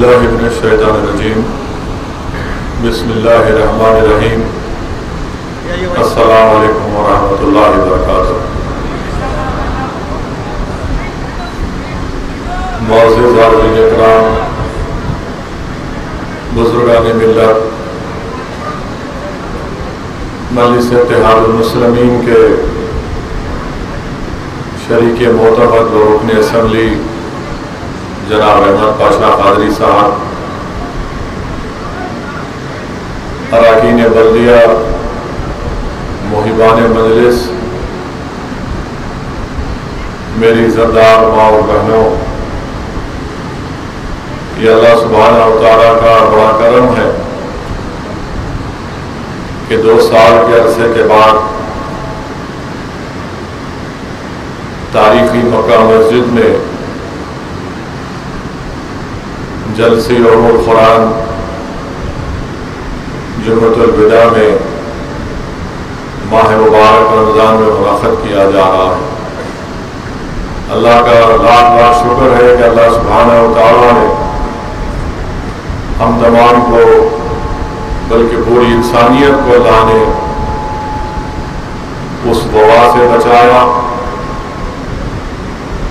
باللہ من الشیطان الرجیم بسم اللہ الرحمن الرحیم السلام علیکم ورحمۃ اللہ وبرکاتہ۔ معزز حاضرین اکرام، بزرگان ملت، مجلس اتحاد المسلمین کے شریک معتمد و رکن اسمبلی جناب احمد پاشا قادری صاحب، اراکین بلدیہ، محبان مجلس، میری عزتدار ماں اور بہنوں، یہ اللہ سبحانہ و تعالیٰ کا بڑا کرم ہے کہ 2 سال کے عرصے کے بعد تاریخی مکہ مسجد میں جلسہ ام القرآن جمعۃ الوداع میں ماہ مبارک رمضان میں منعقد کیا جا رہا ہے۔ اللہ کا لاکھ لاکھ شکر ہے کہ اللہ سبحانہ و تعالیٰ نے ہم تمام کو، بلکہ پوری انسانیت کو اللہ نے اس وبا سے بچایا،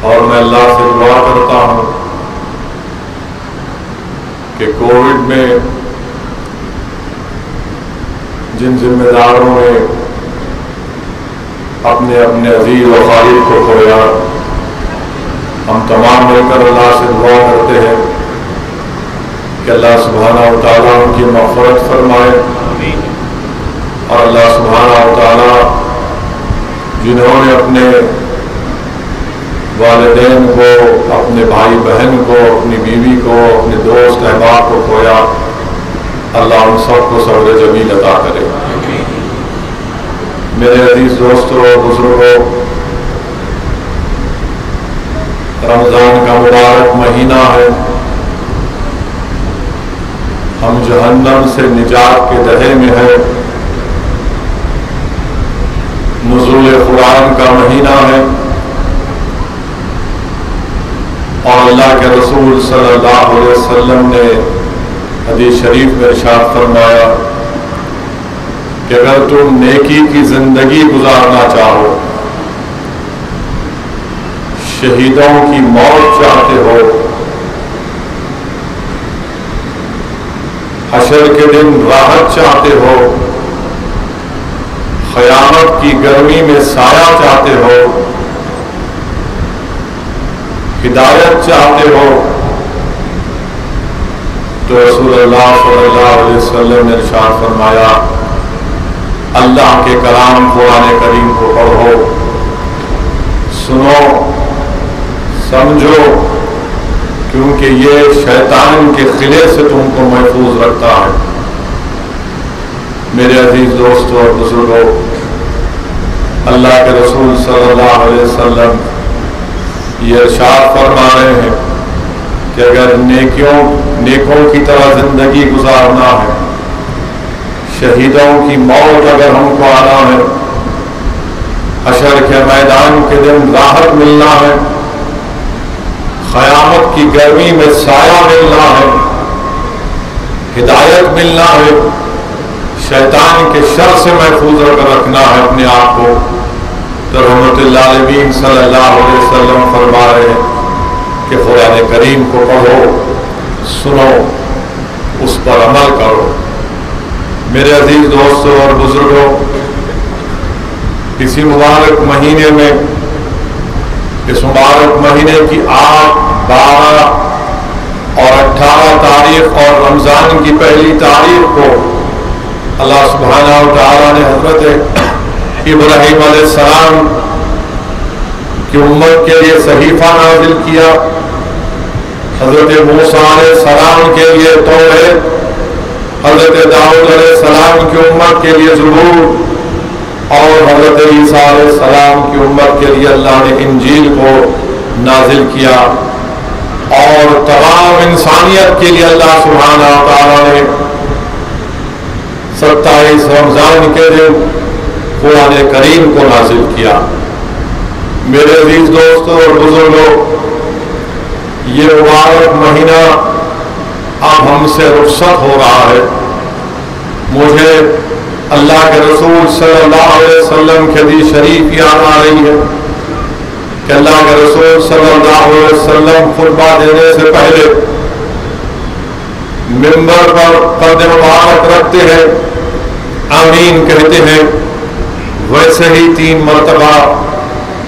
اور میں اللہ سے دعا کرتا ہوں کہ کووڈ میں جن ذمہ داروں نے اپنے اپنے عزیز و غالب کو کھویا، ہم تمام مل کر اللہ سے دعا کرتے ہیں کہ اللہ سبحانہ و تعالیٰ ان کی مغفرت فرمائے، اور اللہ سبحانہ و تعالیٰ جنہوں نے اپنے والدین کو، اپنے بھائی بہن کو، اپنی بیوی کو، اپنے دوست احباب کو کھویا، اللہ ان سب کو صبر جمیل عطا کرے۔ میرے عزیز دوستوں اور بزرگوں، رمضان کا مبارک مہینہ ہے، ہم جہنم سے نجات کے دہے میں ہیں، نزول قرآن کا مہینہ ہے، اور اللہ کے رسول صلی اللہ علیہ وسلم نے حدیث شریف میں ارشاد فرمایا کہ اگر تم نیکی کی زندگی گزارنا چاہو، شہیدوں کی موت چاہتے ہو، حشر کے دن راحت چاہتے ہو، قیامت کی گرمی میں سایہ چاہتے ہو، ہدایت چاہتے ہو، تو رسول اللہ صلی اللہ علیہ وسلم نے ارشاد فرمایا اللہ کے کلام قرآن کریم کو پڑھو، سنو، سمجھو، کیونکہ یہ شیطان کے قلعے سے تم کو محفوظ رکھتا ہے۔ میرے عزیز دوستوں اور بزرگوں، اللہ کے رسول صلی اللہ علیہ وسلم یہ ارشاد فرما رہے ہیں کہ اگر نیکوں کی طرح زندگی گزارنا ہے، شہیدوں کی موت اگر ہم کو آنا ہے، حشر کے میدان کے دن راحت ملنا ہے، قیامت کی گرمی میں سایہ ملنا ہے، ہدایت ملنا ہے، شیطان کے شر سے محفوظ رکھنا ہے اپنے آپ کو، تو رحمت اللہ علیہ صلی اللہ علیہ وسلم فرما رہے ہیں کہ قرآن کریم کو پڑھو، سنو، اس پر عمل کرو۔ میرے عزیز دوستوں اور بزرگوں، اسی مبارک مہینے میں، اس مبارک مہینے کی 8، 12 اور 18 تاریخ اور رمضان کی پہلی تاریخ کو اللہ سبحانہ و تعالیٰ نے حضرت ابراہیم علیہ السلام کی امت کے لیے صحیفہ نازل کیا، حضرت موسیٰ علیہ السلام کے لیے توراۃ، حضرت داؤد علیہ السلام کی امت کے لیے زبور، اور حضرت عیسیٰ علیہ السلام کی امت کے لیے اللہ نے انجیل کو نازل کیا، اور تمام انسانیت کے لیے اللہ سبحانہ و تعالیٰ نے 27 رمضان کے دن قرآن کریم کو نازل کیا۔ میرے عزیز دوستوں اور بزرگوں، یہ مبارک مہینہ اب ہم سے رخصت ہو رہا ہے. مجھے اللہ کے رسول صلی اللہ علیہ وسلم کی حدیث شریف یاد آ رہی ہے کہ اللہ کے رسول صلی اللہ علیہ وسلم خطبہ دینے سے پہلے منبر پر قد مبارک رکھتے ہیں, آمین کہتے ہیں. ویسے ہی 3 مرتبہ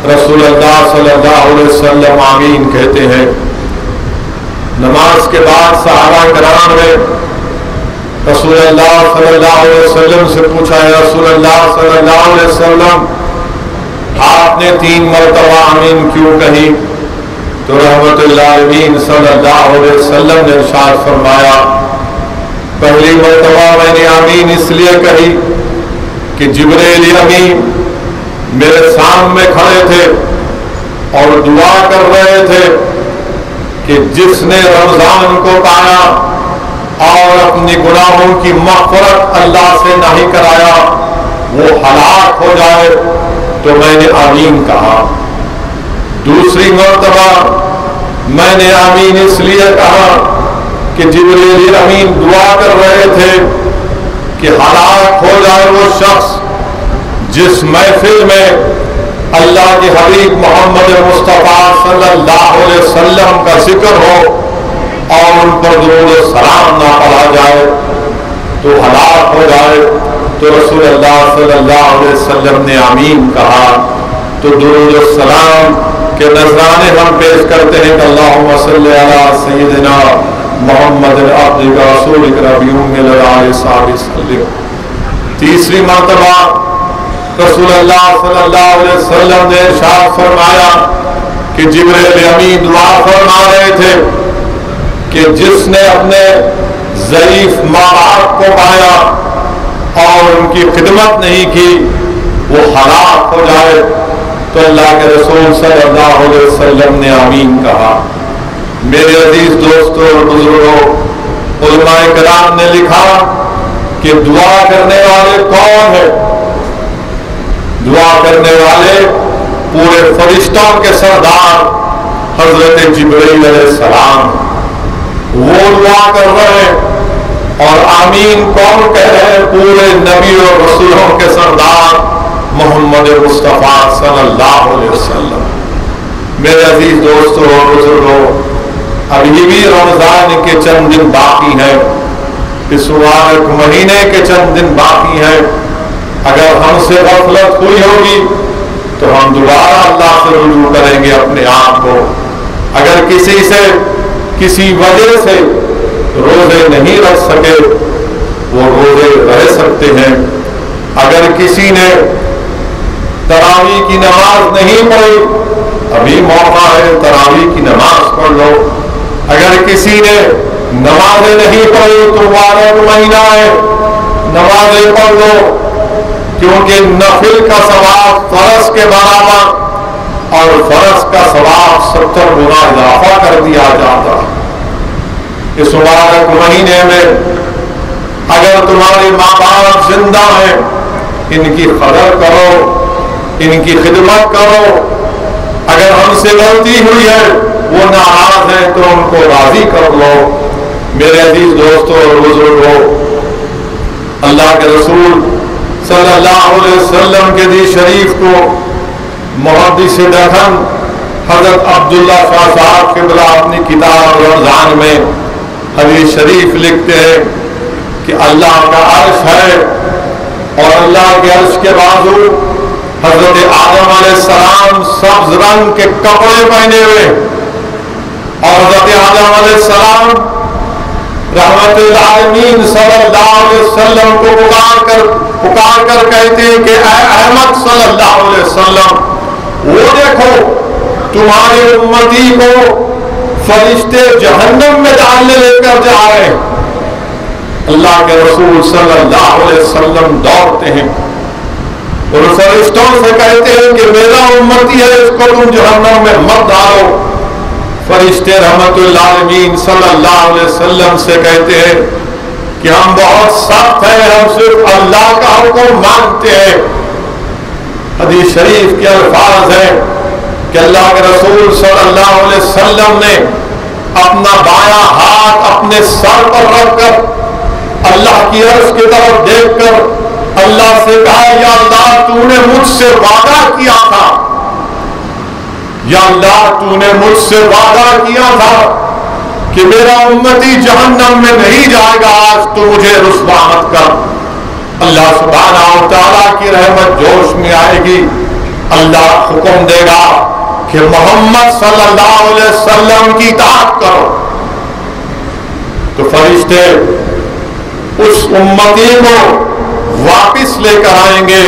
رسول اللہ صلی اللہ علیہ وسلم آمین کہتے ہیں. نماز کے بعد صحابہ کرام نے رسول اللہ صلی اللہ علیہ وسلم سے پوچھا, یا رسول اللہ صلی اللہ علیہ وسلم آپ نے 3 مرتبہ آمین کیوں کہی؟ تو رحمت اللہ صلی اللہ علیہ وسلم نے ارشاد فرمایا, پہلی مرتبہ میں نے آمین اس لیے کہی کہ جبریل امین میرے سامنے کھڑے تھے اور دعا کر رہے تھے کہ جس نے رمضان کو پایا اور اپنی گناہوں کی مغفرت اللہ سے نہیں کرایا وہ ہلاک ہو جائے. تو میں نے آمین کہا. دوسری مرتبہ میں نے آمین اس لیے کہا کہ جبریل امین دعا کر رہے تھے کہ ہلاک ہو جائے وہ شخص جس محفل میں اللہ کے حبیب محمد مصطفیٰ صلی اللہ علیہ وسلم کا ذکر ہو اور ان پر درود و سلام نہ پڑھا جائے تو ہلاک ہو جائے. تو رسول اللہ صلی اللہ علیہ وسلم نے آمین کہا. تو درود و سلام کے نذرانے ہم پیش کرتے ہیں کہ اللہم صلی علی سیدنا محمد عبدک رسولک نبی امین علیہ وسلم. تیسری مرتبہ رسول اللہ صلی اللہ علیہ وسلم نے ارشاد فرمایا کہ جبریل امین دعا فرما رہے تھے کہ جس نے اپنے ضعیف ماں باپ کو پایا اور ان کی خدمت نہیں کی وہ ہلاک ہو جائے. تو اللہ کے رسول صلی اللہ علیہ وسلم نے آمین کہا. میرے عزیز دوستوں اور بزرگوں, علماء کرام نے لکھا کہ دعا کرنے والے کون ہیں؟ دعا کرنے والے پورے فرشتوں کے سردار حضرت جبرائیل علیہ السلام. وہ دعا کر رہے ہیں اور آمین کون کہہ رہے ہیں؟ پورے نبی اور رسولوں کے سردار محمد مصطفیٰ صلی اللہ علیہ وسلم. میرے عزیز دوستوں اور بزرگوں, ابھی بھی رمضان کے چند دن باقی ہیں, اس مبارک مہینے کے چند دن باقی ہیں. اگر ہم سے غفلت ہوئی ہوگی تو ہم دوبارہ اللہ سے رجوع کریں گے اپنے آپ کو. اگر کسی سے کسی وجہ سے روزے نہیں رکھ سکے وہ روزے رہ سکتے ہیں. اگر کسی نے تراویح کی نماز نہیں پڑھی ابھی موقع ہے, تراویح کی نماز پڑھ لو. اگر کسی نے نمازیں نہیں پڑھی تو مبارک مہینہ ہے, نمازیں پڑھ لو, کیونکہ نفل کا ثواب فرض کے برابر اور فرض کا ثواب 70 گنا اضافہ کر دیا جاتا. اس مبارک مہینے میں اگر تمہارے ماں باپ زندہ ہیں ان کی قدر کرو, ان کی خدمت کرو. اگر ہم سے غلطی ہوئی ہے وہ ناراض ہیں تو ان کو راضی کر لو. میرے عزیز دوستوں اور بزرگوں, اللہ کے رسول صلی اللہ علیہ وسلم کے حدیث شریف کو محدث دکن حضرت عبداللہ شاہ صاحب قبلہ اپنی کتاب رمضان میں حدیث شریف لکھتے ہیں کہ اللہ کا عرش ہے اور اللہ کے عرش کے بازو حضرت آدم علیہ السلام سبز رنگ کے کپڑے پہنے ہوئے اور حضرت آدم علیہ السلام رحمت العالمین صلی اللہ علیہ وسلم کو پکار کر کہتے ہیں کہ اے احمد صلی اللہ علیہ وسلم وہ دیکھو تمہاری امتی کو فرشتے جہنم میں ڈالنے لے کر جا رہے ہیں. اللہ کے رسول صلی اللہ علیہ وسلم دوڑتے ہیں اور فرشتوں سے کہتے ہیں کہ میرا امتی ہے اس کو تم جہنم میں مت ڈالو. فرشتے رحمت العالمین صلی اللہ علیہ وسلم سے کہتے ہیں کہ ہم بہت سخت ہیں, ہم صرف اللہ کا حکم مانتے ہیں. حدیث شریف کے الفاظ ہیں کہ اللہ کے رسول صلی اللہ علیہ وسلم نے اپنا بایاں ہاتھ اپنے سر پر رکھ کر اللہ کی عرش کی طرف دیکھ کر اللہ سے کہا یا اللہ تو نے مجھ سے وعدہ کیا تھا، یا اللہ تو نے مجھ سے وعدہ کیا تھا کہ میرا امتی جہنم میں نہیں جائے گا، آج تو مجھے رسوا مت کر۔ اللہ سبحانہ و تعالیٰ کی رحمت جوش میں آئے گی، اللہ حکم دے گا کہ محمد صلی اللہ علیہ وسلم کی اطاعت کرو، تو فرشتے اس امتی کو واپس لے کر آئیں گے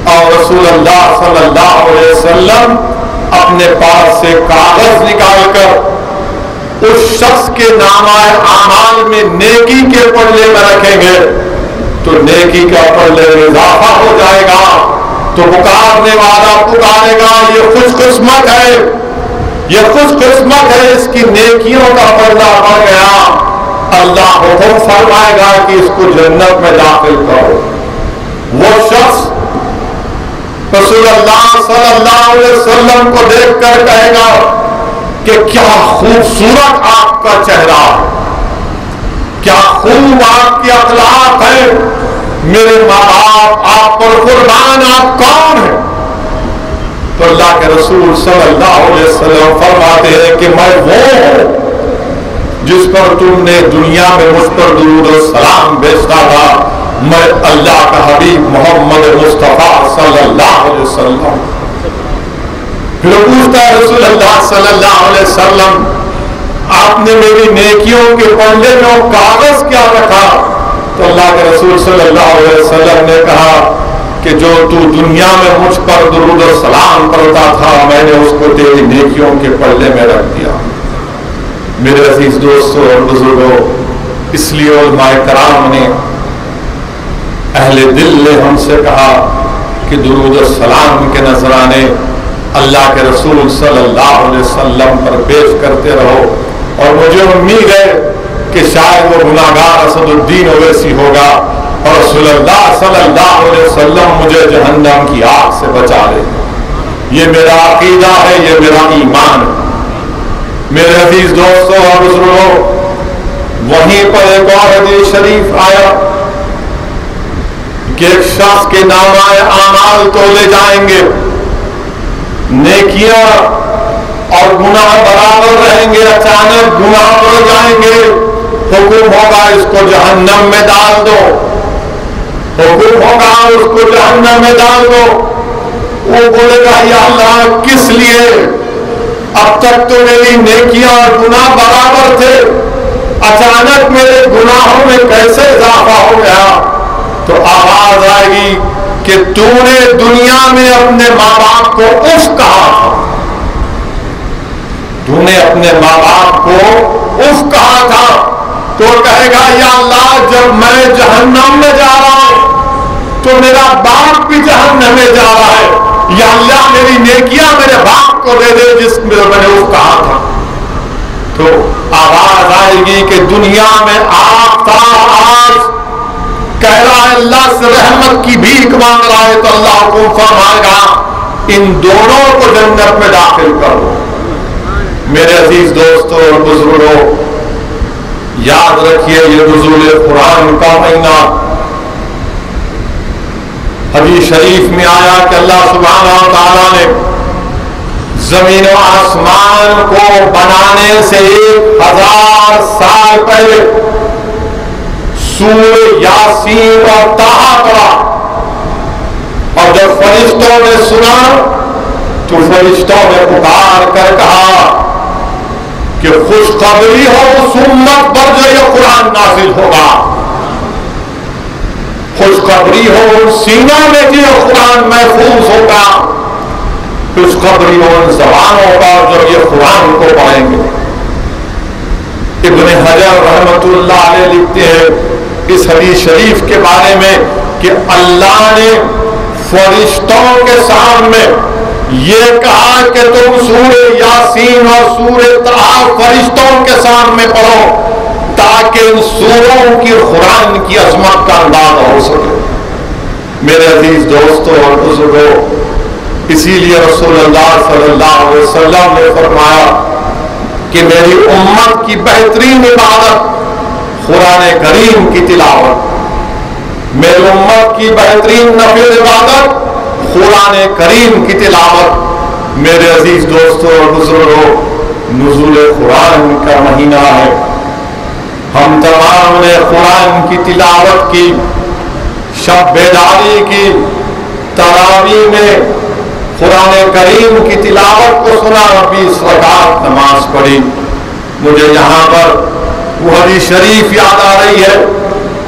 اور رسول اللہ صلی اللہ علیہ وسلم اپنے پاس سے کاغذ نکال کر اس شخص کے نامہ اعمال میں نیکی کے پلے میں رکھیں گے، تو نیکی کا پلے میں اضافہ ہو جائے گا، تو پکارنے والا پکارے گا یہ خوش قسمت ہے، یہ خوش قسمت ہے، اس کی نیکیوں کا پلہ بڑھ گیا۔ اللہ حکم فرمائے گا کہ اس کو جنت میں داخل کرو۔ وہ شخص رسول اللہ صلی اللہ علیہ وسلم کو دیکھ کر کہے گا کہ کیا خوبصورت آپ کا چہرہ ہے، کیا خوب آپ کی اخلاق ہے، میرے ماں باپ آپ پر قربان، آپ کون ہیں؟ تو اللہ کے رسول صلی اللہ علیہ وسلم فرماتے ہیں کہ میں وہ ہوں جس پر تم نے دنیا میں مجھ پر درود و سلام بھیجتا تھا، میں اللہ کا حبیب محمد مصطفیٰ صلی اللہ علیہ وسلم۔ پھر پوچھتا ہے رسول اللہ صلی اللہ علیہ وسلم آپ نے میری نیکیوں کے پلے میں وہ کاغذ کیا رکھا؟ تو اللہ کے رسول صلی اللہ علیہ وسلم نے کہا کہ جو تو دنیا میں مجھ پر درود و سلام کرتا تھا میں نے اس کو تیری نیکیوں کے پلے میں رکھ دیا۔ میرے عزیز دوستوں اور بزرگوں، اس لیے علماء کرام نے اہل دل نے ہم سے کہا کہ درود السلام کے نذرانے اللہ کے رسول صلی اللہ علیہ وسلم پر پیش کرتے رہو، اور مجھے امید ہے کہ شاید وہ گناہگار اسد الدین اویسی ہوگا اور رسول اللہ صلی اللہ علیہ وسلم مجھے جہنم کی آگ سے بچا لے۔ یہ میرا عقیدہ ہے، یہ میرا ایمان ہے۔ میرے عزیز دوستوں اور بزرگوں، وہیں پر ایک اور حدیث شریف آیا کہ ایک شخص کے نامہ اعمال تولے جائیں گے، نیکیاں اور گناہ برابر رہیں گے، اچانک گناہ بڑھ جائیں گے، حکم ہوگا اس کو جہنم میں ڈال دو، حکم ہوگا اس کو جہنم میں ڈال دو۔ وہ بولے گا یا اللہ کس لیے؟ اب تک تو میری نیکیاں اور گناہ برابر تھے، اچانک میرے گناہوں میں کیسے اضافہ ہو گیا؟ تو آواز آئے گی کہ تو نے دنیا میں اپنے ماں باپ کو اف کہا تھا، تو نے اپنے ماں باپ کو اف کہا تھا۔ تو کہے گا یا اللہ جب میں جہنم میں جا رہا ہوں تو میرا باپ بھی جہنم میں جا رہا ہے، یا اللہ میری نیکیاں میرے باپ کو دے دے جس میں نے اف کہا تھا۔ تو آواز آئے گی کہ دنیا میں آپ تھا، آج کہہ رہا ہے اللہ سے رحمت کی بھیک مانگ رہا ہے، تو اللہ حکم فرمائے گا ان دونوں کو جنت میں داخل کرو۔ میرے عزیز دوستوں اور بزرگوں، یاد رکھیے یہ نزول قرآن کا مہینہ، حدیث شریف میں آیا کہ اللہ سبحانہ و تعالیٰ نے زمین و آسمان کو بنانے سے 1000 سال پہلے سورہ یاسین اور طٰہٰ پڑھا، اور جب فرشتوں نے سنا تو فرشتوں نے پکار کر کہا کہ خوشخبری ہو اس امت پر جو یہ قرآن نازل ہوگا، خوشخبری ہو ان سینوں میں جو یہ قرآن محفوظ ہوگا، خوشخبری ہو ان زبانوں پر جو یہ قرآن کو پڑھیں گے۔ ابن حجر رحمۃ اللہ علیہ لکھتے ہیں اس حدیث شریف کے بارے میں کہ اللہ نے فرشتوں کے سامنے یہ کہا کہ تم سورہ یاسین اور سورہ طٰہٰ فرشتوں کے سامنے پڑھو تاکہ ان سوروں کی قرآن کی عظمت کا اندازہ ہو سکے۔ میرے عزیز دوستوں اور بزرگوں، اسی لیے رسول اللہ صلی اللہ علیہ وسلم نے فرمایا کہ میری امت کی بہترین عبادت قرآن کریم کی تلاوت، میری امت کی بہترین نفل عبادت قرآن کریم کی تلاوت۔ میرے عزیز دوستوں اور بزرگوں، نزول قرآن کا مہینہ ہے، ہم تمام نے قرآن کی تلاوت کی، شب بیداری کی، تراویح میں قرآن کریم کی تلاوت کو سنا، 20 رکعت نماز پڑھی۔ مجھے یہاں پر وہ حدیث شریف یاد آ رہی ہے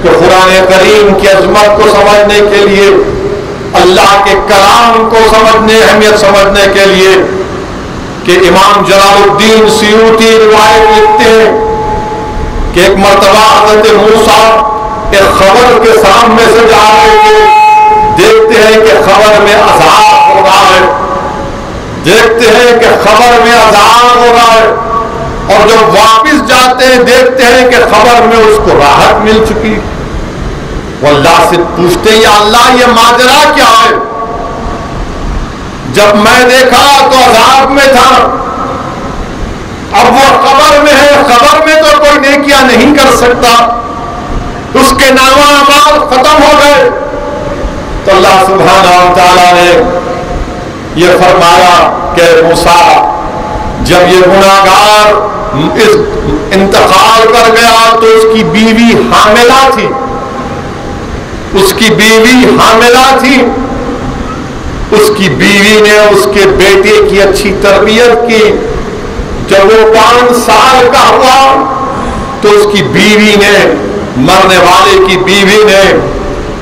کہ قرآن کریم کی عظمت کو سمجھنے کے لیے، اللہ کے کلام کو سمجھنے، اہمیت سمجھنے کے لیے، کہ امام جلال الدین سیوطی روایت لکھتے ہیں کہ ایک مرتبہ حضرت موسیٰ ایک خبر کے سامنے سے جا رہے تھے، دیکھتے ہیں کہ خبر میں عذاب ہو رہا ہے، دیکھتے ہیں کہ خبر میں عذاب ہو رہا ہے، اور جب واپس جاتے ہیں دیکھتے ہیں کہ خبر میں اس کو راحت مل چکی۔ وہ اللہ سے پوچھتے ہیں، یا اللہ یہ ماجرا کیا ہے؟ جب میں دیکھا تو عذاب میں تھا، اب وہ خبر میں ہے، خبر میں تو کوئی نیکیاں نہیں کر سکتا، اس کے نامہ اعمال ختم ہو گئے۔ تو اللہ سبحانہ و تعالیٰ نے یہ فرمایا کہ موسیٰ، جب یہ گناہگار اس انتقال کر گیا تو اس کی بیوی حاملہ تھی، اس کی بیوی حاملہ تھی، اس کی بیوی نے اس کے بیٹے کی اچھی تربیت کی۔ جب وہ 5 سال کا ہوا تو اس کی بیوی نے، مرنے والے کی بیوی نے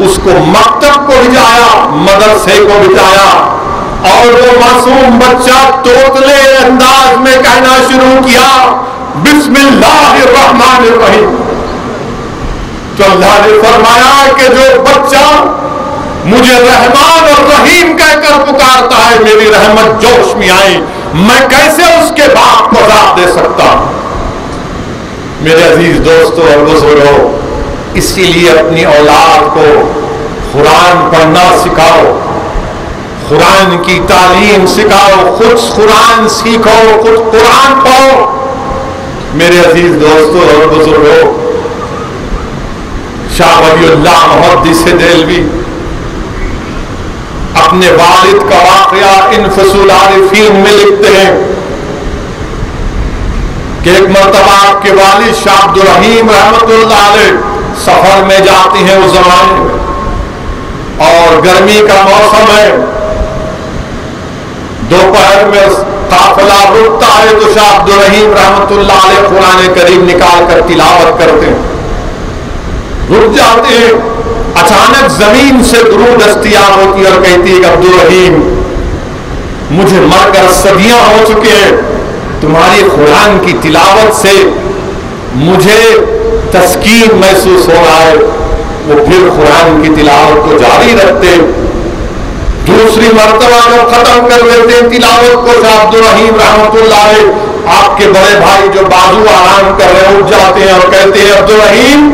اس کو مکتب کو بھیجایا، مدرسے کو بھیجایا، اور وہ معصوم بچہ توتلے انداز میں کہنا شروع کیا، بسم اللہ الرحمن الرحیم۔ تو اللہ نے فرمایا کہ جو بچہ مجھے رحمان اور رحیم کہہ کر پکارتا ہے، میری رحمت جوش میں آئی، میں کیسے اس کے باپ کو عذاب دے سکتا ہوں؟ میرے عزیز دوستوں اور بزرگوں، اسی لیے اپنی اولاد کو قرآن پڑھنا سکھاؤ، قرآن کی تعلیم سکھاؤ، خود قرآن سیکھو، خود قرآن پڑھو۔ میرے عزیز دوستوں اور بزرگوں، شاہ ولی اللہ محدث دہلوی اپنے والد کا واقعہ انفس العارفین میں لکھتے ہیں کہ ایک مرتبہ آپ کے والد شاہ عبد الرحیم رحمت اللہ علیہ سفر میں جاتے ہیں اس زمانے میں، اور گرمی کا موسم ہے، دوپہر میں قافلہ رکتا ہے تو شاہ عبد الرحیم رحمت اللہ علیہ قرآن کریم نکال کر تلاوت کرتے ہیں، رک جاتے ہیں، اچانک زمین سے درود دستیاب ہوتی ہے اور کہتی ہے کہ عبد الرحیم، مجھے مر کر صدیاں ہو چکے ہیں، تمہاری قرآن کی تلاوت سے مجھے تسکین محسوس ہو رہا ہے۔ وہ پھر قرآن کی تلاوت کو جاری رکھتے، دوسری مرتبہ جب ختم کر لیتے تلاوت کو، شاہ عبد الرحیم رحمت اللہ علیہ آپ کے بڑے بھائی جو بازو آرام کر رہے اٹھ جاتے ہیں اور کہتے ہیں، عبد الرحیم،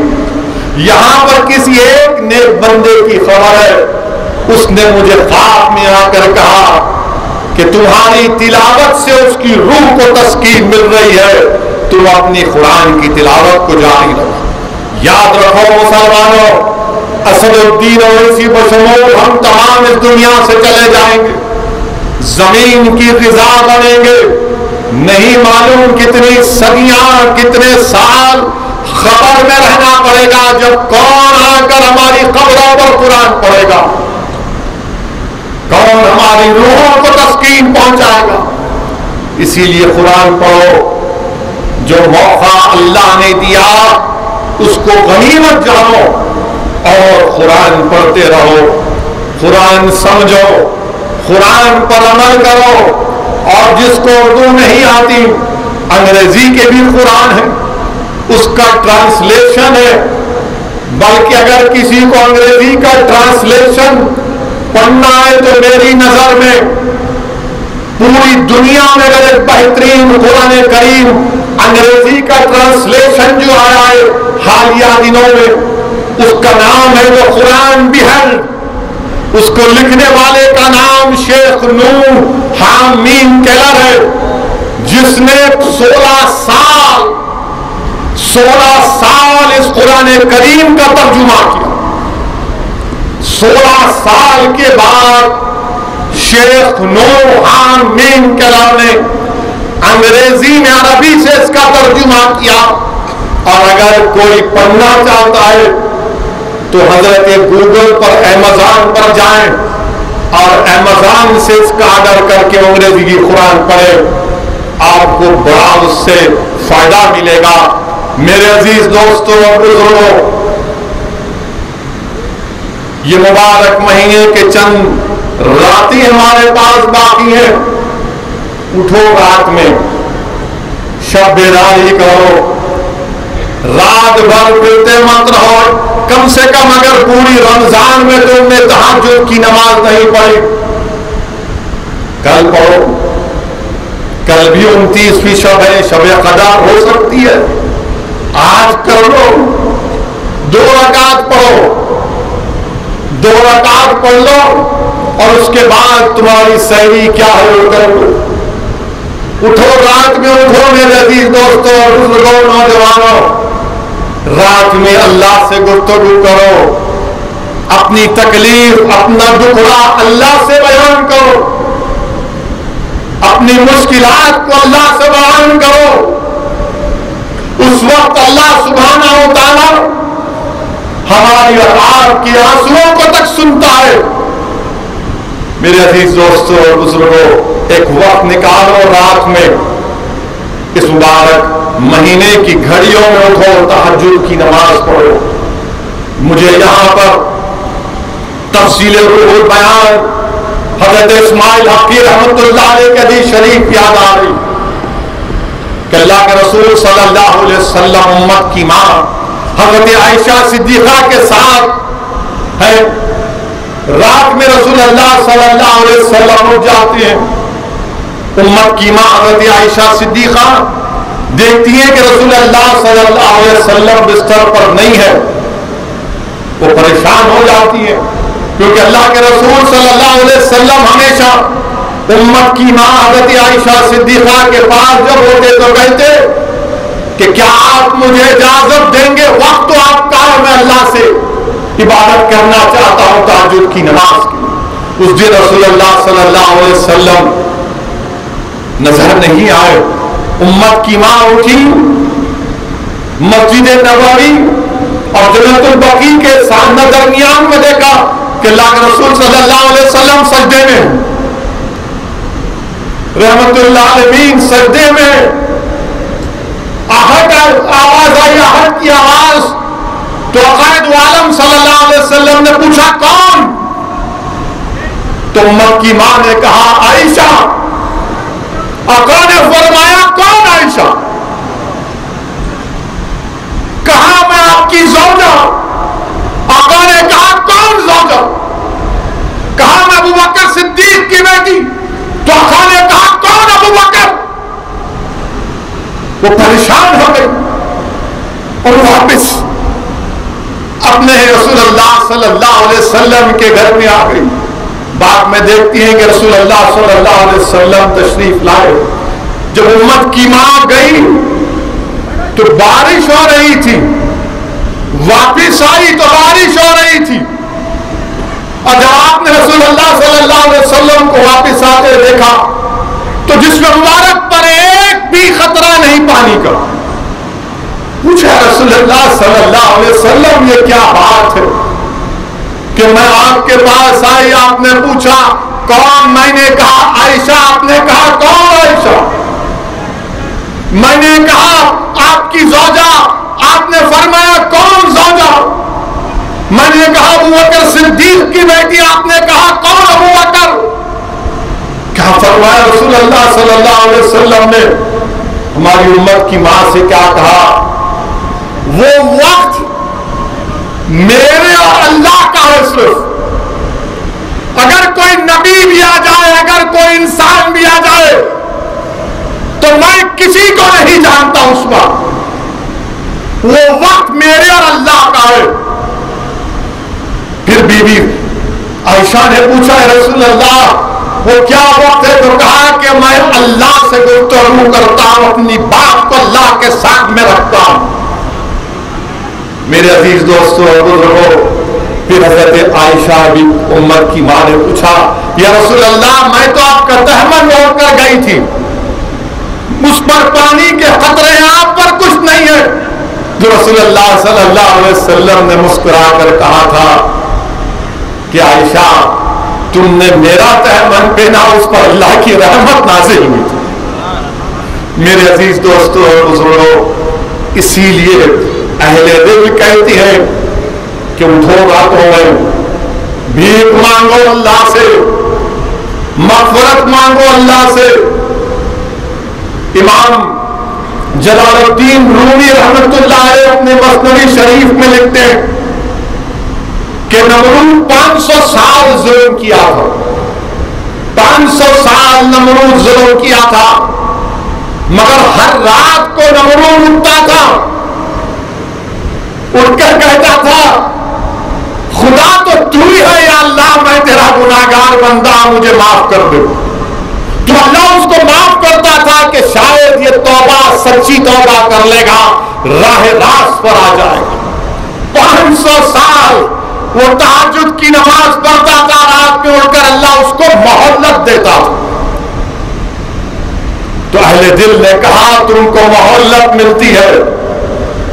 یہاں پر کسی ایک نیک بندے کی خبر ہے، اس نے مجھے خواب میں آ کر کہا کہ تمہاری تلاوت سے اس کی روح کو تسکین مل رہی ہے، تم اپنی قرآن کی تلاوت کو جاری رکھو۔ یاد رکھو مسلمانوں، اسد الدین اویسی بشمول ہم تمام اس دنیا سے چلے جائیں گے، زمین کی غذا بنیں گے، نہیں معلوم کتنی صدیاں، کتنے سال خبر میں رہنا پڑے گا، جب کون آ کر ہماری قبروں پر قرآن پڑھے گا، کون ہماری روحوں کو تسکین پہنچائے گا۔ اسی لیے قرآن پڑھو، جو موقع اللہ نے دیا اس کو غنیمت جانو اور قرآن پڑھتے رہو، قرآن سمجھو، قرآن پر عمل کرو، اور جس کو اردو نہیں آتی، انگریزی کے بھی قرآن ہے، اس کا ٹرانسلیشن ہے، بلکہ اگر کسی کو انگریزی کا ٹرانسلیشن پڑھنا ہے تو میری نظر میں پوری دنیا میں اگر ایک بہترین قرآن کریم انگریزی کا ٹرانسلیشن جو آیا ہے حالیہ دنوں میں، اس کا نام ہے وہ قرآن بیہلڈ، اس کو لکھنے والے کا نام شیخ نور حامیم کیلر ہے۔ جس نے 16 سال اس قرآن کریم کا ترجمہ کیا. 16 سال کے بعد شیخ نور خان مین کلام نے انگریزی میں عربی سے اس کا ترجمہ کیا. اور اگر کوئی پڑھنا چاہتا ہے تو حضرت گوگل پر ایمیزون پر جائیں اور ایمیزون سے اس کا آرڈر کر کے انگریزی کی قرآن پڑھے, آپ کو بڑا اس سے فائدہ ملے گا. میرے عزیز دوستوں اور بزرگوں, یہ مبارک مہینے کے چند راتیں ہمارے پاس باقی ہیں. اٹھو رات میں, شب بیداری کرو, رات بھر پھرتے مت رہو. کم سے کم اگر پوری رمضان میں تم نے تہجد کی نماز نہیں پڑھی, کل پڑھو. کل بھی 29ویں شب ہے, شب قدر ہو سکتی ہے, آج کر لو. 2 رکعت پڑھو, 2 رکعت پڑھ لو اور اس کے بعد تمہاری سحری کیا ہے وہ کر لو. اٹھو رات میں, اٹھو میرے عزیز دوستوں اور بزرگوں نوجوانوں, رات میں اللہ سے گفتگو کرو. اپنی تکلیف, اپنا دکھڑا اللہ سے بیان کرو. اپنی مشکلات کو اللہ سے بیان کرو. اس وقت اللہ سبحانہ و تعالی ہماری اور آپ کی آنسوؤں کو تک سنتا ہے. میرے عزیز دوستوں اور بزرگوں, ایک وقت نکالو رات میں, اس مبارک مہینے کی گھڑیوں میں اٹھو, تہجد کی نماز پڑھو. مجھے یہاں پر تفصیل روح البیان حضرت اسماعیل حقی رحمت اللہ علیہ کے حدیث شریف یاد آ رہی کہ اللہ کے رسول صلی اللہ علیہ وسلم امت کی ماں حضرت عائشہ صدیقہ کے ساتھ ہے. رات میں رسول اللہ صلی اللہ علیہ وسلم اٹھ جاتے ہیں. امت کی ماں حضرت عائشہ صدیقہ دیکھتی ہیں کہ رسول اللہ صلی اللہ علیہ وسلم بستر پر نہیں ہے. وہ پریشان ہو جاتی ہے کیونکہ اللہ کے رسول صلی اللہ علیہ وسلم ہمیشہ امت کی ماں حضرت عائشہ صدیقہ کے پاس جب ہوتے تو کہتے کہ کیا آپ مجھے اجازت دیں گے, وقت تو آپ کا ہے, میں اللہ سے عبادت کرنا چاہتا ہوں تہجد کی نماز کی. اس دن رسول اللہ صلی اللہ علیہ وسلم نظر نہیں آئے. امت کی ماں اٹھی, مسجد نبوی اور جنت البقیع کے سامنے درمیان میں دیکھا کہ اللہ کے رسول صلی اللہ علیہ وسلم سجدے میں, رحمت اللہ علیہ سجدے میں. آہٹ آواز آئی, آہٹ کی آواز. تو قائد عالم صلی اللہ علیہ وسلم نے پوچھا کون؟ تو امت کی ماں نے کہا عائشہ. آقا نے فرمایا کون عائشہ؟ کہا میں آپ کی زوجہ. آقا نے کہا کون زوجہ؟ کہا میں ابو بکر صدیق کی بیٹی. تو آقا نے کہا کون ابو بکر؟ وہ پریشان ہو گئی اور واپس اپنے رسول اللہ صلی اللہ علیہ وسلم کے گھر میں آ گئی. بعد میں دیکھتی ہیں کہ رسول اللہ صلی اللہ علیہ وسلم تشریف لائے. جب امت کی ماں گئی تو بارش ہو رہی تھی, واپس آئی تو بارش ہو رہی تھی. اور جب آپ نے رسول اللہ صلی اللہ علیہ وسلم کو واپس آتے دیکھا تو جسم مبارک پر ایک بھی خطرہ نہیں پانی کا. پوچھا رسول اللہ صلی اللہ علیہ وسلم یہ کیا بات ہے کہ میں آپ کے پاس آئی, آپ نے پوچھا کون؟ میں نے کہا عائشہ. آپ نے کہا کون عائشہ؟ میں نے کہا آپ کی زوجہ. آپ نے فرمایا کون زوجہ؟ میں نے کہا ابو بکر صدیق کی بیٹی. آپ نے کہا کون ابو بکر؟ کیا فرمایا رسول اللہ صلی اللہ علیہ وسلم نے ہماری امت کی ماں سے کیا کہا؟ وہ وقت میرے اور اللہ کا ہے صرف. اگر کوئی نبی بھی آ جائے, اگر کوئی انسان بھی آ جائے تو میں کسی کو نہیں جانتا اس وقت. وہ وقت میرے اور اللہ کا ہے. پھر بی بی عائشہ نے پوچھا رسول اللہ وہ کیا وقت ہے؟ تو کہا کہ میں اللہ سے گفتگو کرتا ہوں، اپنی بات کو اللہ کے ساتھ میں رکھتا ہوں۔ میرے عزیز دوستو اور بزرگوں، پھر حضرت عائشہ بھی امت کی ماں نے پوچھا، یا رسول اللہ میں تو آپ کا تہمن اوڑھ کر گئی تھی، اس پر پانی کے قطرے ہیں، آپ پر کچھ نہیں ہے۔ جو رسول اللہ صلی اللہ علیہ وسلم نے مسکرا کر کہا تھا کہ عائشہ تم نے میرا تہمن پہنا، اس پر اللہ کی رحمت نازل ہوئی تھی۔ میرے عزیز دوستو اور بزرگوں، اسی لیے اہل دل کہتی ہے کہ اٹھو راتوں میں، بھیک مانگو اللہ سے، مغفرت مانگو اللہ سے۔ امام جلال الدین رومی رحمت اللہ علیہ اپنے مثنوی شریف میں لکھتے ہیں کہ نمرود 500 سال ظلم کیا تھا، 500 سال نمرود ظلم کیا تھا، مگر ہر رات کو نمرود اٹھتا تھا، اٹھ کر کہتا تھا خدا تو ہی ہے یا اللہ، میں تیرا گناہگار بندہ، مجھے معاف کر دے۔ تو اللہ اس کو معاف کرتا تھا کہ شاید یہ توبہ سچی توبہ کر لے گا، راہ راست پر آ جائے گا۔ 500 سال وہ تہجد کی نماز پڑھتا تھا، رات میں اٹھ کر اللہ اس کو مہلت دیتا تھا۔ تو اہل دل نے کہا تم کو مہلت ملتی ہے،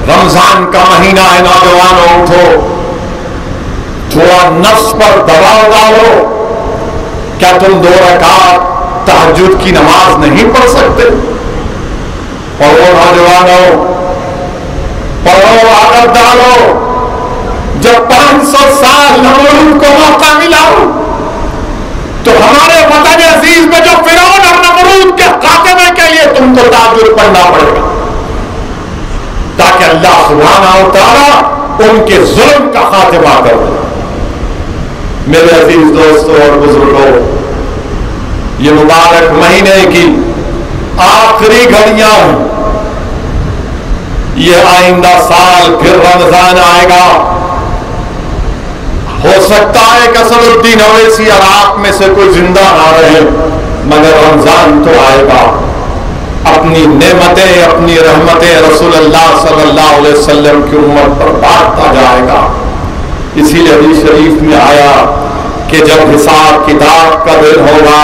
رمضان کا مہینہ ہے، نوجوانوں اٹھو، تھوڑا نفس پر دباؤ ڈالو۔ کیا تم 2 رکعت تہجد کی نماز نہیں پڑھ سکتے؟ اور وہ نوجوانوں پڑھو، عادت ڈالو۔ جب 500 سال نمرود کو موقع ملا تو ہمارے وطن عزیز میں جو فرعون اور نمرود کے خاتمے کے لیے تم کو تہجد پڑھنا پڑے گا، تاکہ اللہ سبحانہ و تعالیٰ ان کے ظلم کا خاتمہ کر دے۔ میرے عزیز دوستوں اور بزرگوں، یہ مبارک مہینے کی آخری گھڑیاں ہیں۔ یہ آئندہ سال پھر رمضان آئے گا۔ ہو سکتا ہے کہ اسد الدین اویسی اور آپ میں سے کوئی زندہ نہ رہے، مگر رمضان تو آئے گا۔ اپنی نعمتیں، اپنی رحمتیں رسول اللہ صلی اللہ علیہ وسلم کی امت پر بانٹتا جائے گا۔ اسی لیے حدیث شریف میں آیا کہ جب حساب کتاب کا دن ہوگا،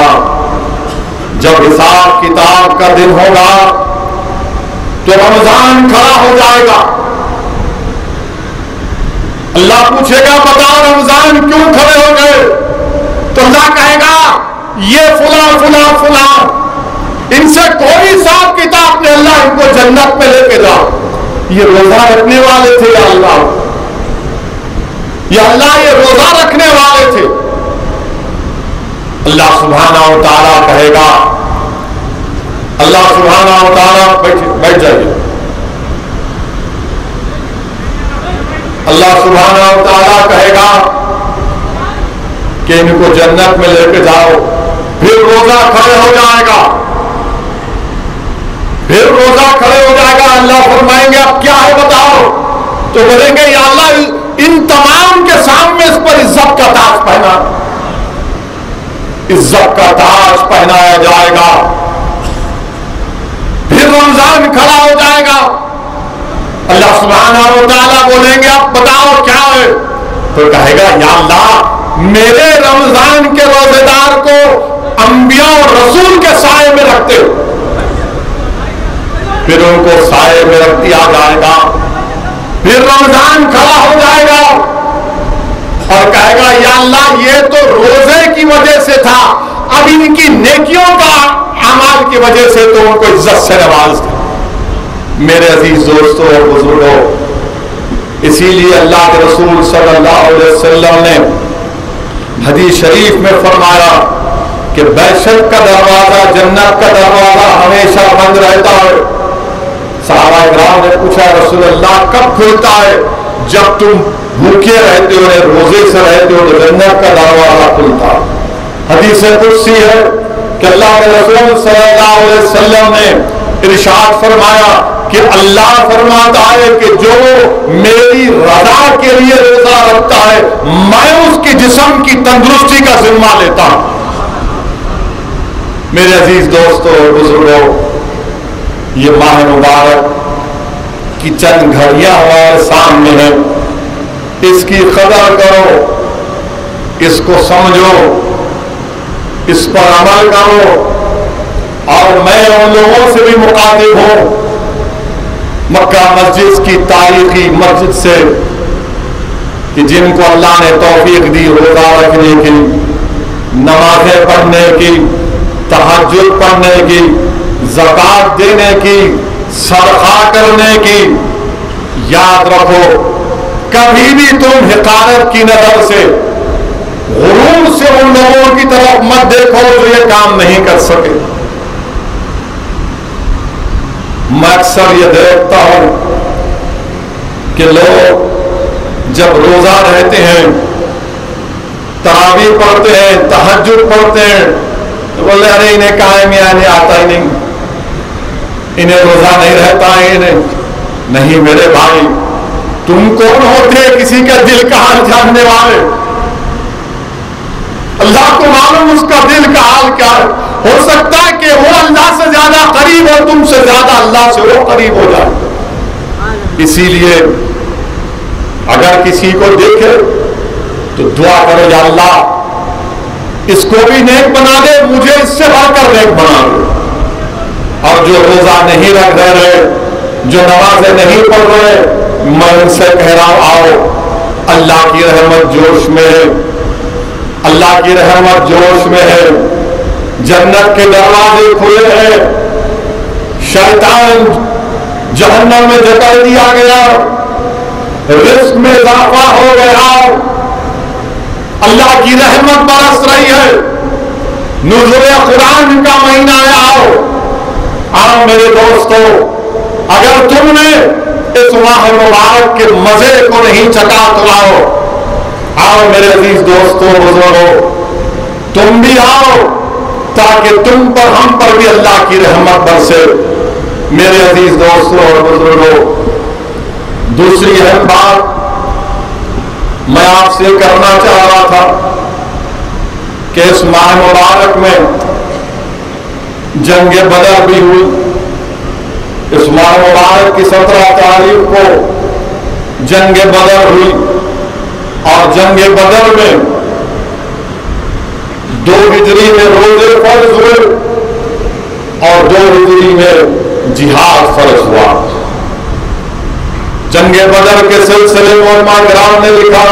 جب حساب کتاب کا دن ہوگا تو رمضان کھڑا ہو جائے گا۔ اللہ پوچھے گا بتاؤ رمضان کیوں کھڑے ہو گئے؟ تو اللہ کہے گا یہ فلاں فلاں فلاں، ان سے کوئی حساب کتاب نہیں، اللہ ان کو جنت میں لے کے جاؤ۔ یہ روزہ رکھنے والے تھے یا اللہ، یا اللہ یہ روزہ رکھنے والے تھے۔ اللہ سبحانہ و تعالیٰ کہے گا، اللہ سبحانہ و تعالیٰ بیٹھ جائیے، اللہ سبحانہ و تعالیٰ کہے گا کہ ان کو جنت میں لے کے جاؤ۔ پھر روزہ کھڑے ہو جائے گا، پھر روزہ کھڑے ہو جائے گا۔ اللہ فرمائیں گے اب کیا ہے بتاؤ؟ تو بولیں گے یا اللہ ان تمام کے سامنے اس پر عزت کا تاج پہنا، عزت کا تاج پہنایا جائے گا۔ پھر رمضان کھڑا ہو جائے گا، اللہ سبحانہ و تعالیٰ بولیں گے اب بتاؤ کیا ہے؟ تو کہے گا یا اللہ میرے رمضان کے روزے دار کو انبیاء اور رسول کے سائے میں رکھتے ہو۔ پھر ان کو سائے میں رکھ دیا جائے گا۔ پھر رمضان کھڑا ہو جائے گا اور کہے گا یا اللہ یہ تو روزے کی وجہ سے تھا، اب ان کی نیکیوں کا اعمال کی وجہ سے تو ان کو عزت سے نواز دے۔ میرے عزیز دوستوں اور بزرگوں، اسی لیے اللہ کے رسول صلی اللہ علیہ وسلم نے حدیث شریف میں فرمایا کہ بہشت کا دروازہ، جنت کا دروازہ ہمیشہ بند رہتا ہے۔ صحابہ کرام نے پوچھا رسول اللہ کب کھلتا ہے؟ جب تم بھوکے رہتے ہو، روزے سے رہتے ہو تو جنت کا دروازہ کھلتا ہے۔ حدیث قدسی ہے کہ اللہ کے رسول صلی اللہ علیہ وسلم نے ارشاد فرمایا کہ اللہ فرماتا ہے کہ جو میری رضا کے لیے روزہ رکھتا ہے میں اس کی جسم کی تندرستی کا ذمہ لیتا ہوں۔ میرے عزیز دوستوں اور بزرگوں، یہ ماہ مبارک کی چند گھڑیاں ہمارے سامنے ہیں، اس کی قدر کرو، اس کو سمجھو، اس پر عمل کرو۔ اور میں ان لوگوں سے بھی مخاطب ہوں، مکہ مسجد کی تاریخی مسجد سے، کہ جن کو اللہ نے توفیق دی روزہ رکھنے کی، نمازیں پڑھنے کی، تہجد پڑھنے کی، زکات دینے کی، صدقہ کرنے کی، یاد رکھو کبھی بھی تم حقارت کی نظر سے، غرور سے ان لوگوں کی طرف مت دیکھو جو یہ کام نہیں کر سکے۔ میں اکثر یہ دیکھتا ہوں کہ لوگ جب روزہ رہتے ہیں، تراویح پڑھتے ہیں، تہجد پڑھتے ہیں، تو بولے ارے انہیں قائم یعنی آتا ہی نہیں، انہیں روزہ نہیں رہتا ہے، انہیں نہیں۔ میرے بھائی، تم کون ہوتے کسی کا دل کا حال جاننے والے؟ اللہ کو معلوم اس کا دل کا حال کیا ہے۔ ہو سکتا ہے کہ وہ اللہ سے زیادہ قریب ہو تم سے زیادہ، اللہ سے وہ قریب ہو جائے۔ اسی لیے اگر کسی کو دیکھے تو دعا کرو، یا اللہ اس کو بھی نیک بنا دے، مجھے اس سے بڑھ کر نیک بنا دے۔ اور جو روزہ نہیں رکھ رہے، جو نمازیں نہیں پڑھ رہے، میں ان سے کہہ رہا ہوں آؤ، اللہ کی رحمت جوش میں ہے، اللہ کی رحمت جوش میں ہے، جنت کے دروازے کھلے ہیں، شیطان جہنم میں دھکیل دیا گیا، رزق میں اضافہ ہو گیا، اللہ کی رحمت برس رہی ہے، نزول قرآن کا مہینہ ہے۔ آؤ میرے دوستو، اگر تم نے اس ماہ مبارک کے مزے کو نہیں چکا تو آؤ میرے عزیز دوستو بزرگو، تم بھی آؤ تاکہ تم پر ہم پر بھی اللہ کی رحمت برسے۔ میرے عزیز دوستو اور بزرگو، دوسری اہم بات میں آپ سے کرنا چاہ رہا تھا کہ اس ماہ مبارک میں جنگ بدر بھی ہوئی۔ اس ماہ مبارک کی 17 تاریخ کو جنگ بدر ہوئی، اور جنگ بدر میں 2 ہجری میں روزے فرض ہوئے اور 2 ہجری میں جہاد فرض ہوا۔ جنگ بدر کے سلسلے میں علماء کرام نے لکھا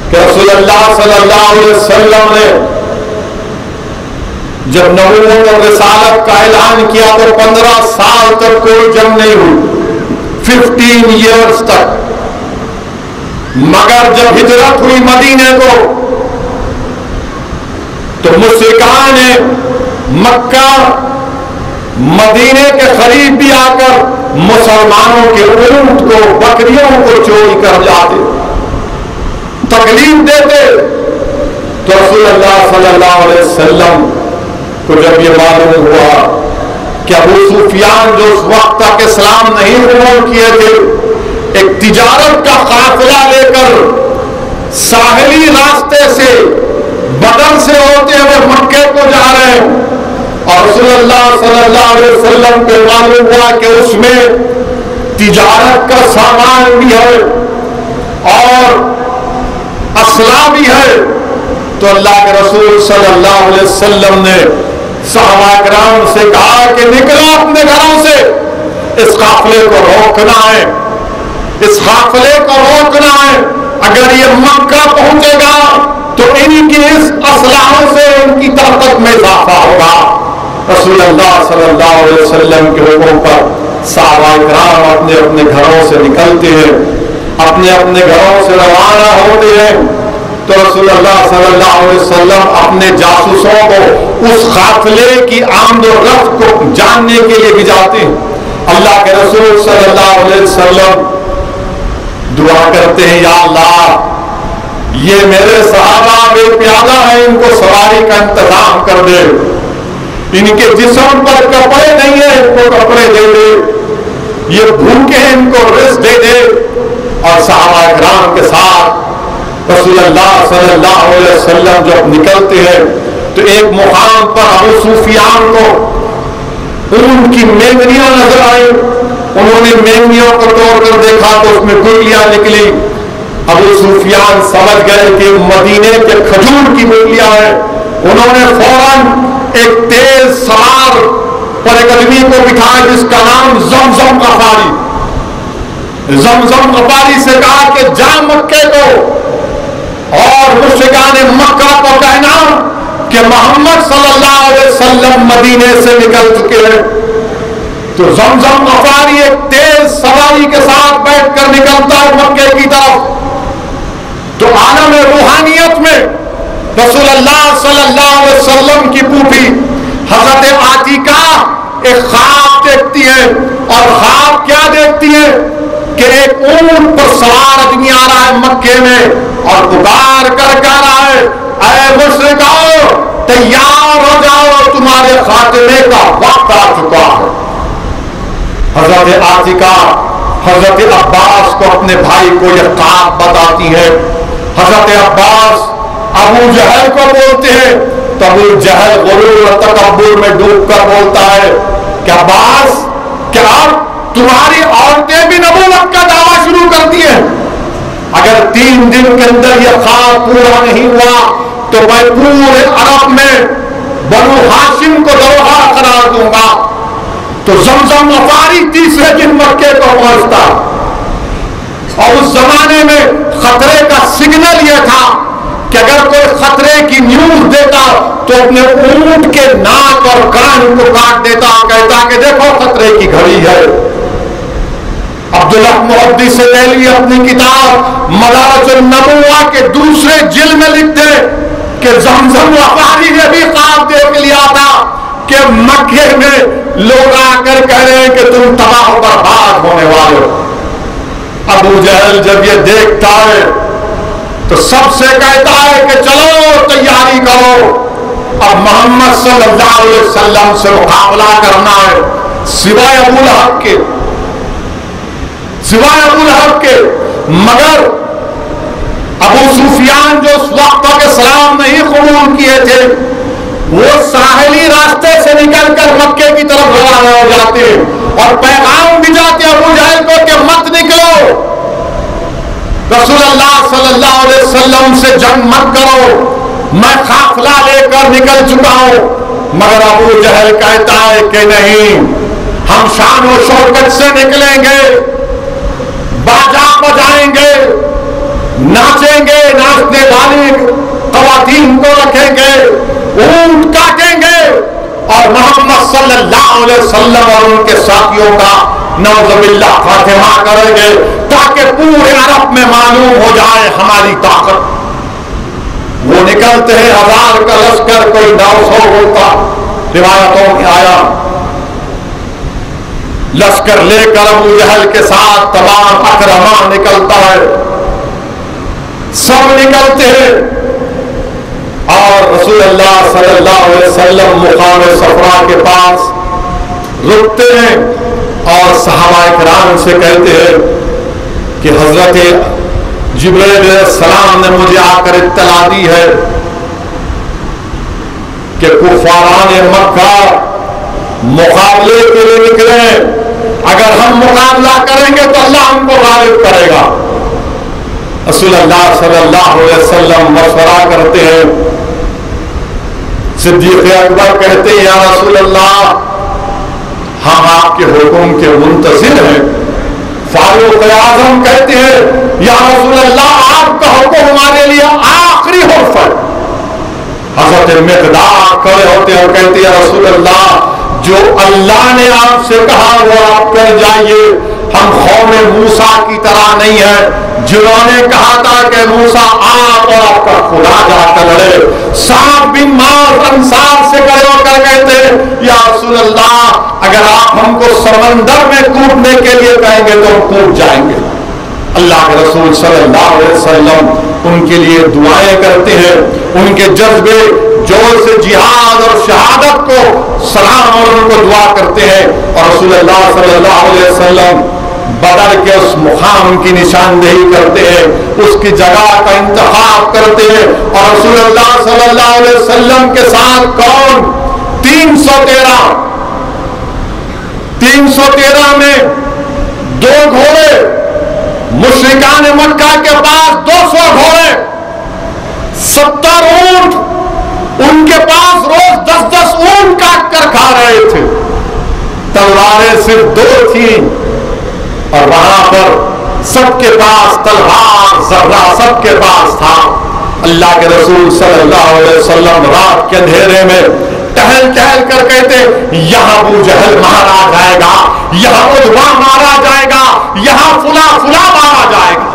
کہ رسول اللہ صلی اللہ علیہ وسلم نے جب نبوت اور رسالت کا اعلان کیا تو 15 سال تک کوئی جنگ نہیں ہوئی، 15 ایئرز تک۔ مگر جب ہجرت ہوئی مدینے کو تو مشرکان مکہ مدینے کے قریب بھی آ کر مسلمانوں کے اونٹ کو، بکریوں کو چوری کر جاتے، تکلیف دیتے۔ تو رسول اللہ صلی اللہ علیہ وسلم کو جب یہ معلوم ہوا کہ ابو سفیان جو اس وقت تک اسلام نہیں قبول کیے تھے، ایک تجارت کا قافلہ لے کر ساحلی راستے سے بدر سے ہوتے ہوئے مکے کو جا رہے ہیں، اور رسول اللہ صلی اللہ علیہ وسلم کو معلوم ہوا کہ اس میں تجارت کا سامان بھی ہے اور اسلحہ بھی ہے، تو اللہ کے رسول صلی اللہ علیہ وسلم نے صحابہ کرام سے کہا کہ نکلو اپنے گھروں سے، اس قافلے کو روکنا ہے، اس قافلے کو روکنا ہے۔ اگر یہ مکہ پہنچے گا تو ان کی اس اسلحوں سے ان کی طاقت میں اضافہ ہوگا۔ رسول اللہ صلی اللہ علیہ وسلم کے حکم پر صحابہ کرام اپنے اپنے گھروں سے نکلتے ہیں، اپنے اپنے گھروں سے روانہ ہوتے ہیں، تو رسول اللہ صلی اللہ علیہ وسلم اپنے جاسوسوں کو اس قافلے کی آمد و رفت کو جاننے کے لیے بھیجاتے ہیں۔ اللہ کے رسول صلی اللہ علیہ وسلم دعا کرتے ہیں، یا اللہ یہ میرے صحابہ بے پیادہ ہیں، ان کو سواری کا انتظام کر دے، ان کے جسم پر کپڑے نہیں ہیں، ان کو کپڑے دے دے، یہ بھوکے ہیں ان کو رزق دے دے۔ اور صحابہ کرام کے ساتھ رسول اللہ صلی اللہ علیہ وسلم جب نکلتے ہیں تو ایک مقام پر ابو سفیان کو اون کی مینگنیاں نظر آئی. انہوں نے مینگنیوں کو توڑ کر دیکھا تو اس میں گٹلیاں نکلی. ابو سفیان سمجھ گئے کہ مدینے کے کھجور کی گٹلیاں ہیں. انہوں نے فوراً ایک تیز سوار پر ایک آدمی کو بٹھایا جس کا نام زمزم غفاری. زمزم غفاری سے کہا کہ جا مکے کو اور مشرکان مکہ کو کہنا کہ محمد صلی اللہ علیہ وسلم مدینے سے نکل چکے ہیں. تو زمزم غفاری ایک تیز سواری کے ساتھ بیٹھ کر نکلتا ہے مکے کی طرف. تو عالم روحانیت میں رسول اللہ صلی اللہ علیہ وسلم کی پھوپھی حضرت عاتیقہ ایک خواب دیکھتی ہے. اور خواب کیا دیکھتی ہے کہ ایک اونٹ پر سوار آدمی آ رہا ہے مکے میں اور پکار کر کہہ رہا ہے اے مشرکاؤ تیار ہو جاؤ تمہارے خاتمے کا وقت آ چکا ہے. حضرت عاتیقہ حضرت عباس کو اپنے بھائی کو یہ خواب بتاتی ہے. حضرت عباس ابو جہل کو بولتے ہیں تو ابو جہل غرور و تکبر میں ڈوب کر بولتا ہے کہ عباس کیا تمہاری عورتیں بھی نبوت کا دعویٰ شروع کر دیے؟ اگر 3 دن کے اندر یہ خواب پورا نہیں ہوا تو میں پورے عرب میں بنو ہاشم کو دوحہ قرار دوں گا. تو زمزم غفاری تیسرے دن مکے کو پہنچتا. اور اس زمانے میں خطرے کا سگنل یہ تھا کہ اگر کوئی خطرے کی نیوز دیتا تو اپنے اونٹ کے ناک اور کان کو کاٹ دیتا، کہتا کہ دیکھو خطرے کی گھڑی ہے. عبداللہ محدث دہلوی اپنی کتاب مدارج النبوہ کے دوسرے جلد میں لکھتے کہ زمزم غفاری نے بھی خواب دیکھ لیا تھا کہ مکے میں لوگ آ کر کہہ رہے ہیں کہ تم تباہ و برباد ہونے والے ہو. ابو جہل جب یہ دیکھتا ہے تو سب سے کہتا ہے کہ چلو تیاری کرو، اب محمد صلی اللہ علیہ وسلم سے مقابلہ کرنا ہے سوائے ابو لہب کے. مگر ابو سفیان جو اس وقت تک اسلام نہیں قبول کیے تھے وہ ساحلی راستے سے نکل کر مکے کی طرف روانہ ہو جاتے اور پیغام بھی جاتے ابو جہل کو کہ مت نکلو، رسول اللہ صلی اللہ علیہ وسلم سے جنگ مت کرو، میں قافلہ لے کر نکل چکا ہوں. مگر ابو جہل کہتا ہے کہ نہیں، ہم شان و شوکت سے نکلیں گے، باجا بجائیں گے، ناچیں گے، ناچنے والی خواتین کو رکھیں گے، اونٹ کاٹیں گے اور محمد صلی اللہ علیہ وسلم اور ان کے ساتھیوں کا نعوذ باللہ خاتمہ کریں گے تاکہ پورے عرب میں معلوم ہو جائے ہماری طاقت. وہ نکلتے ہیں 1000 کا لشکر، کوئی 900 ہوتا روایتوں میں آیا. لشکر لے کر ابو جہل کے ساتھ تمام اکرما نکلتا ہے، سب نکلتے ہیں اور رسول اللہ صلی اللہ علیہ وسلم مقام صفرا کے پاس رکتے ہیں اور صحابہ کرام سے کہتے ہیں کہ حضرت جبرائیل علیہ السلام نے مجھے آ کر اطلاع دی ہے کہ کفاران مکہ مقابلے کے لیے نکلے ہیں، اگر ہم مقابلہ کریں گے تو اللہ ہم کو غالب کرے گا. رسول اللہ صلی اللہ علیہ وسلم مشورہ کرتے ہیں. صدیق اکبر کہتے ہیں یا رسول اللہ ہم آپ کے حکم کے منتظر ہیں. فاروق اعظم کہتے ہیں یا رسول اللہ آپ کا حکم ہمارے لیے آخری حرف ہے. حضرت مقداد کھڑے ہوتے اور کہتے ہیں یا رسول اللہ جو اللہ نے آپ سے کہا وہ آپ کر جائیے، ہم قوم موسیٰ کی طرح نہیں ہے جنہوں نے کہا تھا کہ موسیٰ آپ اور آپ کا خدا جا کر لڑے. صاحب بن معاذ انصار سے کھڑے ہو کر کہتے ہیں یا رسول اللہ اگر آپ ہم کو سمندر میں کودنے کے لیے کہیں گے تو ہم کود جائیں گے. اللہ کے رسول صلی اللہ علیہ وسلم ان کے لیے دعائیں کرتے ہیں، ان کے جذبے جوش سے جہاد اور شہادت کو سلام اور ان کو دعا کرتے ہیں. اور رسول اللہ صلی اللہ علیہ وسلم بدر کے اس مقام کی نشاندہی کرتے ہیں، اس کی جگہ کا انتخاب کرتے ہیں، اور رسول اللہ صلی اللہ علیہ وسلم کے ساتھ کون؟ 313 میں 2 گھوڑے، مشرکان مکہ کے پاس 200 گھوڑے، 70 اونٹ، ان کے پاس روز 10 اونٹ کاٹ کر کھا رہے تھے، تلواریں صرف 2 تھیں، اور وہاں پر سب کے پاس تلوار ذرہ سب کے پاس تھا۔ اللہ کے رسول صلی اللہ علیہ وسلم رات کے اندھیرے میں ٹہل کر کہتے یہاں ابو جہل مارا جائے گا، یہاں عتبہ مارا جائے گا، یہاں فلاں مارا جائے گا۔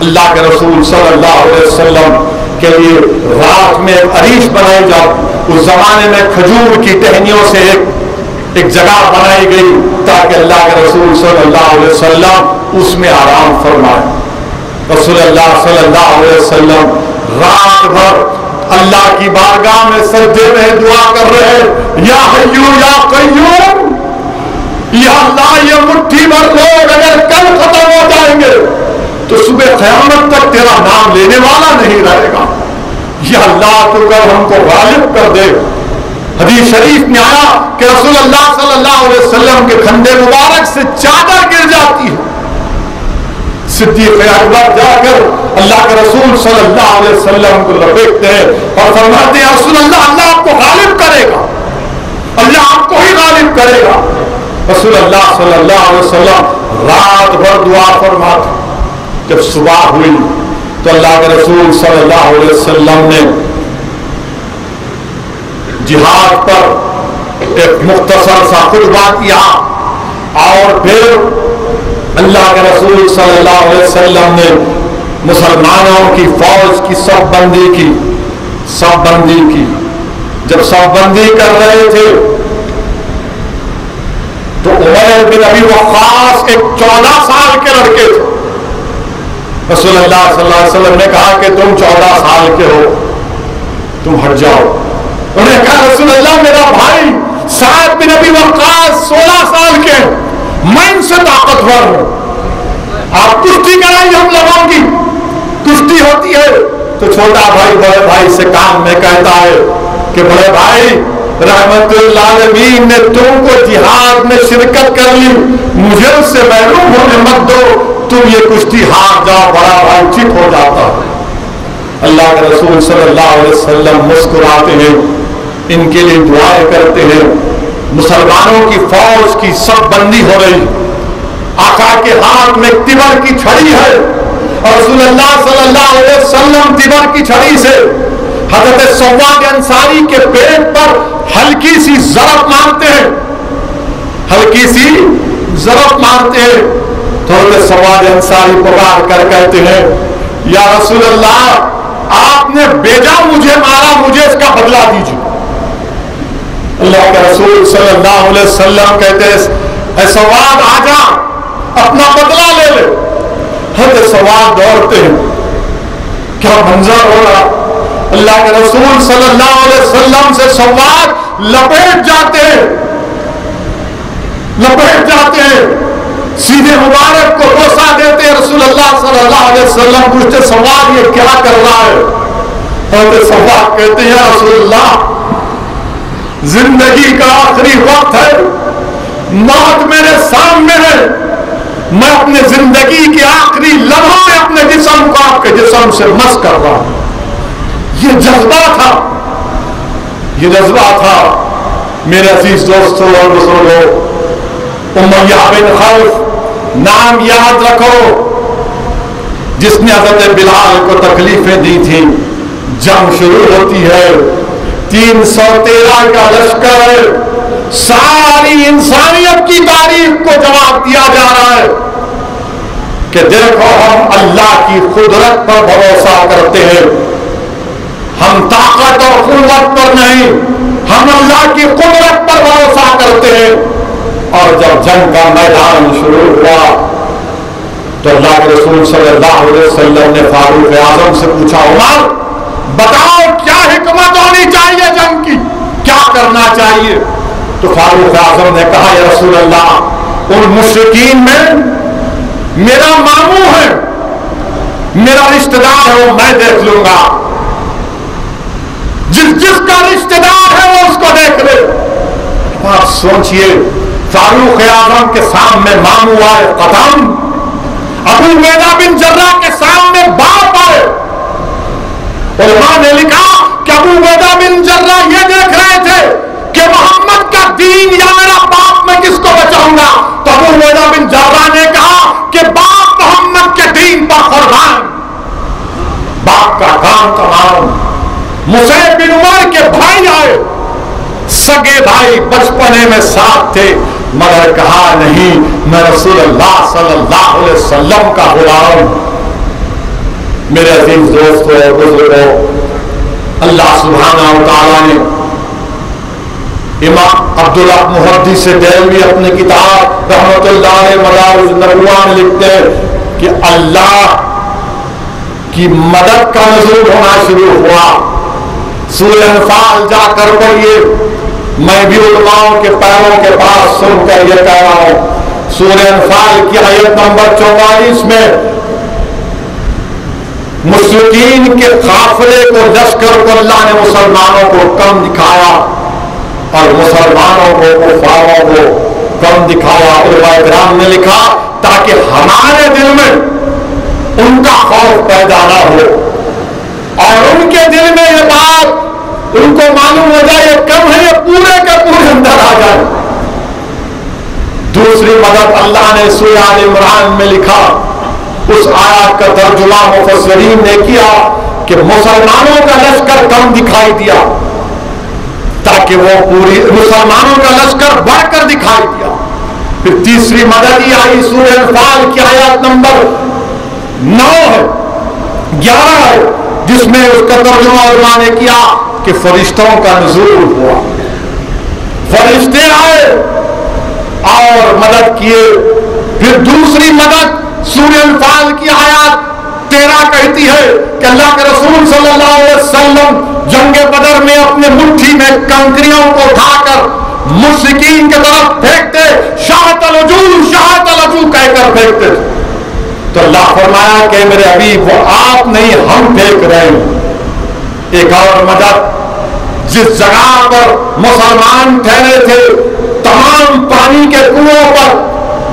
اللہ کے رسول صلی اللہ علیہ وسلم کے لیے رات میں عریش بنائی جاؤ، اس زمانے میں کھجور کی ٹہنیوں سے ایک جگہ بنائی گئی تاکہ اللہ کے رسول صلی اللہ علیہ وسلم اس میں آرام فرمائے۔ رسول اللہ صلی اللہ علیہ وسلم رات بھر اللہ کی بارگاہ میں سجدے میں دعا کر رہے، یا حیو یا قیوم، یا اللہ یہ مٹھی بھر لوگ اگر کل ختم ہو جائیں گے تو صبح قیامت تک تیرا نام لینے والا نہیں رہے گا، یا اللہ تو کل ہم کو غالب کر دے۔ حدیث شریف میں آیا کہ رسول اللہ صلی اللہ علیہ وسلم کے کھندے مبارک سے چادر گر جاتی ہے، صدیق اکبر جا کر اللہ کے رسول صلی اللہ علیہ وسلم کو لپیٹتے ہیں اور فرماتے ہیں رسول اللہ، اللہ آپ کو غالب کرے گا، اللہ آپ کو ہی غالب کرے گا۔ رسول اللہ صلی اللہ علیہ وسلم رات بھر دعا فرماتے، جب صبح ہوئی تو اللہ کے رسول صلی اللہ علیہ وسلم نے جہاد پر ایک مختصر سا خطبہ کیا، اور پھر اللہ کے رسول صلی اللہ علیہ وسلم نے مسلمانوں کی فوج کی صف بندی کی۔ جب صف بندی کر رہے تھے تو عمر بن ابی وقاص ایک 14 سال کے لڑکے تھے۔ رسول اللہ صلی اللہ علیہ وسلم نے کہا کہ تم 14 سال کے ہو، تم ہٹ جاؤ۔ انہوں نے کہا رسول اللہ میرا بھائی سعد بن ابی وقاص 16 سال کے، میں ان سے طاقتور ہوں، آپ کشتی کرائیے ہم لوگوں کی۔ کشتی ہوتی ہے تو چھوٹا بھائی بڑے بھائی سے کام میں کہتا ہے کہ بڑے بھائی رحمت العالمین نے تم کو جہاد میں شرکت کر لی، مجھے اس سے محروم ہونے مت دو، تم یہ کشتی ہار جاؤ۔ بڑا بھائی چپ ہو جاتا ہے۔ اللہ کے رسول صلی اللہ علیہ وسلم مسکراتے ہیں، ان کے لیے دعائیں کرتے ہیں۔ مسلمانوں کی فوج کی صف بندی ہو رہی، آقا کے ہاتھ میں تبر کی چھڑی ہے، اور رسول اللہ صلی اللہ علیہ وسلم تبر کی چھڑی سے حضرت سواد انصاری کے پیٹ پر ہلکی سی ضرب مارتے ہیں، تو حضرت سواد انصاری پکار کر کہتے ہیں یا رسول اللہ آپ نے بیجا مجھے مارا، مجھے اس کا بدلہ دیجیے۔ اللہ کے رسول صلی اللہ علیہ وسلم کہتے ہیں اے سواد آجا اپنا بدلہ لے لے۔ حضرت سواد دوڑتے ہیں، کیا منظر ہو رہا، اللہ کے رسول صلی اللہ علیہ وسلم سے سواد لپیٹ جاتے ہیں، سیدھے مبارک کو بوسہ دیتے ہیں۔ رسول اللہ صلی اللہ علیہ وسلم پوچھتے سواد یہ کیا کر رہا ہے؟ حضرت سواد کہتے ہیں یا رسول اللہ زندگی کا آخری وقت ہے، موت میرے سامنے ہے، میں اپنے زندگی کے آخری لمحوں میں اپنے جسم کو آپ کے جسم سے مس کر رہا ہوں۔ یہ جذبہ تھا میرے عزیز دوستوں اور بزرگوں۔ امیہ بن خلف نام یاد رکھو، جس نے حضرت بلال کو تکلیفیں دی تھی۔ جنگ شروع ہوتی ہے، 313 کا لشکر ہے، ساری انسانیت کی تاریخ کو جواب دیا جا رہا ہے کہ دیکھو ہم اللہ کی قدرت پر بھروسہ کرتے ہیں، ہم طاقت اور قوت پر نہیں، ہم اللہ کی قدرت پر بھروسہ کرتے ہیں۔ اور جب جنگ کا میدان شروع ہوا تو اللہ کے رسول صلی اللہ علیہ وسلم نے فاروق اعظم سے پوچھا عمر بتاؤ کیا حکمت ہونی چاہیے جنگ کی، کیا کرنا چاہیے؟ تو فاروق اعظم نے کہا یا رسول اللہ ان مشرکین میں میرا ماموں ہے، میرا رشتہ دار ہے، وہ میں دیکھ لوں گا، جس کا رشتہ دار ہے وہ اس کو دیکھ لے۔ آپ سوچئے، فاروق اعظم کے سامنے ماموں آئے قدم، ابو عبیدہ بن جراح کے سامنے باپ آئے۔ علماء نے لکھا کہ ابو عبیدہ بن جراح یہ دیکھ رہے تھے کہ محمد کا دین یا میرا باپ میں کس کو بچاؤں گا، تو ابو عبیدہ بن جراح نے کہا کہ باپ محمد کے دین پر قربان، باپ کا کام تمام۔ مصعب بن عمر کے بھائی آئے، سگے بھائی بچپنے میں ساتھ تھے، مگر کہا نہیں میں رسول اللہ صلی اللہ علیہ وسلم کا غلام۔ میرے عزیز دوستو اور بزرگوں، اللہ سبحانہ و تعالیٰ نے امام عبداللہ محدث دہلوی اپنی کتاب رحمت اللہ علیہ مدارج النبوہ میں لکھتے ہیں کہ اللہ کی مدد کا نزول ہونا شروع ہوا۔ سورہ انفال جا کر پڑھیے، میں بھی علماء کے پیروں کے پاس سن کر یہ کہہ رہا ہوں۔ سورہ انفال کی آیت نمبر 44 میں مشرکین کے قافلے کو، لشکر کو اللہ نے مسلمانوں کو کم دکھایا اور مسلمانوں کو، کفاروں کو کم دکھایا۔ علماء کرام نے لکھا تاکہ ہمارے دل میں ان کا خوف پیدا نہ ہو اور ان کے دل میں یہ بات ان کو معلوم ہو جائے یہ کم ہے، یہ پورے کے پورے اندر آ جائے۔ دوسری مدد اللہ نے سورہ آل عمران میں لکھا، اس آیات کا ترجمہ مفسرین نے کیا کہ مسلمانوں کا لشکر کم دکھائی دیا تاکہ وہ پوری مسلمانوں کا لشکر بڑھ کر دکھائی دیا۔ پھر تیسری مدد یہ آئی سورہ انفال کی آیات نمبر 9 ہے، 11 ہے، جس میں اس کا ترجمہ علماء نے کیا کہ فرشتوں کا نزول ہوا، فرشتے آئے اور مدد کیے۔ پھر دوسری مدد سورہ انفال کی آیات 13 کہتی ہے کہ اللہ کے رسول صلی اللہ علیہ وسلم جنگ بدر میں اپنے مٹھی میں کنکریوں کو اٹھا کر مشرکین کی طرف پھینکتے، شاہت الوجوہ شاہت الوجوہ کہہ کر پھینکتے تھے، تو اللہ فرمایا کہ میرے حبیب وہ آپ نہیں ہم پھینک رہے ہیں۔ ایک اور مدد، جس جگہ پر مسلمان ٹھہرے تھے تمام پانی کے کنویں پر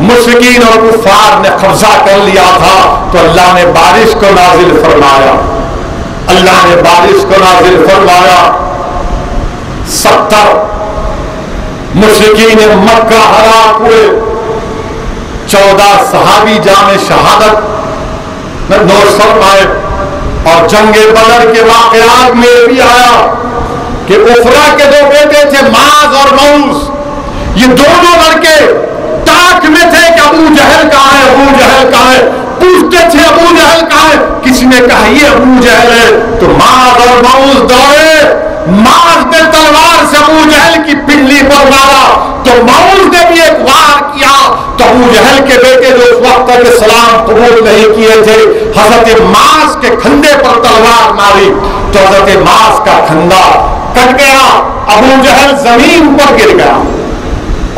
مشرکین اور کفار نے قبضہ کر لیا تھا، تو اللہ نے بارش کو نازل فرمایا، اللہ نے بارش کو نازل فرمایا۔ 70 مشرکین مکہ ہلاک ہوئے، 14 صحابی جام شہادت میں نوش فرمائے۔ اور جنگ بدر کے واقعات میں بھی آیا کہ افرا کے 2 بیٹے تھے، معاذ اور موز، یہ دونوں لڑکے تاک میں تھے کہ ابو جہل کہاں ہے، ابو جہل کہاں ہے، پوچھتے تھے ابو جہل کہاں ہے، کسی نے کہا یہ ابو جہل ہے، تو معاذ اور موز دوڑے، معاذ نے تلوار سے ابو جہل کی پنڈلی پر مارا، تو موز نے بھی ایک وار کیا، تو ابو جہل کے بیٹے جو اس وقت تک اسلام قبول نہیں کیے تھے، حضرت معاذ کے کھندے پر تلوار ماری، تو حضرت معاذ کا کھندا کٹ گیا، ابو جہل زمین پر گر گیا۔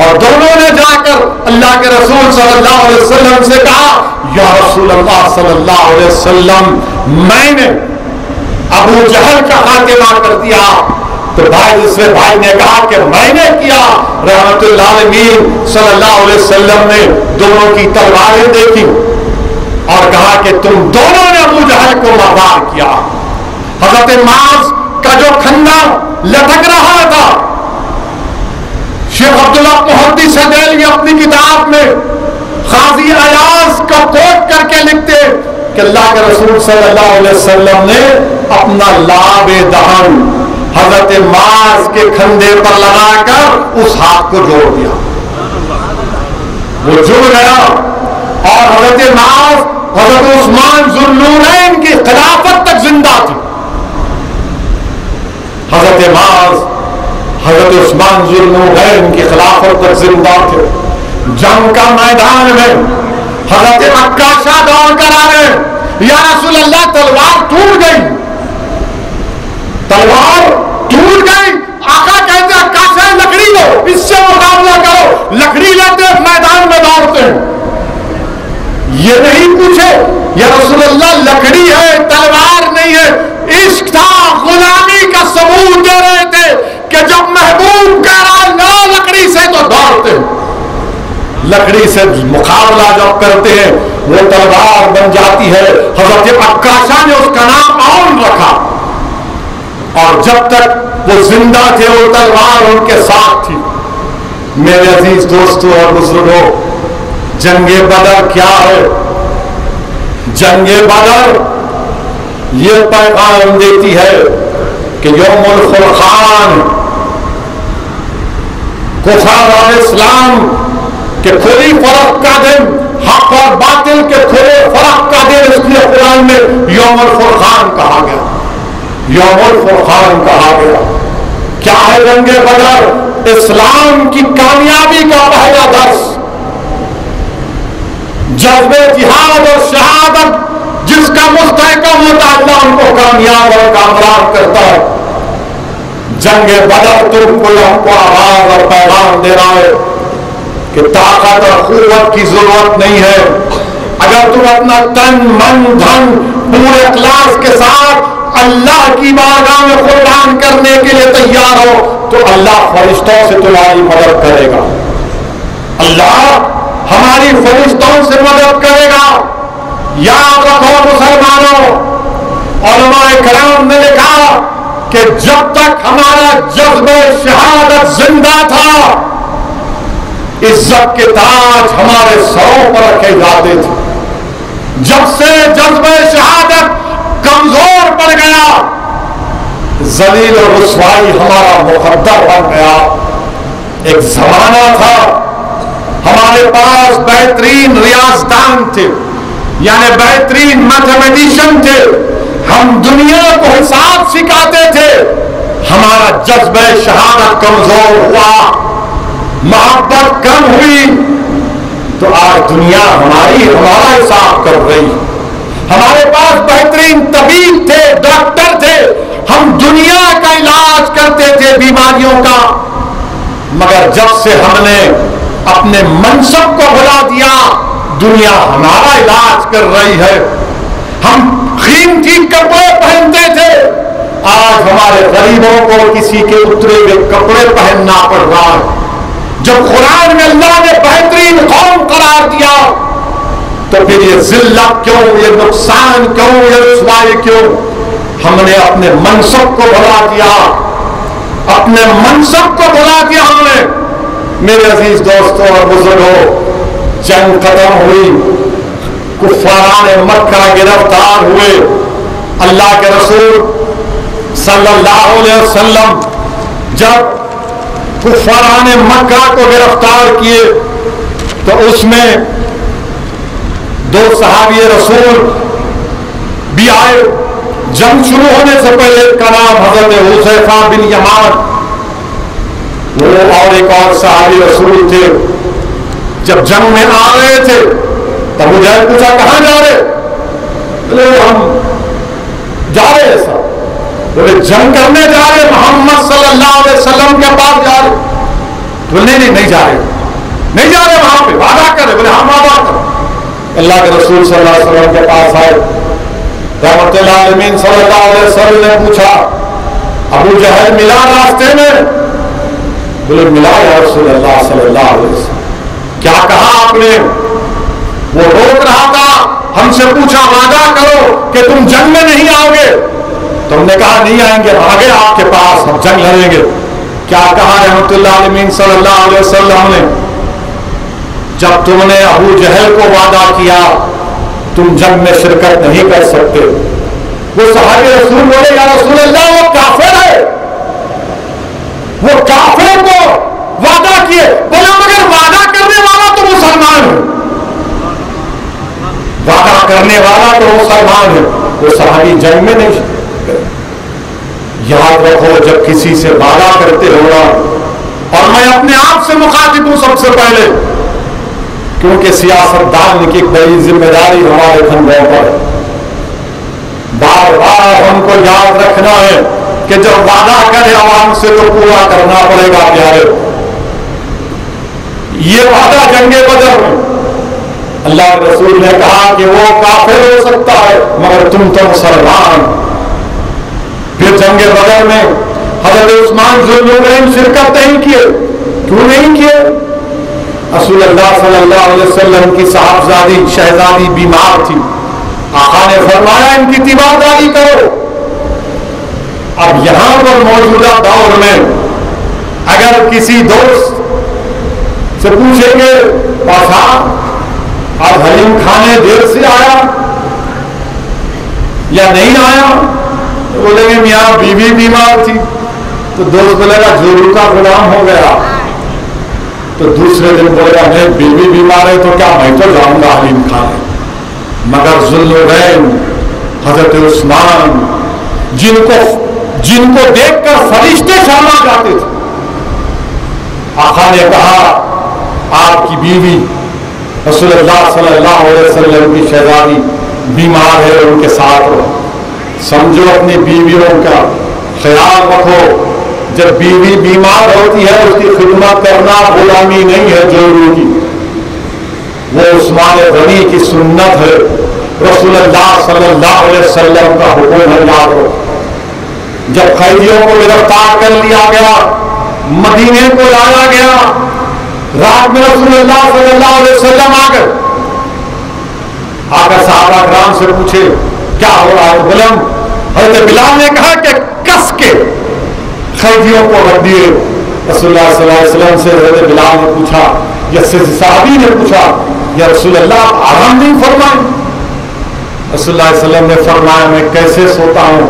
اور دونوں نے جا کر اللہ کے رسول صلی اللہ علیہ وسلم سے کہا، یا رسول اللہ صلی اللہ علیہ وسلم میں نے ابو جہل کا خاتمہ کر دیا۔ تو بھائی دوسرے بھائی نے کہا کہ میں نے کیا۔ رحمت اللہ علیہ صلی اللہ علیہ وسلم نے دونوں کی تلواریں دیکھی اور کہا کہ تم دونوں نے ابو جہل کو مردار کیا۔ حضرت معاذ کا جو کھندا لٹک رہا تھا، شیخ عبداللہ محدث دہلوی اپنی کتاب میں قاضی ایاز کا کوٹ کر کے لکھتے کہ اللہ کے رسول صلی اللہ علیہ وسلم نے اپنا لاب دہن حضرت معاذ کے کھندے پر لگا کر اس ہاتھ کو جوڑ دیا، وہ جڑ گیا، اور حضرت معاذ حضرت عثمان ذو النورین کی خلافت تک زندہ تھی۔ حضرت معاذ حضرت عثمان ذو النورین کی خلافت تک زندہ تھے۔ جنگ کا میدان میں حضرت عکاشہ دوڑ کر آ رہے ہیں، یا رسول اللہ تلوار ٹوٹ گئی، تلوار ٹوٹ گئی۔ آقا کہتے عکاشہ لکڑی دو، اس سے مقابلہ کرو، لکڑی لیتے میدان میں دوڑ کہ جب محبوب کہہ رہا نہ لکڑی سے تو دوڑتے ہیں، لکڑی سے مقابلہ جب کرتے ہیں وہ تلوار بن جاتی ہے۔ حضرت عکاشہ نے اس کا نام عون رکھا، اور جب تک وہ زندہ تھے وہ تلوار ان کے ساتھ تھی۔ میرے عزیز دوستوں اور بزرگوں، جنگ بدر کیا ہے؟ جنگ بدر یہ پیغام دیتی ہے کہ یوم الفرقان، کفر اور اسلام کے کھلی فرق کا دن، حق اور باطل کے کھلے فرق کا دن، اس لیے قرآن میں یوم الفرقان کہا گیا، یوم الفرقان کہا گیا۔ کیا ہے جنگ بدر؟ اسلام کی کامیابی کا پہلا درس، جذب جہاد اور شہادت جس کا مستحکم ہوتا ہے اللہ ان کو کامیاب اور کامیاب کرتا ہے۔ جنگ بدر تم کو ہم کو آواز اور پیغام دے رہا ہے کہ طاقت اور قوت کی ضرورت نہیں ہے، اگر تم اپنا تن من دھن پورے اخلاص کے ساتھ اللہ کی بارگاہ میں قربان کرنے کے لیے تیار ہو تو اللہ فرشتوں سے تمہاری مدد کرے گا، اللہ ہماری فرشتوں سے مدد کرے گا۔ یاد رکھو مسلمانوں، علماء کرام نے لکھا کہ جب تک ہمارا جذبہ شہادت زندہ تھا عزت کے تاج ہمارے سروں پر رکھے جاتے تھے، جب سے جذبہ شہادت کمزور پڑ گیا ذلیل و رسوائی ہمارا مقدر بن گیا۔ ایک زمانہ تھا ہمارے پاس بہترین ریاضدان تھے، یعنی بہترین میتھمیٹیشین تھے، ہم دنیا کو حساب سکھاتے تھے، ہمارا جذبہ شہادت کمزور ہوا، محبت کم ہوئی، تو آج دنیا ہمارا حساب کر رہی۔ ہمارے پاس بہترین طبیب تھے، ڈاکٹر تھے، ہم دنیا کا علاج کرتے تھے بیماریوں کا، مگر جب سے ہم نے اپنے منصب کو بھلا دیا دنیا ہمارا علاج کر رہی ہے۔ ہم قیمتی کپڑے پہنتے تھے، آج ہمارے غریبوں کو کسی کے اترے ہوئے کپڑے پہننا پڑ رہا ہے۔ جب قرآن میں اللہ نے بہترین قوم قرار دیا تو پھر یہ ذلت کیوں، یہ نقصان کیوں، یہ رسوائی کیوں؟ ہم نے اپنے منصب کو بھلا دیا، اپنے منصب کو بھلا دیا ہم نے۔ میرے عزیز دوستوں اور بزرگوں، جنگ ختم ہوئی، کفاران مکہ گرفتار ہوئے، اللہ کے رسول صلی اللہ علیہ وسلم جب کفاران مکہ کو گرفتار کیے تو اس میں دو صحابی رسول بھی آئے۔ جنگ شروع ہونے سے پہلے ایک کا نام حضرت حذیفہ بن یمان، وہ اور ایک اور صحابی رسول تھے۔ جب جنگ میں آ رہے تھے تب ابو جہل پوچھا کہاں جا رہے؟ بولے ہم جا رہے ہیں صاحب۔ بولے جنگ کرنے جا رہے؟ محمد صلی اللہ علیہ وسلم کے پاس جا رہے؟ بولے نہیں جا رہے، نہیں جا رہے، وہاں پہ وعدہ کرے۔ بولے ہم وعدہ کریں۔ اللہ کے رسول صلی اللہ علیہ وسلم کے پاس آئے، رحمت اللہ عالمین صلی اللہ علیہ وسلم نے پوچھا ابو جہل ملا راستے میں؟ بولے ملا یا رسول اللہ صلی اللہ علیہ وسلم۔ کیا کہا آپ نے؟ وہ روک رہا تھا، ہم سے پوچھا وعدہ کرو کہ تم جنگ میں نہیں آؤ گے، تم نے کہا نہیں آئیں گے، آگے آپ کے پاس ہم جنگ لڑیں گے۔ کیا کہا رحمت اللہ علیہ صلی اللہ علیہ وسلم نے؟ جب تم نے ابو جہل کو وعدہ کیا تم جنگ میں شرکت نہیں کر سکتے۔ وہ صحابی رسول بولے یا رسول اللہ وہ کافر ہے، وہ کافر کو وعدہ کیے۔ بولے مگر وعدہ کرنے والا تو مسلمان ہے، وعدہ کرنے والا تو مسلمان ہے، وہ صحابی جنگ میں نہیں شرکت۔ یاد رکھو جب کسی سے وعدہ کرتے ہو نا، اور میں اپنے آپ سے مخاطب ہوں سب سے پہلے، کیونکہ سیاستدان کی ایک بڑی ذمہ داری ہمارے کندھوں پر ہے۔ بار بار ہم کو یاد رکھنا ہے کہ جب وعدہ کرے عوام سے تو پورا کرنا پڑے گا پیارے۔ یہ وعدہ جنگ بدر میں اللہ کے رسول نے کہا کہ وہ کافر ہو سکتا ہے مگر تم تو مسلمان۔ پھر جنگ بدر میں حضرت عثمان ذوالنورین شرکت نہیں کیے؟ کیوں نہیں کیے؟ رسول اللہ صلی اللہ علیہ وسلم کی صاحبزادی شہزادی بیمار تھی، آقا نے فرمایا ان کی تیمارداری کرو۔ اب یہاں پر موجودہ دور میں اگر کسی دوست سے پوچھیں گے پاشا آج حلیم کھانے دیر سے آیا یا نہیں آیا، تو بولیں گے میاں بیوی بیمار تھی، تو دوست بولے گا جورو کا غلام ہو گیا، تو دوسرے دن بولے گا نہیں بیوی بیمار ہے تو کیا میں تو جاؤں گا حلیم کھانے۔ مگر ذوالنورین حضرت عثمان جن کو دیکھ کر فرشتے شرما جاتے تھے، آقا نے کہا آپ کی بیوی رسول اللہ صلی اللہ علیہ وسلم کی شہزادی بیمار ہے، ان کے ساتھ رہو، سمجھو اپنی بیویوں کا خیال رکھو۔ جب بیوی بیمار ہوتی ہے اس کی خدمت کرنا غلامی نہیں ہے جورو کی، وہ عثمان غنی کی سنت ہے، رسول اللہ صلی اللہ علیہ وسلم کا حکم ہے، یاد رکھو۔ جب قیدیوں کو گرفتار کر لیا گیا، مدینے کو لایا گیا، رات میں رسول اللہ صلی اللہ علیہ وسلم آ کر صحابہ کرام سے پوچھے کیا ہو رہا ہے؟ بلم حضرت بلال نے کہا کہ کس کے قیدیوں کو رکھ دیے۔ رسول اللہ صلی اللہ علیہ وسلم سے حضرت بلال نے پوچھا یا صحابی نے پوچھا یا رسول اللہ آپ آرام نہیں فرمائیں؟ رسول اللہ علیہ وسلم نے فرمایا میں کیسے سوتا ہوں،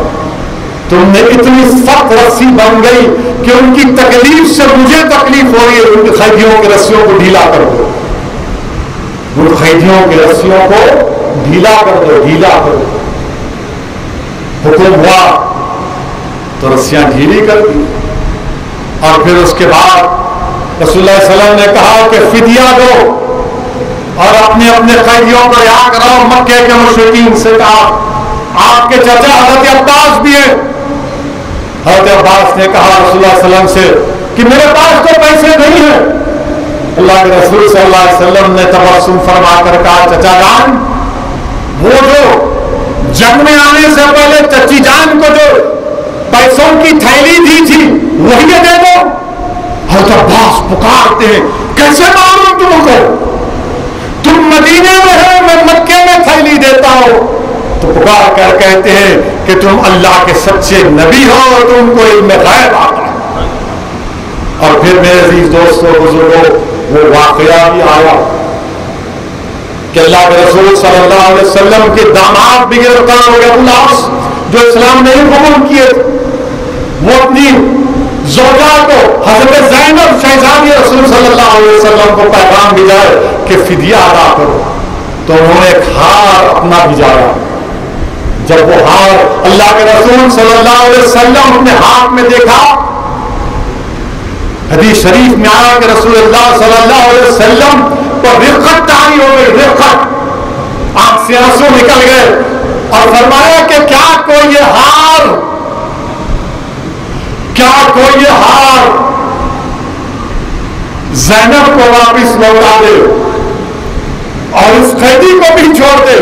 تم نے اتنی سخت رسی بن گئی کہ ان کی تکلیف سے مجھے تکلیف ہو رہی ہے، ان قیدیوں کی رسیوں کو ڈھیلا کر دو، ان قیدیوں کی رسیوں کو ڈھیلا کر دو، ڈھیلا کر دو۔ حکم ہوا تو رسیاں ڈھیلی کر دی، اور پھر اس کے بعد رسول اللہ علیہ وسلم نے کہا کہ فدیہ دو اور اپنے اپنے قیدیوں کو رہا کراؤ۔ مکے کے مشرکین سے کہا آپ کے چچا حضرت عباس بھی ہیں۔ حضرت عباس نے کہا رسول اللہ علیہ وسلم سے کہ میرے پاس تو پیسے نہیں ہیں۔ اللہ کے رسول صلی اللہ علیہ وسلم نے تبسم فرما کر کہا چچا جان وہ جو جنگ میں آنے سے پہلے چچی جان کو جو پیسوں کی تھیلی دی تھی وہی دے دو۔ حضرت عباس پکارتے ہیں کیسے معلوم تم کو؟ تم مدینے میں ہو میں مکے میں تھیلی دیتا ہوں۔ تو پکار کر کہتے ہیں کہ تم اللہ کے سچے نبی ہو اور تم کو علم غیب آتا ہے۔ اور پھر میرے عزیز دوستوں بزرگوں وہ واقعہ بھی آیا کہ اللہ کے رسول صلی اللہ علیہ وسلم کے داماد بھی گرفتار ہو گئے، ابو العاص جو اسلام نہیں قبول کیے، وہ اپنی زوجہ کو حضرت زینب شہزادی رسول صلی اللہ علیہ وسلم کو پیغام بھیجائے کہ فدیہ ادا کرو، تو انہوں نے ایک ہار اپنا بھیجایا۔ جب وہ ہار اللہ کے رسول صلی اللہ علیہ وسلم اپنے ہاتھ میں دیکھا، حدیث شریف میں آیا کہ رسول اللہ صلی اللہ علیہ وسلم پر رفقت طاری ہو گئی، رفقت، آنکھ سے آنسو نکل گئے، اور فرمایا کہ کیا کوئی یہ ہار زینب کو واپس لوٹا دے اور اس قیدی کو بھی چھوڑ دے،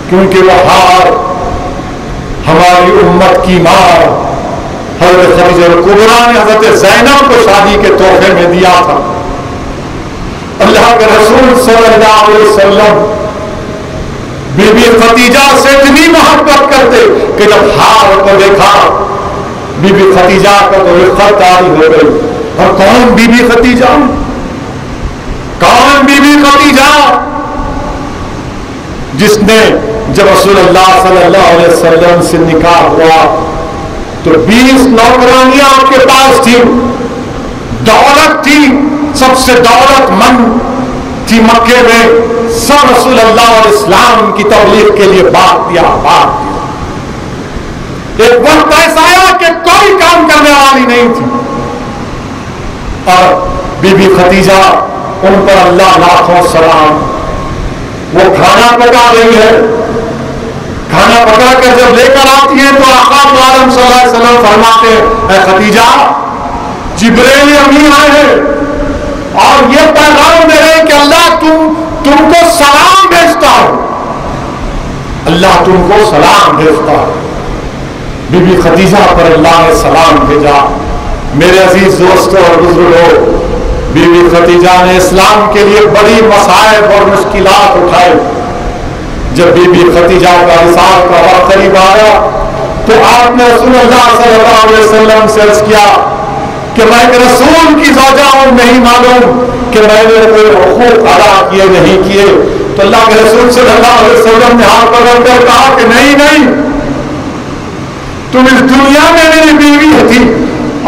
کیونکہ وہ ہار ہماری امت کی ماں حضرت خدیجہ کبریٰ نے حضرت زینب کو شادی کے تحفے میں دیا تھا۔ اللہ کے رسول صلی اللہ علیہ وسلم بی بی خدیجہ سے اتنی محبت کرتے کہ جب ہار کو دیکھا بی بی خدیجہ کا تو رفقت طاری ہو گئی۔ اور کون بی بی خدیجہ؟ کون بی بی خدیجہ؟ جس نے جب رسول اللہ صلی اللہ علیہ وسلم سے نکاح ہوا تو 20 نوکرانیاں آپ کے پاس تھی، دولت تھی، سب سے دولت مند تھی مکے میں، سب رسول اللہ علیہ السلام کی تبلیغ کے لیے بات دیا۔ ایک وقت ایسا آیا کہ کوئی کام کرنے والی نہیں تھی، اور بی بی خدیجہ ان پر اللہ لاکھوں سلام، وہ کھانا پکا رہی ہے، کھانا پکا کر جب لے کر آتی ہے تو آقا عالم صلی اللہ علیہ وسلم فرماتے ہیں اے خدیجہ جبریل امین آئے ہیں اور یہ پیغام دے رہے کہ اللہ تم کو سلام بھیجتا ہو، اللہ تم کو سلام بھیجتا ہو۔ بی بی خدیجہ پر اللہ نے سلام بھیجا۔ میرے عزیز دوستوں اور بزرگوں، بی بی خدیجہ نے اسلام کے لیے بڑی مصائب اور مشکلات اٹھائی۔ جب بی بی خدیجہ کا وصال کا وقت قریب آیا تو آپ نے رسول اللہ صلی اللہ علیہ وسلم سے عرض کیا کہ میں ایک رسول کی زوجہ ہوں، نہیں معلوم کہ میں نے کوئی حقوق ادا کیے نہیں کیے۔ تو اللہ کے رسول صلی اللہ علیہ وسلم نے ہاتھ پکڑ کر کہا کہ نہیں، تم اس دنیا میں میری بیوی تھی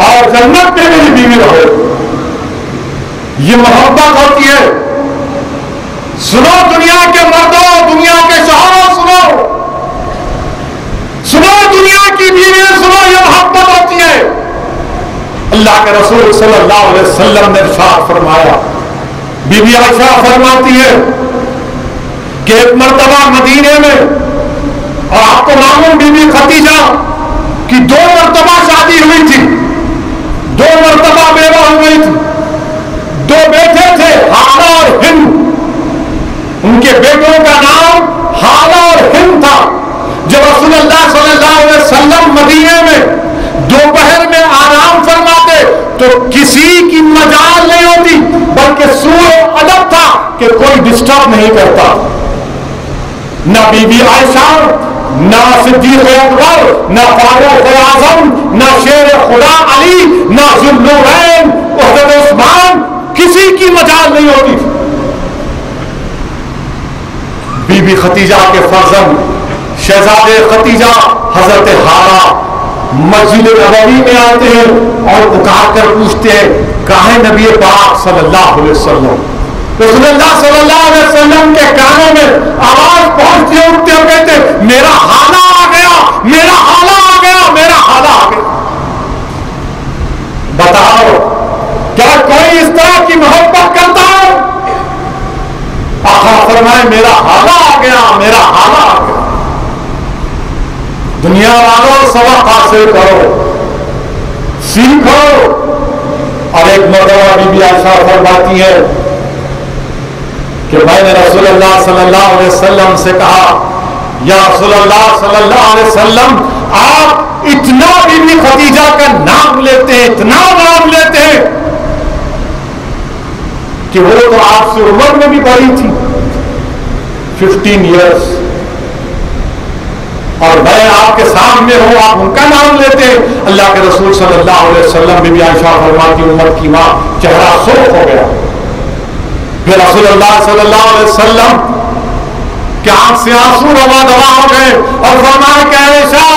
اور جنت میں میری بیوی رہو۔ یہ محبت ہوتی ہے۔ سنو دنیا کے مردوں، دنیا کے شوہروں، سنو دنیا کی بیویاں، سنو، یہ محبت ہوتی ہے۔ اللہ کے رسول صلی اللہ علیہ وسلم نے ارشاد فرمایا، بی بی عائشہ فرماتی ہے کہ ایک مرتبہ مدینے میں، اور آپ کو معلوم بی بی خدیجہ کی 2 مرتبہ شادی ہوئی تھی، 2 مرتبہ بیوہ ہوئی تھی، 2 بیٹے تھے، حالہ اور ہند۔ ان کے بیٹوں کا نام حالہ اور ہند تھا۔ جب رسول اللہ صلی اللہ علیہ وسلم مدینے میں دوپہر میں آرام فرماتے تو کسی کی مجال نہیں ہوتی، بلکہ سوء ادب تھا کہ کوئی ڈسٹرب نہیں کرتا۔ نہ بی بی عائشہ، نہ صدیق اکبر، نہ فاروق اعظم، نہ شیر خدا علی، نہ ذوالنورین حضرت عثمان، کسی کی مجال نہیں ہوتی تھی۔ بی بی خدیجہ کے فرزند شہزادے خدیجہ حضرت حالہ مسجد نبوی میں آتے ہیں اور پکار کر پوچھتے ہیں، کہاں ہے نبی پاک صلی اللہ علیہ وسلم؟ رسول اللہ صلی اللہ علیہ وسلم کے کانوں میں آواز پہنچتی ہے، اٹھتے ہوئے کہتے ہیں، میرا حالہ آ گیا، میرا حالہ آ گیا، میرا حالہ آ گیا۔ بتاؤ کیا کوئی اس طرح کی محبت کرتا ہے؟ آقا فرمائے، میرا حالہ آ گیا، میرا حالہ آ گیا۔ دنیا والوں سبق حاصل کرو، سیکھو۔ اور ایک مرتبہ بی بی عائشہ فرماتی ہے کہ میں نے رسول اللہ صلی اللہ علیہ وسلم سے کہا، یا رسول اللہ صلی اللہ علیہ وسلم، آپ اتنا بی بی خدیجہ کا نام لیتے ہیں، اتنا نام لیتے ہیں کہ وہ تو آپ سے عمر میں بھی بڑی تھی، 15 ایئرس، اور میں آپ کے سامنے ہوں، آپ ان کا نام لیتے ہیں۔ اللہ کے رسول صلی اللہ علیہ وسلم بی بی عائشہ فرماتی، عمر کی ماں چہرہ سرخ ہو گیا۔ پھر رسول اللہ صلی اللہ علیہ وسلم کے آنکھ سے آنسو روا دوا ہو گئے اور فرمایا کہ عائشہ،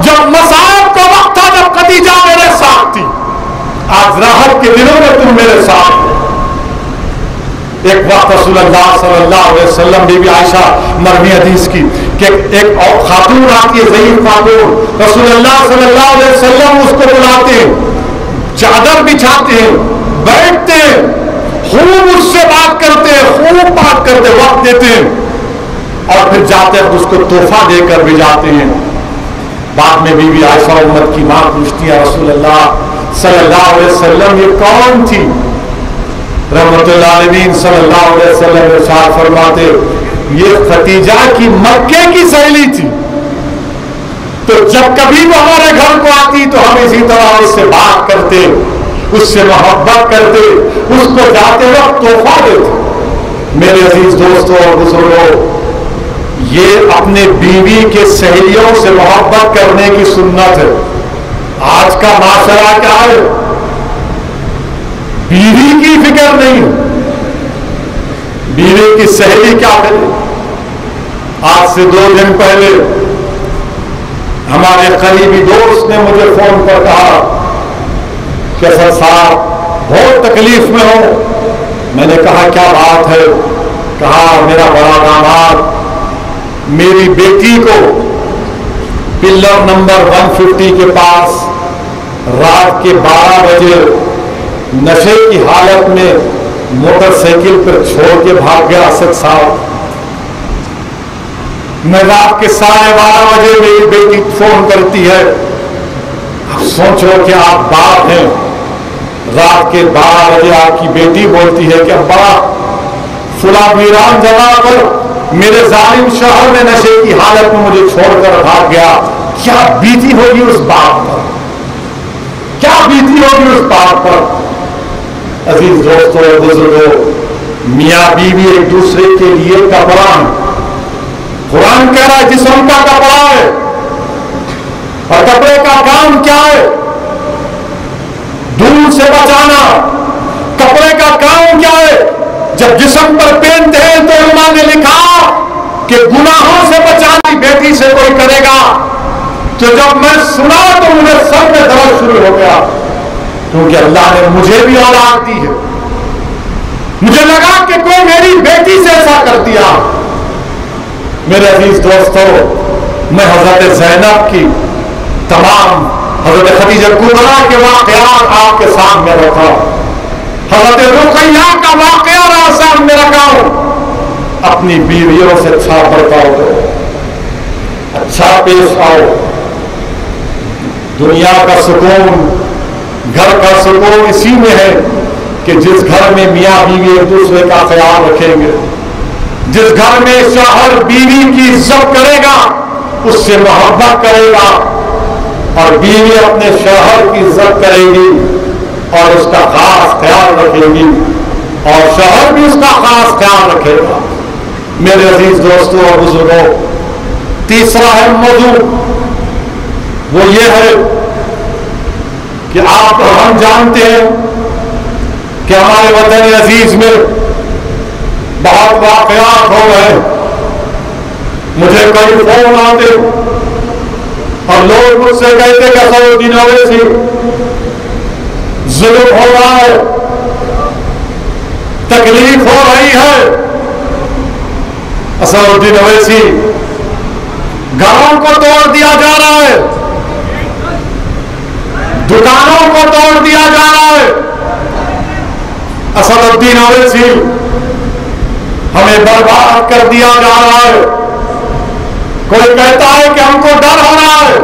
جب مصائب کا وقت تھا، جب خدیجہ میرے ساتھ تھی، آج راحت کے دنوں میں تم میرے ساتھ۔ ایک وقت رسول اللہ صلی اللہ علیہ وسلم بی بی عائشہ مروی حدیث کی کہ ایک اور خاتون آتی ہے، ضعیف خاتون، رسول اللہ صلی اللہ علیہ وسلم اس کو بلاتے ہیں، چادر بچھاتے ہیں، بیٹھتے ہیں، خوب اس سے بات کرتے ہیں، خوب بات کرتے، وقت دیتے ہیں، اور پھر جاتے ہیں اس کو تحفہ دے کر بھی جاتے ہیں۔ بعد میں بی بی عائشہ امت کی ماں پوچھتی ہے، رسول اللہ صلی اللہ علیہ وسلم یہ کون تھی؟ رحمت اللہ علیہ صلی اللہ علیہ وسلم ارشاد فرماتے، یہ خدیجہ کی مکے کی سہیلی تھی، تو جب کبھی وہ ہمارے گھر کو آتی تو ہم اسی طرح اس سے بات کرتے، اس سے محبت کرتے، اس کو جاتے وقت تحفہ دیتے۔ میرے عزیز دوستوں اور بزرگوں، یہ اپنے بیوی کے سہیلیوں سے محبت کرنے کی سنت ہے۔ آج کا معاشرہ کیا ہے؟ بیوی کی فکر نہیں، بیوی کی سہیلی کیا کرے۔ آج سے 2 دن پہلے ہمارے قریبی دوست نے مجھے فون پر کہا کہ اسد صاحب بہت تکلیف میں ہوں۔ میں نے کہا کیا بات ہے؟ کہا میرا بڑا داماد میری بیٹی کو پلر نمبر 150 کے پاس رات کے 12 بجے نشے کی حالت میں موٹر سائیکل پر چھوڑ کے بھاگ گیا۔ اسد صاحب، میں رات کے 12:30 بجے میری بیٹی فون کرتی ہے۔ اب سوچو کہ آپ باپ ہیں، رات کے 12 بجے آپ کی بیٹی بولتی ہے کہ ابا فلاں ویران جگہ پر میرے ظالم شوہر نے نشے کی حالت میں مجھے چھوڑ کر بھاگ گیا، کیا بیتی ہوگی اس باپ پر، کیا بیتی ہوگی اس باپ پر۔ عزیز دوستوں اور بزرگوں، میاں بیوی ایک دوسرے کے لیے کپڑا، قرآن کہہ رہا ہے جسم کا کپڑا ہے، اور کپڑے کا کام کیا ہے؟ دھول سے بچانا۔ کپڑے کا کام کیا ہے؟ جب جسم پر پہنتے ہیں تو علماء نے لکھا کہ گناہوں سے بچانے بیٹی سے کوئی کرے گا، تو جب میں سنا تو مجھے سر میں درد شروع ہو گیا، کیونکہ اللہ نے مجھے بھی اولاد دی ہے۔ مجھے لگا کہ کوئی میری بیٹی سے ایسا کر دیا۔ میرے عزیز دوستوں، میں حضرت زینب کی تمام، حضرت خدیجہ کبریٰ کے واقعات آپ کے سامنے رکھا، حضرت رقیہ کا واقعہ سامنے رکھا ہوں۔ اپنی بیویوں سے اچھا برتاؤ کرو، اچھا پیش آؤ۔ دنیا کا سکون، گھر کا سکون اسی میں ہے کہ جس گھر میں میاں بیوی ایک دوسرے کا خیال رکھیں گے، جس گھر میں شوہر بیوی کی عزت کرے گا، اس سے محبت کرے گا، اور بیوی اپنے شوہر کی عزت کرے گی اور اس کا خاص خیال رکھے گی، اور شوہر بھی اس کا خاص خیال رکھے گا۔ میرے عزیز دوستوں اور بزرگوں، تیسرا اہم موضوع وہ یہ ہے کہ آپ اور ہم جانتے ہیں کہ ہمارے وطن عزیز میں بہت واقعات ہو گئے۔ مجھے کئی فون آتے اور لوگ مجھ سے کہتے کہ سعودی اویسی ظلم ہو رہا ہے، تکلیف ہو رہی ہے۔ سعودی اویسی گھروں کو توڑ دیا جا رہا ہے، دکانوں کو توڑ دیا جا رہا ہے۔ اسد الدین اویسی ہمیں برباد کر دیا جا رہا ہے۔ کوئی کہتا ہے کہ ہم کو ڈر ہو رہا ہے،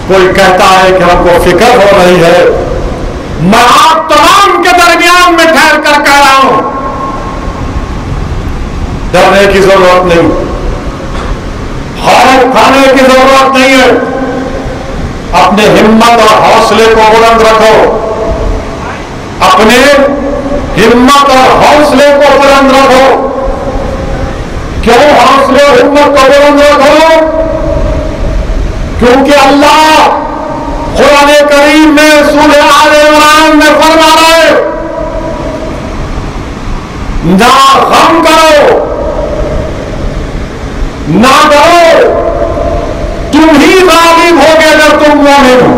کوئی کہتا ہے کہ ہم کو فکر ہو رہی ہے۔ میں آپ تمام کے درمیان میں ٹھہر کر کہہ رہا ہوں، ڈرنے کی ضرورت نہیں، خوف کھانے کی ضرورت نہیں ہے۔ اپنے ہمت اور حوصلے کو بلند رکھو، اپنے ہمت اور حوصلے کو بلند رکھو۔ کیوں حوصلے اور ہمت کو بلند رکھو؟ کیونکہ اللہ قرآن کریم میں سورہ آل عمران میں فرما رہا ہے، نہ غم کرو نہ ڈرو، تم ہی غالب ہوگے اگر تم مومن ہو۔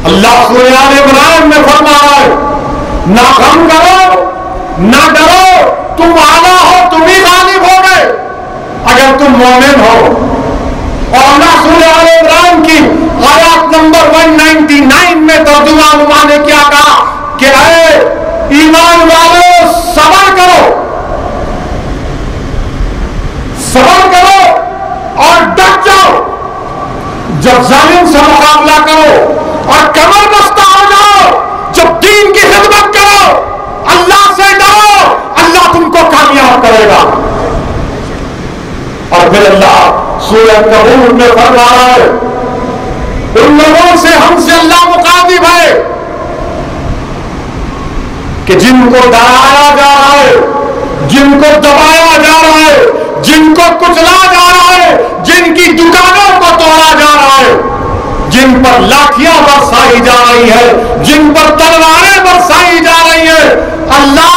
اللہ سورہ آل عمران میں فرما رہا ہے، نہ غم کرو نہ ڈرو، تم اعلیٰ ہو، تم ہی غالب ہوگے اگر تم مومن ہو۔ اور اللہ سورہ آل عمران کی آیات نمبر 199 میں ترجمہ علماء نے کیا کہا کہ اے ایمان والو صبر کرو، صبر کرو اور ڈٹ جاؤ۔ جب ظالم سے مقابلہ کرو اور کمر بستہ ہو جاؤ، جب دین کی خدمت کرو، اللہ سے ڈرو، اللہ تم کو کامیاب کرے گا۔ اور پھر اللہ سورہ کہف میں فرما رہا ہے، ان لوگوں سے ہم سے اللہ مخاطب ہے کہ جن کو ڈرایا جا رہا ہے، جن کو دبایا جا رہا ہے، جن کو کچلا جا رہا ہے، جن کی دکانوں کو توڑا جا رہا ہے، جن پر لاٹھیاں برسائی جا رہی ہے، جن پر تلواریں برسائی جا رہی ہے، اللہ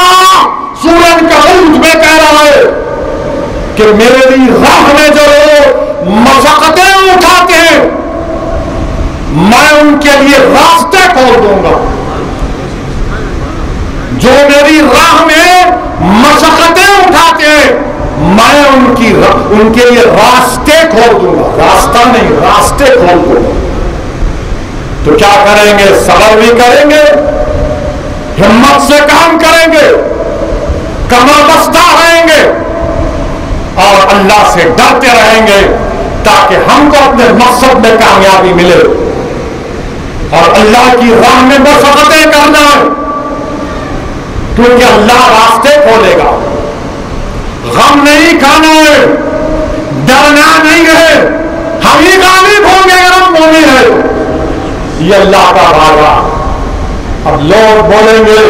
سورہ کہف میں کہہ رہا ہے کہ میری راہ میں جو مشقتیں اٹھاتے ہیں، میں ان کے لیے راستے کھول دوں گا۔ جو میری راہ میں مشقتیں اٹھاتے ہیں، میں ان کے لیے راستے کھول دوں گا، راستہ نہیں، راستے کھول دوں گا۔ تو کیا کریں گے؟ صبر بھی کریں گے، ہمت سے کام کریں گے، کمر بستہ رہیں گے، اور اللہ سے ڈرتے رہیں گے تاکہ ہم کو اپنے مقصد میں کامیابی ملے۔ اور اللہ کی راہ میں مشقتیں کرنا ہے، کیونکہ اللہ راستے کھولے گا۔ غم نہیں کھانا ہے، ڈرنا نہیں ہے، ہم ہی غالب ہوں گے اگر ہم مومن ہیں. یہ اللہ کا وعدہ. اب لوگ بولیں گے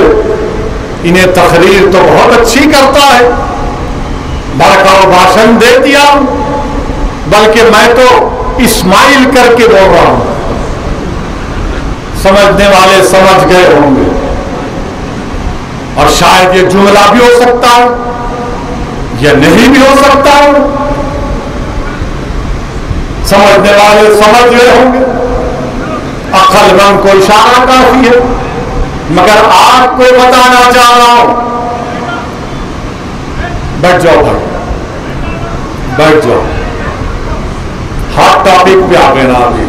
انہیں تقریر تو بہت اچھی کرتا ہے, بڑکا بھاشن دے دیا, بلکہ میں تو اسمائل کر کے بول رہا ہوں. سمجھنے والے سمجھ گئے ہوں گے, اور شاید یہ جملہ بھی ہو سکتا ہے یا نہیں بھی ہو سکتا ہے. سمجھنے والے سمجھ گئے ہوں گے. عقل مند کو اشارہ کافی ہے, مگر آپ کو بتانا چاہ رہا ہوں. بیٹھ جاؤ بھائی, بیٹھ جاؤ. ہاتھ ٹاپک پہ آ گئے نا. ابھی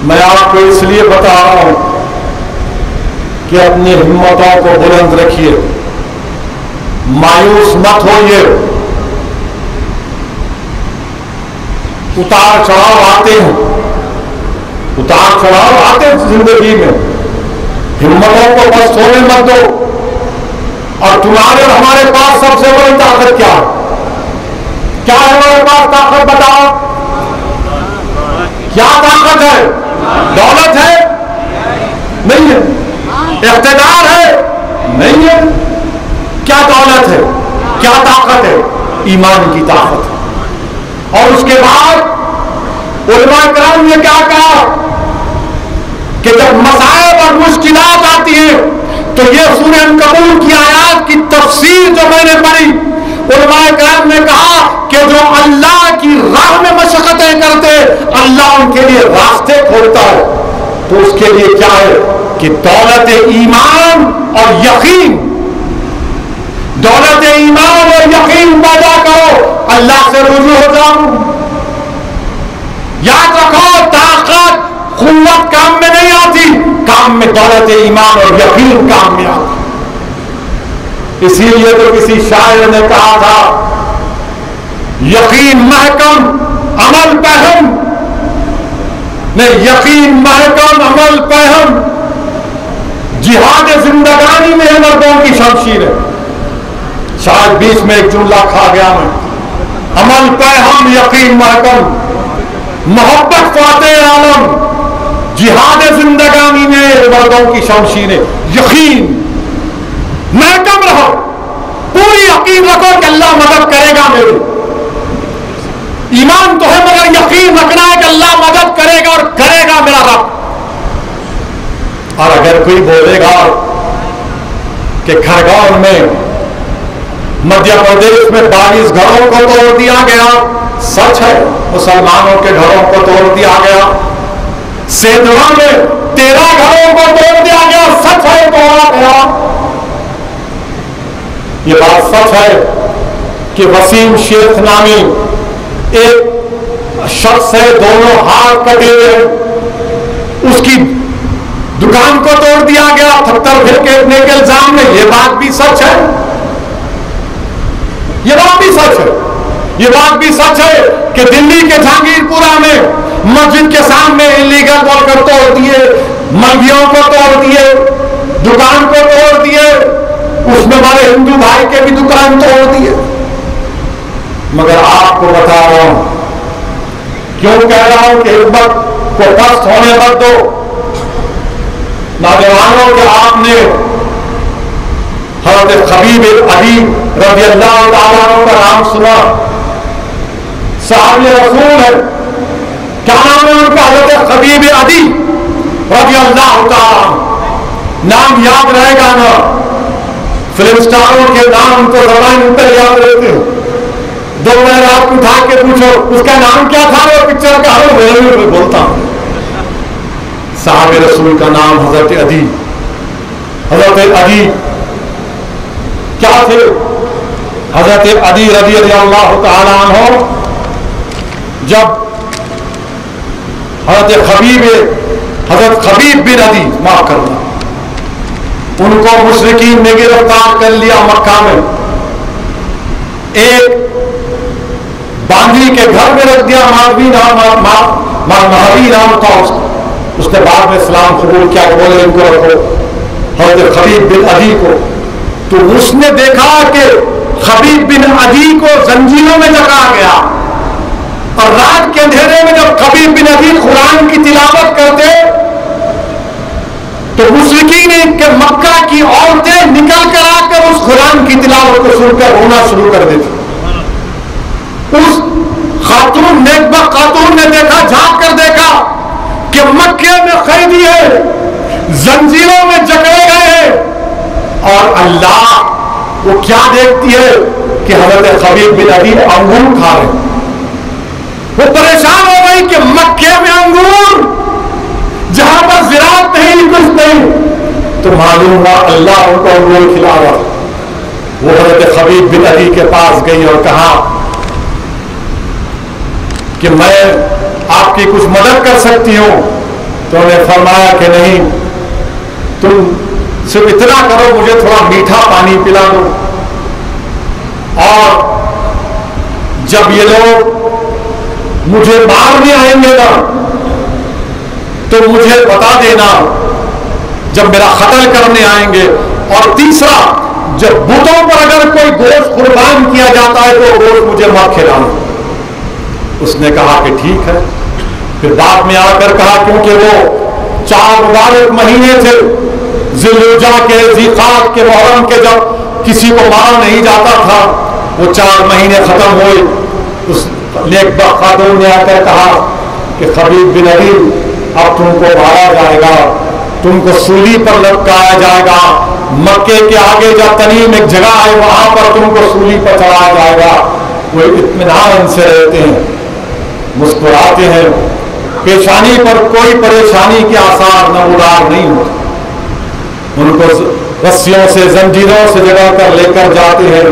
میں آپ کو اس لیے بتا رہا ہوں کہ اپنی ہمتوں کو بلند رکھیے, مایوس مت ہوئیے. اتار چڑھاؤ آتے ہیں, اتار چڑھاؤ آتے ہیں زندگی میں. ہمتوں کو بس ہونے مت دو. اور تمہارے اور ہمارے پاس سب سے بڑی طاقت کیا ہے؟ کیا ہے ہمارے پاس طاقت؟ بتاؤ. کیا طاقت ہے؟ دولت ہے؟ نہیں ہے. اقتدار ہے؟ نہیں ہے. کیا دولت ہے؟ کیا طاقت ہے؟ ایمان کی طاقت ہے. اور اس کے بعد علماء کرام نے کیا کہا کہ جب مصائب اور مشکلات آتی ہیں تو یہ سورہ عنکبوت کی آیات کی تفسیر جو میں نے پڑھی, علماء کرام نے کہا کہ جو اللہ کی راہ میں مشقتیں کرتے اللہ ان کے لیے راستے کھولتا ہے. تو اس کے لیے کیا ہے کہ دولت ایمان اور یقین, دولت ایمان اور یقین پیدا کرو, اللہ سے رجوع ہو جاؤ. یاد رکھو, طاقت قوت کام میں نہیں آتی, کام میں دولت ایمان اور یقین کام میں آتی. اسی لیے تو کسی شاعر نے کہا تھا, یقین محکم عمل پہم, نہیں, یقین محکم عمل پہم, جہاد زندگانی میں مردوں کی شمشیر ہے. شاید بیچ میں ایک جملہ کھا گیا میں. عمل پہم یقین محکم, محبت فاتح عالم, جہاد زندگانی میں مردوں کی شمشیر ہے. یقین محکم رہو, پوری یقین رکھو کہ اللہ مدد کرے گا میری. ایمان تو ہے مگر یقین رکھنا ہے کہ اللہ مدد کرے گا اور کرے گا میرا رب. اور اگر کوئی بولے گا کہ کھرگون میں مدھیہ پردیش میں 22 گھروں کو توڑ دیا گیا, سچ ہے, مسلمانوں کے گھروں کو توڑ دیا گیا. سیندھوا میں 13 گھروں کو توڑ دیا گیا, سچ ہے, توڑا گیا. یہ بات سچ ہے کہ وسیم شیخ نامی ایک شخص ہے, دونوں ہاتھ کٹے ہوئے, اس کی دکان کو توڑ دیا گیا پتھر پھینکنے کے الزام میں. یہ بات بھی سچ ہے, یہ بات بھی سچ ہے. یہ بات بھی سچ ہے کہ دلی کے جہانگیر پورہ میں مسجد کے سامنے انلیگل بول کر توڑ دیے, منڈیوں کو توڑ دیے, دکان کو توڑ دیے, اس میں ہمارے ہندو بھائی کے بھی دکان توڑ دیے. مگر آپ کو بتا رہا ہوں, کیوں کہہ رہا ہوں کہ ہمت کو پست ہونے مت دو. نوجوانوں کے آپ نے حضرت خبیب عدی رضی اللہ تعالیٰ عنہ کا نام سنا, صحابی رسول ہے. کیا نام ہے ان کا؟ حضرت خبیب عدی رضی اللہ تعالیٰ عنہ. نام یاد رہے گا نا, فلم سٹاروں کے نام تو زبان پر یاد رہتے ہیں. 2 بار آپ اٹھا کے پوچھو اس کا نام کیا تھا, وہ پکچر کا میں بولتا ہوں. صحابی رسول کا نام حضرت عدی. حضرت عدی کیا تھے؟ حضرت عدی رضی اللہ تعالیٰ عنہ جب حضرت خبیب بن عدی, معاف کرنا, ان کو مشرکین نے گرفتار کر لیا مکہ میں, ایک باندھی کے گھر میں رکھ دیا, مہدی نام تھا اس نے بعد میں اسلام قبول کیا, بولے ان کو رکھو حضرت خبیب بن عدی کو. تو اس نے دیکھا کہ خبیب بن عدی کو زنجیروں میں جکڑا گیا، اور رات کے اندھیرے میں جب خبیب بن عدی قرآن کی تلاوت کرتے تو مشرکین کے مکہ کی عورتیں نکل کر آ کر اس قرآن کی تلاوت کو سن کر رونا شروع کر دیتی۔ اس خاتون نیکبخت خاتون نے دیکھا، جھانک کر دیکھا کہ مکے میں قیدی ہے، زنجیروں میں جکڑے گئے ہیں، اور اللہ وہ کیا دیکھتی ہے کہ حضرت خبیب بن عدی انگور کھا رہے ہیں۔ وہ پریشان ہو گئی کہ مکے میں انگور، جہاں پر زراعت نہیں، کچھ نہیں، تو معلوم ہوا اللہ ان کو انگور کھلا رہا۔ وہ حضرت خبیب بن عدی کے پاس گئی اور کہا کہ میں آپ کی کچھ مدد کر سکتی ہوں، تو انہوں نے فرمایا کہ نہیں، تم صرف اتنا کرو، مجھے تھوڑا میٹھا پانی پلا دو، اور جب یہ لوگ مجھے مارنے آئیں گے نا تو مجھے بتا دینا جب میرا قتل کرنے آئیں گے، اور تیسرا جب بتوں پر اگر کوئی گوشت قربان کیا جاتا ہے تو گوشت مجھے مت کھلانا۔ اس نے کہا کہ ٹھیک ہے۔ پھر بعد میں آ کر کہا کیونکہ وہ 4 مبارک مہینے تھے، ذی الحجہ کے، ذی قعدہ کے، محرم کے، جب کسی کو مارا نہیں جاتا تھا، وہ 4 مہینے ختم ہوئے۔ اس نیکبخت خاتون نے آ کر کہا کہ خبیب بن عدی اب تم کو مارا جائے گا، تم کو سولی پر لٹکایا جائے گا، مکے کے آگے جا تنیم ایک جگہ ہے وہاں پر تم کو سولی پر چڑھایا جائے گا۔ وہ اطمینان سے رہتے ہیں، مسکراتے ہیں، پیشانی پر کوئی پریشانی کے آثار نمودار نہیں ہوتے۔ ان کو رسیوں سے، زنجیروں سے جگہ کر لے کر جاتے ہیں،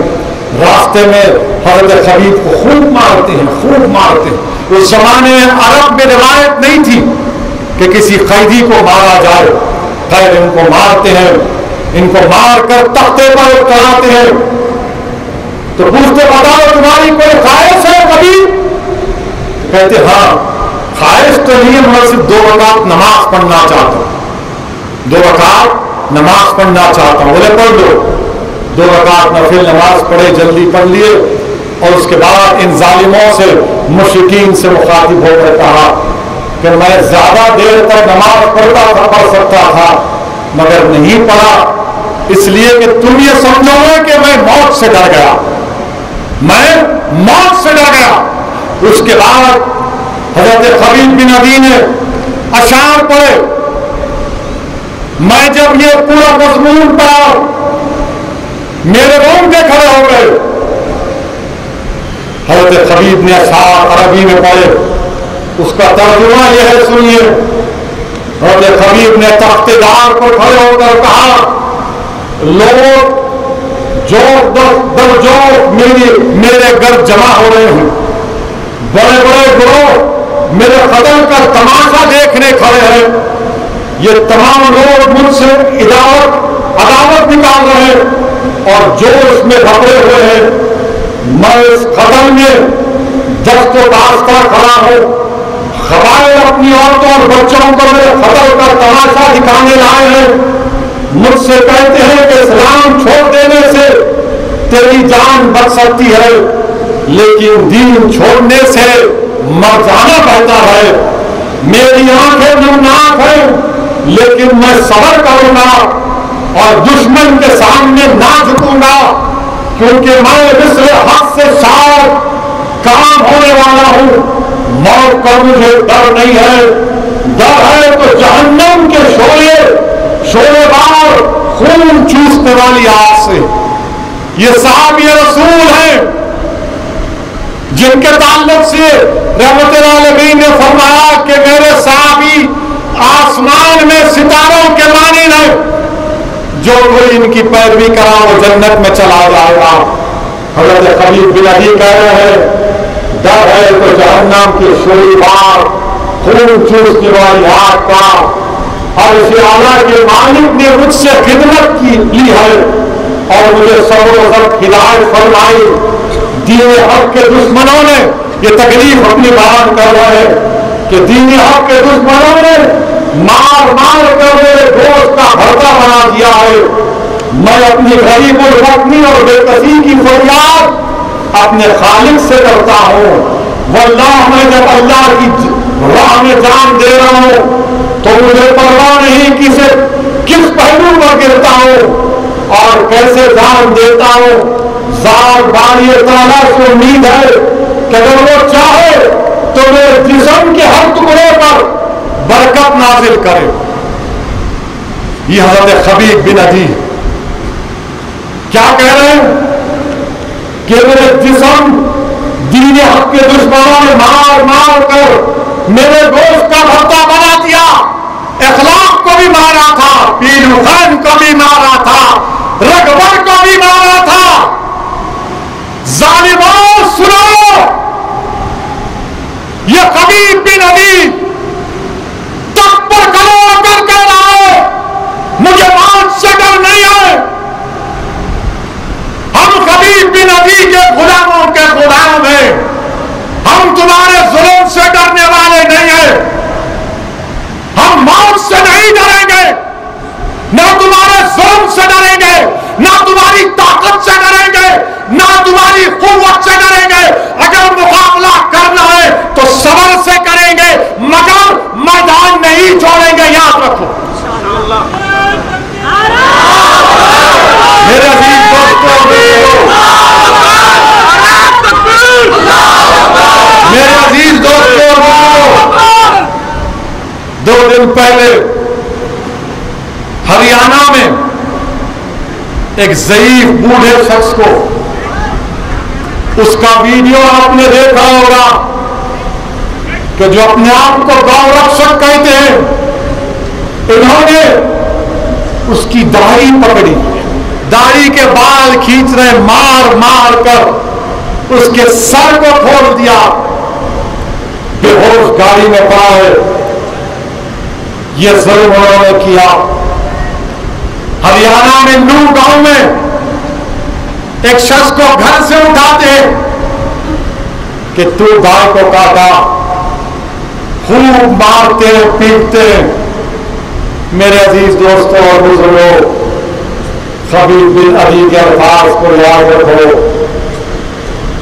راستے میں حضرت خبیب کو خوب مارتے ہیں، خوب مارتے ہیں۔ اس زمانے میں عرب میں روایت نہیں تھی کہ کسی قیدی کو مارا جائے، خیر ان کو مارتے ہیں، ان کو مار کر تختے پر اتراتے ہیں۔ تو پوچھتے بتاؤ تمہاری کوئی خواہش ہے کبھی؟ کہتے ہاں، خواہش تو نہیں، میں صرف 2 رکعت نماز پڑھنا چاہتا ہوں، 2 رکعت نماز پڑھنا چاہتا ہوں۔ بولے پڑھ لو۔ 2 رکعت نفل نماز پڑھے، جلدی پڑھ لیے، اور اس کے بعد ان ظالموں سے، مشرکین سے مخاطب ہو کر کہا کہ میں زیادہ دیر تک نماز پڑھ سکتا تھا مگر نہیں پڑھا، اس لیے کہ تم یہ سمجھو گے کہ میں موت سے ڈر گیا، میں موت سے ڈر گیا۔ اس کے بعد حضرت خبیب بن عدی نے اشعار پڑھے۔ میں جب یہ پورا مضمون پڑھا میرے رونگٹے کھڑے ہو گئے۔ حضرت خبیب نے اشعار عربی میں پڑھے، اس کا ترجمہ یہ ہے، سنیے۔ حضرت خبیب نے تخت دار پر کھڑے ہو کر کہا لوگ جوڑ در جوڑ میرے گھر جمع ہو رہے ہیں، بڑے بڑے گروہ میرے قتل کا تماشا دیکھنے کھڑے ہیں، یہ تمام لوگ مجھ سے عداوت نکال رہے ہیں اور جوش میں بھرے ہوئے ہیں۔ میں اس قتل میں دست و داستہ کھڑا ہوں، قبائل اپنی عورتوں اور بچوں کو میرے قتل کا تماشا دکھانے لائے ہیں، مجھ سے کہتے ہیں کہ اسلام چھوڑ دینے سے تیری جان بچ سکتی ہے، لیکن دین چھوڑنے سے مر جانا بہتر ہے۔ میری آنکھیں نمناک ہیں لیکن میں صبر کروں گا اور دشمن کے سامنے نہ جھکوں گا، کیونکہ میں مصر حق سے شاد کام ہونے والا ہوں۔ موت کا مجھے ڈر نہیں ہے، ڈر ہے تو جہنم کے شعلے بار خون چوسنے والی آگ سے۔ یہ صحابی رسول ہیں جن کے تعلق سے رحمت العالمین نے فرمایا کہ میرے صحابی آسمان میں ستاروں کے مانند ہیں، جو کوئی ان کی پیروی کرا وہ جنت میں چلا جائے گا۔ حضرت خبیب بن عدی کہہ رہے ہیں ڈر ہے تو جہنم کی شعلے بار خون چوسنے والی آگ کا، اور اس اعلیٰ کے مالک نے مجھ سے خدمت لی ہے اور مجھے صبر و ضبط ہدایت فرمائی۔ دین حق کے دشمنوں نے یہ تکلیف اپنی بیان کر رہے ہیں کہ دین حق کے دشمنوں نے مار مار کر میرے گوشت کا بھرتا بنا دیا ہے، میں اپنی غریب الوطنی اور بے کسی کی فریاد اپنے خالق سے کرتا ہوں۔ واللہ میں جب اللہ کی راہ میں جان دے رہا ہوں تو مجھے پرواہ نہیں کس پہلو پر گرتا ہوں اور کیسے جان دیتا ہوں۔ ذات باری تعالیٰ سے امید ہے کہ اگر وہ چاہے تو میرے جسم کے ہر ٹکڑے پر برکت نازل کرے۔ یہ حضرت خبیب بن عدی کیا کہہ رہے ہیں کہ میرے جسم دین حق کے دشمنوں نے مار مار کر میرے گوشت کا بھرتا بنا دیا۔ اخلاق کو بھی مارا تھا، پیلو خان کو بھی مارا تھا، رغبت کو بھی مارا تھا۔ ظالموں سنو، یہ خبیب بن عدی تک پر کھڑا کر کہہ رہا ہے مجھے موت سے ڈر نہیں ہے۔ ہم خبیب بن عدی کے غلاموں کے غلام ہیں، ہم تمہارے ظلم سے ڈرنے والے نہیں ہیں۔ ہم موت سے نہیں ڈریں گے، نہ تمہارے ظلم سے ڈریں گے، نہ تمہاری طاقت سے ڈریں گے، نہ تمہاری قوت سے ڈریں گے۔ اگر مقابلہ کرنا ہے تو صبر سے کریں گے، مگر میدان نہیں چھوڑیں گے، یاد رکھو۔ میرے عزیز دوستوں، میرے عزیز دوستوں، 2 دن پہلے ہریانہ میں ایک ضعیف بوڑھے شخص کو، اس کا ویڈیو آپ نے دیکھا ہوگا کہ جو اپنے آپ کو گاؤں رکشک کہتے ہیں، انہوں نے اس کی داڑھی پکڑی، داڑھی کے بال کھینچ رہے، مار مار کر اس کے سر کو پھوڑ دیا، بے ہوش گاڑی میں پڑا ہے۔ یہ ظلم انہوں نے کیا۔ ہریانہ میں نو گاؤں میں ایک شخص کو گھر سے اٹھاتے کہ تو گائے کو کاٹا، خوب مارتے پیٹتے۔ میرے عزیز دوستوں اور بزرگوں، خبیب بن عدی کے الفاظ کو یاد رکھو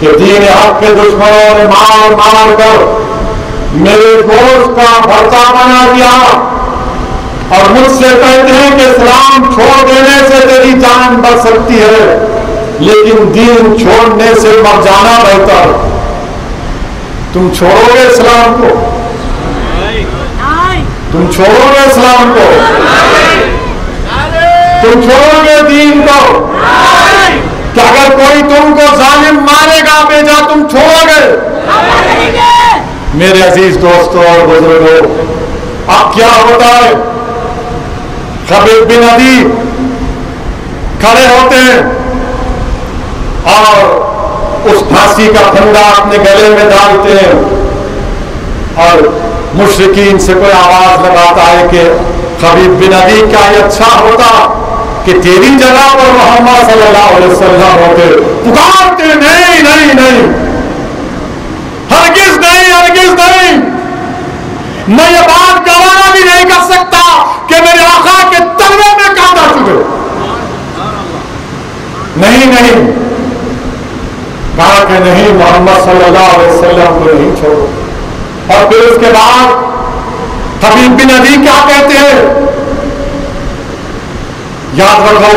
کہ دین حق کے دشمنوں نے مار مار کر میرے گوشت کا بھرتا بنا دیا اور مجھ سے کہتے ہیں کہ اسلام چھوڑ دینے سے تیری جان بچ سکتی ہے، لیکن دین چھوڑنے سے مر جانا بہتر۔ تم چھوڑو گے اسلام کو؟ تم چھوڑو گے اسلام کو؟ تم چھوڑو گے دین کو؟ کہ اگر کوئی تم کو ظالم مارے گا بیجا تم چھوڑو گے؟ میرے عزیز دوستوں اور بزرگوں، اب کیا ہوتا ہے؟ خبیب بن عدی کھڑے ہوتے ہیں اور اس پھانسی کا پھندا اپنے گلے میں ڈالتے ہیں اور مشرکین سے کوئی آواز لگاتا ہے کہ خبیب بن عدی کیا یہ اچھا ہوتا کہ تیری جگہ پر محمد صلی اللہ علیہ وسلم ہوتے؟ پکارتے نہیں نہیں نہیں، ہرگز نہیں ہرگز نہیں۔ میں یہ بات گوارا بھی نہیں کر سکتا کہ میرے آقا کے تلوے میں کانٹا چبھے۔ نہیں نہیں، کہا کہ نہیں، محمد صلی اللہ علیہ وسلم کو نہیں چھوڑو۔ اور پھر اس کے بعد خبیب بن عدی کیا کہتے ہیں؟ یاد رکھو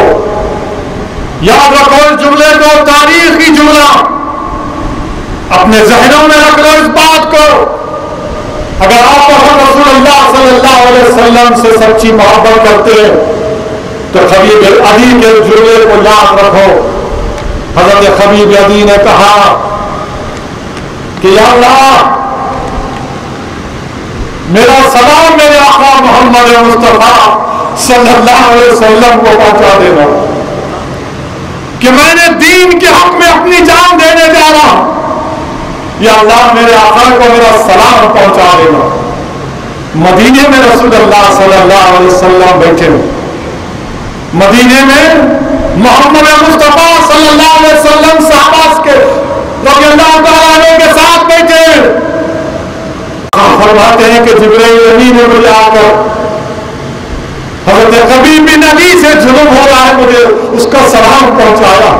اس جملے کو، تاریخی جملہ اپنے ذہنوں میں رکھ لو اس بات کو۔ اگر آپ رسول اللہ صلی اللہ علیہ وسلم سے سچی محبت کرتے ہیں تو خبیب عدی کے جملے کو یاد رکھو۔ حضرت خبیب عدی نے کہا کہ یا اللہ، میرا سلام میرے آقا محمد مصطفیٰ صلی اللہ علیہ وسلم کو پہنچا دینا کہ میں نے دین کے حق میں اپنی جان دینے جا رہا ہوں۔ یا اللہ، میرے آقا کو میرا سلام پہنچا دینا۔ مدینے میں رسول اللہ صلی اللہ علیہ وسلم بیٹھے ہیں، مدینے میں محمد مصطفیٰ صلی اللہ علیہ وسلم صحابہ کے رضی اللہ تعالیٰ عنہ کے ساتھ بیٹھے ہیں۔ فرماتے ہیں کہ جبرائیل امین نے مجھے آ کر حضرت خبیب بن عدی سے ظلم ہو رہا ہے، مجھے اس کا سلام پہنچایا،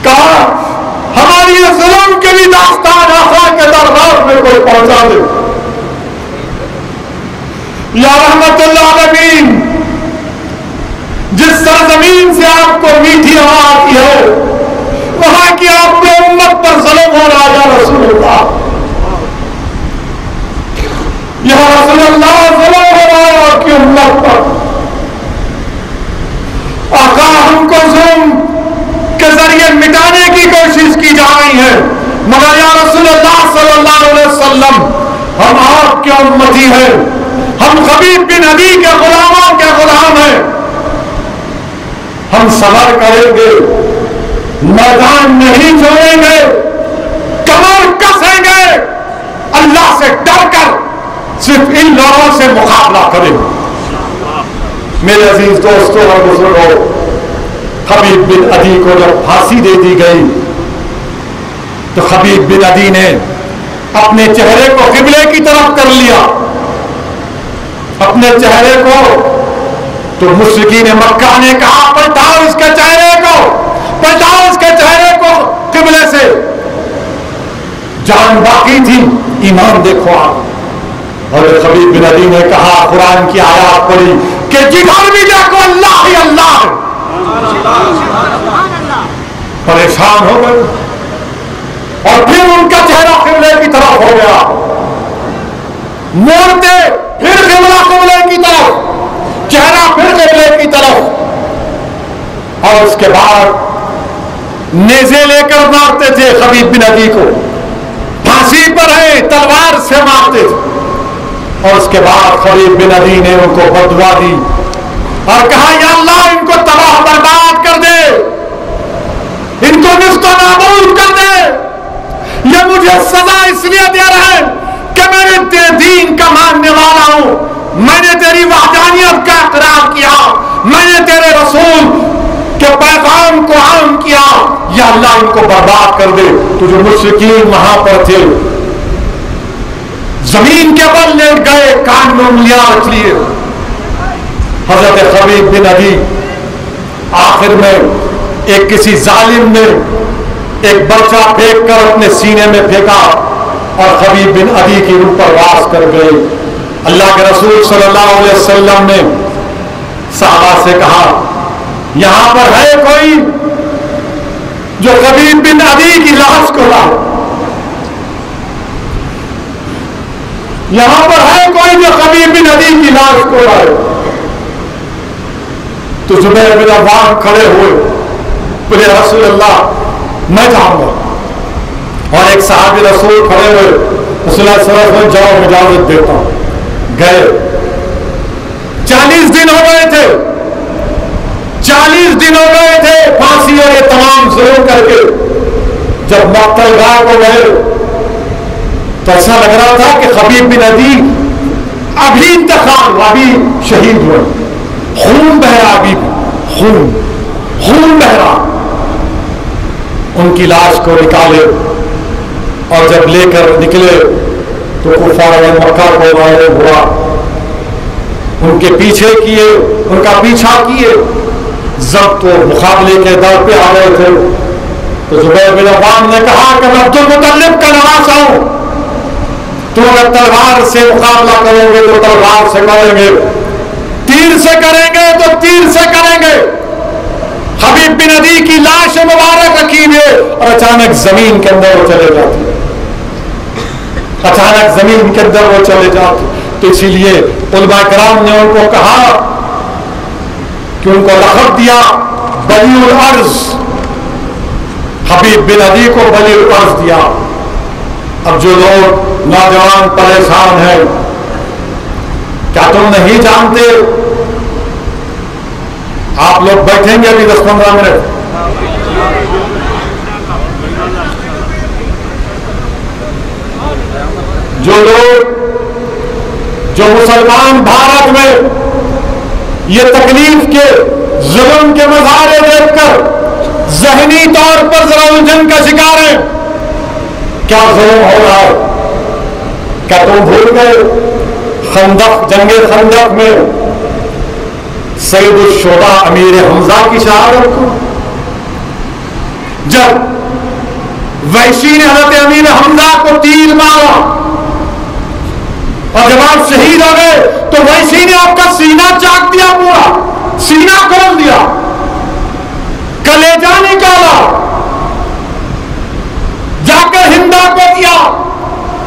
کہا ہماری یہ ظلم کے بھی داستان آقا کے دربار میں کوئی پہنچا دے۔ یا رحمت اللہ العالمین، جس سرزمین سے آپ کو میٹھی ہوا آتی ہے، وہاں کی آپ کی امت پر ظلم ہو رہا ہے یا رسول اللہ، یا رسول اللہ ظلم ہو رہا ہے آپ کی امت پر۔ آقا ہم کو ظلم کے ذریعے مٹانے کی کوشش کی جا رہی ہے، مگر یا رسول اللہ صلی اللہ علیہ وسلم ہم آپ کے امتی ہیں، ہم خبیب بن عدی کے غلاموں کے غلام ہیں، ہم صبر کریں گے، میدان نہیں چھوڑیں گے، کمر کسیں گے، اللہ سے ڈر کر صرف ان لوگوں سے مقابلہ کریں گے۔ میرے عزیز دوستوں اور بزرگوں، خبیب بن عدی کو جب پھانسی دے دی گئی تو خبیب بن عدی نے اپنے چہرے کو قبلے کی طرف کر لیا، اپنے چہرے کو، تو مشرکین مکہ نے کہا پلٹاؤ اس کے چہرے کو، پلٹاؤ اس کے چہرے کو قبلے سے۔ جان باقی تھی، ایمان دیکھو آپ۔ اور خبیب بن عدی نے کہا، قرآن کی آیات پڑھی کہ جدھر بھی دیکھو اللہ ہی اللہ ہے۔ پریشان ہو گئے اور پھر ان کا چہرہ قبلے کی طرف ہو گیا، موڑتے پھر قبلے کی طرف، چہرہ پھر قبلے کی طرف، اور اس کے بعد نیزے لے کر مارتے تھے خبیب بن عدی کو، پھانسی پر ہے تلوار سے مارتے تھے۔ اور اس کے بعد خبیب بن عدی نے ان کو بددعا دی اور کہا یا اللہ ان کو تباہ برباد کر دے، ان کو نیست و نابود کر دے، یہ مجھے سزا اس لیے دے رہے ہیں کہ میں نے تیرے دین کا ماننے والا ہوں، میں نے تیری وحدانیت کا اقرار کیا، میں نے تیرے رسول کے پیغام کو عام کیا، یا اللہ ان کو برباد کر دے۔ تو جو مشرکین وہاں پر تھے زمین کے بل لیٹ گئے، کان میں انگلیاں رکھ لیے۔ حضرت خبیب بن عدی آخر میں ایک کسی ظالم نے ایک برچہ پھینک کر اپنے سینے میں پھینکا اور خبیب بن عدی کی روح پر واس کر گئے۔ اللہ کے رسول صلی اللہ علیہ وسلم نے صحابہ سے کہا یہاں پر ہے کوئی جو خبیب بن عدی کی لاش کو لائے، یہاں پر ہے کوئی جو خبیب بن عدی کی لاش کو لائے۔ تو زبیر بن عوام کھڑے ہوئے، بولے رسول اللہ میں جاؤں گا، اور ایک صحابی رسول کھڑے ہوئے، رسول اللہ صلی اللہ علیہ وسلم جاؤ میں اجازت دیتا ہوں۔ گئے، 40 دن ہو گئے تھے، 40 دن ہو گئے تھے پھانسی اور یہ تمام ظلم کر کے۔ جب مقتل گاہ کو گئے تو ایسا لگ رہا تھا کہ خبیب بن عدی ابھی انتقال، ابھی شہید ہوئے، خون بہ رہا، ابھی خون بہ رہا۔ ان کی لاش کو نکالے اور جب لے کر نکلے تو کفار مکہ کو معلوم ہوا، ان کے پیچھے کیے، ان کا پیچھا کیے، ضبط و مقابلے کے در پہ آ گئے تھے۔ تو زبیر بن عوام نے کہا کہ میں عبد المطلب کا نواسا ہوں، تو اگر تلوار سے مقابلہ کریں گے تو تلوار سے کریں گے، تیر سے کریں گے تو تیر سے کریں گے۔ خبیب بن عدی کی لاش مبارک رکھی ہوئے اور اچانک زمین کے اندر وہ چلے جاتے، اچانک زمین کے اندر وہ چلے جاتے۔ تو اسی لیے علماء کرام نے ان کو کہا کہ ان کو لقب دیا بلی الارض، خبیب بن عدی کو بلی الارض دیا۔ اب جو لوگ نوجوان پریشان ہیں، کیا تم نہیں جانتے؟ آپ لوگ بیٹھیں گے ابھی 10-15 منٹ، جو لوگ، جو مسلمان بھارت میں یہ تکلیف کے ظلم کے مظاہرے دیکھ کر ذہنی طور پر ذرا الجھن کا شکار ہیں، کیا ظلم ہو رہا ہے؟ کیا تم بھول گئے خندق، جنگ خندق میں سید الشہداء امیر حمزہ کی شہادت کو؟ جب وحشی نے حضرت امیر حمزہ کو تیر مارا اور جب آپ شہید ہو گئے تو وحشی نے آپ کا سینہ چاک دیا، پورا سینہ کھول دیا، کلیجہ نکالا، جا کر ہندا کو دیا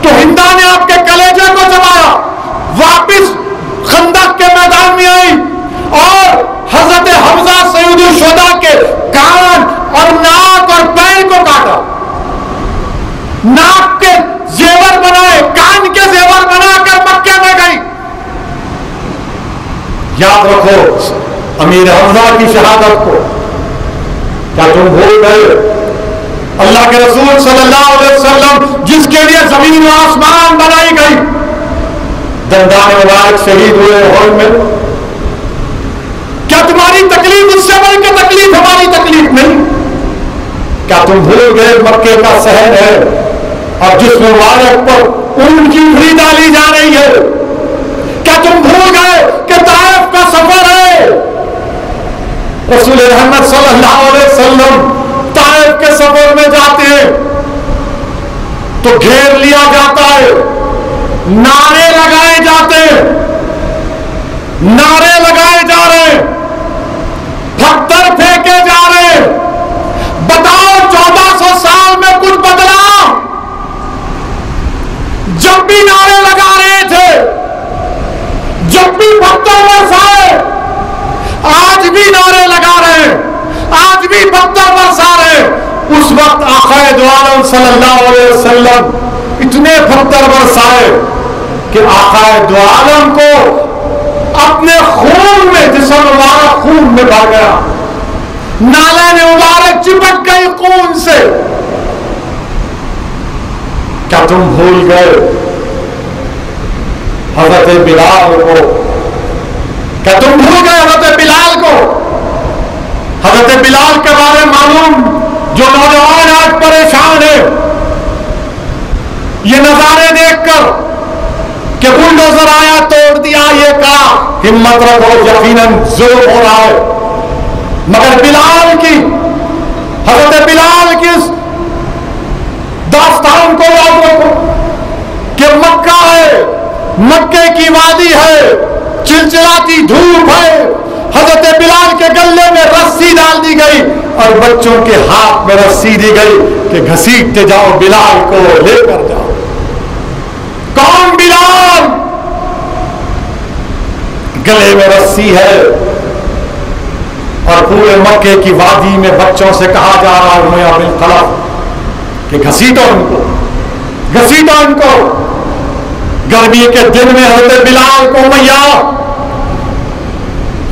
تو ہندا نے آپ کے کلیجے کو چبایا، واپس خندق کے میدان میں آئی اور حضرت حمزہ سید الشہداء کے کان اور ناک اور پیر کو کاٹا، ناک کے زیور بنائے، کان کے زیور بنا کر مکے میں گئی۔ یاد رکھو امیر حمزہ کی شہادت کو، کیا تم بھول گئے اللہ کے رسول صلی اللہ علیہ وسلم جس کے لیے زمین و آسمان بنائی گئی، دندان مبارک شہید ہوئے احد میں؟ کیا تمہاری تکلیف اس سے بڑھ کے تکلیف ہماری تکلیف نہیں؟ کیا تم بھول گئے مکے کا شہر ہے اور جس مبارک پر اون کی بھری ڈالی جا رہی ہے؟ کیا تم بھول گئے کہ طائف کا سفر ہے؟ رسول رحمت صلی اللہ علیہ وسلم طائف کے سفر میں جاتے ہیں تو گھیر لیا جاتا ہے، نعرے لگائے جاتے ہیں، نعرے لگائے جا رہے ہیں، پتھر پھینکے جا رہے ہیں۔ بتاؤ 1400 سال میں کچھ بدلا؟ جب بھی نعرے لگا رہے تھے، جب بھی پتھر برسائے، آج بھی نعرے لگا رہے ہیں، آج بھی پتھر برسا رہے ہیں۔ اس وقت آقا دو عالم صلی اللہ علیہ وسلم اتنے پتھر برسائے کہ آقا دو عالم کو اپنے خون میں، جسم مبارک خون میں بھر گیا، نالے مبارک چپک گئی خون سے۔ کیا تم بھول گئے حضرت بلال کو؟ کیا تم بھول گئے حضرت بلال کو؟ حضرت بلال کے بارے معلوم جو نوجوان آج پریشان ہے یہ نظارے دیکھ کر کہ بلڈوزر آیا توڑ دیا، یہ کہا ہمت رکھو یقیناً ظلم ہو رہا ہے، مگر بلال کی، حضرت بلال کی اس داستان کو یاد رکھو کہ مکہ ہے، مکے کی وادی ہے، چلچلاتی دھوپ ہے، حضرت بلال کے گلے میں رسی ڈال دی گئی اور بچوں کے ہاتھ میں رسی دی گئی کہ گھسیٹتے جاؤ، بلال کو لے کر جاؤ۔ کون بلال؟ گلے میں رسی ہے اور پورے مکے کی وادی میں بچوں سے کہا جا رہا ہے امیہ بن خلف کہ گھسیٹو ان کو، گھسیٹو ان کو۔ گرمی کے دن میں حضرت بلال کو امیہ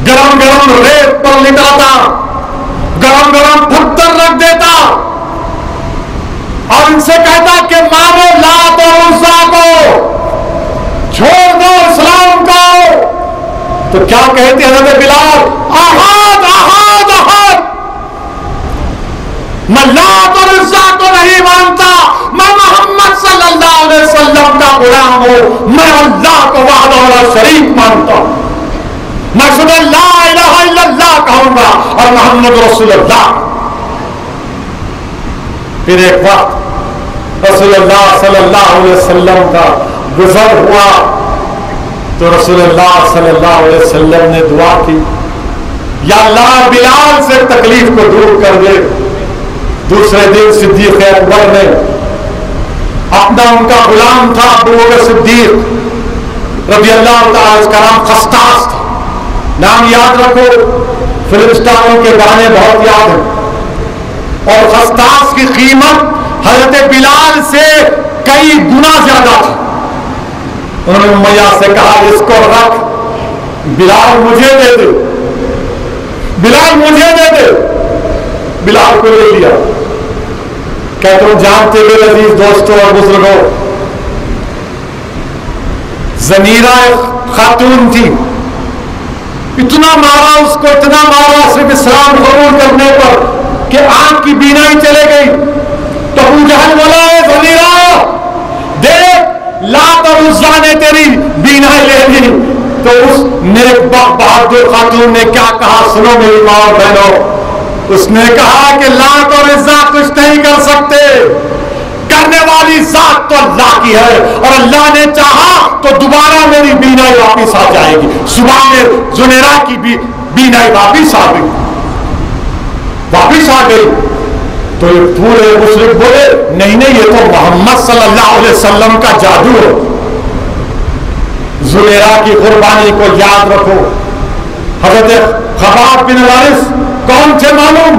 گرم گرم ریت پر لٹاتا، گرم گرم پتھر رکھ دیتا اور ان سے کہتا کہ مانو لات اور عزا کو، چھوڑ دو اسلام کو۔ تو کیا کہتے حضرت بلال؟ احد احد احد، میں لات اور عزا کو نہیں مانتا، میں محمد صلی اللہ علیہ وسلم کا غلام ہوں، میں اللہ کو وحدہ لا شریک مانتا ہوں، میں صبح لا الہ الا اللہ کہوں گا اور محمد رسول اللہ۔ پھر ایک وقت رسول اللہ صلی اللہ علیہ وسلم کا گزر ہوا تو رسول اللہ صلی اللہ علیہ وسلم نے دعا کی، یا اللہ بلال سے تکلیف کو دور کر دے۔ دوسرے دن صدیق اکبر نے اپنا، ان کا غلام تھا ابو بکر صدیق رضی اللہ تعالی، اس کا نام خستاس تھا، نام یاد رکھو، فلم اسٹاروں کے گانے بہت یاد ہیں، اور خستاس کی قیمت حضرت بلال سے کئی گنا زیادہ تھی۔ انہوں نے امیہ سے کہا اس کو رکھ، بلال مجھے دے دے، بلال مجھے دے دے۔ بلال کو لے لیا۔ کیا تم جانتے ہوئے عزیز دوستوں اور بزرگوں، زمیرہ خاتون تھی، اتنا مارا اس کو، اتنا مارا صرف اسلام قبول کرنے پر کہ آنکھ کی بینائی چلے گئی۔ تو ابو جہل بولا ہے زمیرہ دیکھ، لات اور عزا نے تیری بینائی لے لی، تو اس نیک بخت بہادر خاتون نے کیا کہا سنو میری ماں اور بہنوں، اس نے کہا کہ لات اور عزت کچھ نہیں کر سکتے، کرنے والی ذات تو اللہ کی ہے، اور اللہ نے چاہا تو دوبارہ میری بینائی واپس آ جائے گی۔ صبح میں زنیرا کی بینائی واپس آ گئی، واپس آ گئی۔ تو یہ پورے مشرک بولے نہیں نہیں، یہ تو محمد صلی اللہ علیہ وسلم کا جادو ہے۔ زنیرا کی قربانی کو یاد رکھو۔ حضرت خباب بن الحارث کون تھے معلوم؟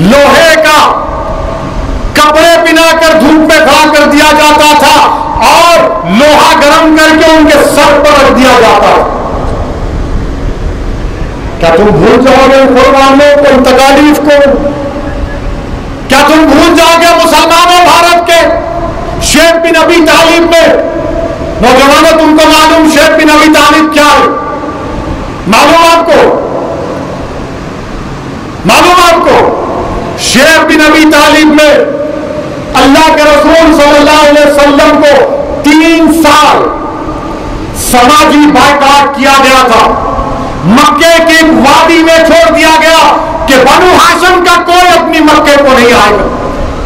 لوہے کا کپڑے پہنا کر دھوپ میں کھڑا کر دیا جاتا تھا اور لوہا گرم کر کے ان کے سر پر رکھ دیا جاتا تھا۔ کیا تم بھول جاؤ گے قربانوں کو، ان تکالیف کو؟ کیا تم بھول جاؤ گے مسلمانوں بھارت کے شیخ بن ابی طالب میں؟ نوجوانوں تم کو معلوم شیخ بن ابی طالب کیا ہے؟ معلوم آپ کو؟ معلوم آپ کو؟ شیخ بن ابی طالب میں اللہ کے رسول صلی اللہ علیہ وسلم کو 3 سال سماجی بائیکاٹ کیا گیا تھا۔ مکے کی ایک وادی میں چھوڑ دیا گیا کہ بنو ہاشم کا کوئی اپنی مکے کو نہیں آئے گا۔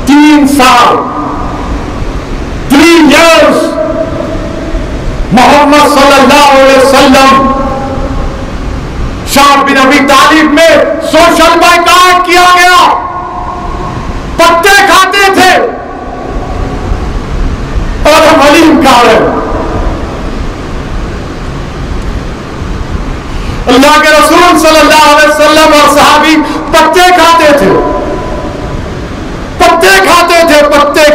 3 سال 3 years محمد صلی اللہ علیہ وسلم شیخ بن ابی طالب میں سوشل بائیکاٹ کیا گیا، پتے کھاتے تھے اور ہم حلیم کھا رہے۔ اللہ کے رسول صلی اللہ علیہ وسلم اور صحابی پتے کھاتے تھے، پتے کھاتے تھے، پتے۔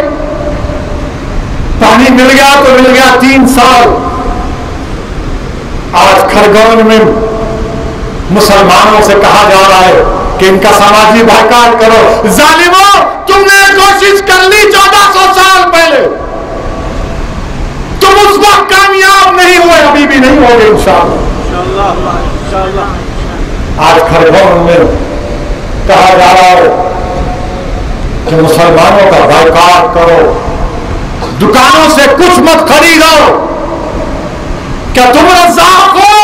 پانی مل گیا تو مل گیا 3 سال۔ آج کھرگون میں مسلمانوں سے کہا جا رہا ہے کہ ان کا سماجی بائیکاٹ کرو۔ ظالموں، تم نے کوشش کر لی 1400 سال پہلے، تم اس وقت کامیاب نہیں ہوئے، ابھی بھی نہیں ہوگے انشاءاللہ۔ آج کھرگون میں کہا جا رہا ہے کہ مسلمانوں کا بائیکاٹ کرو، دکانوں سے کچھ مت خریدو۔ کیا تم رزاق ہو؟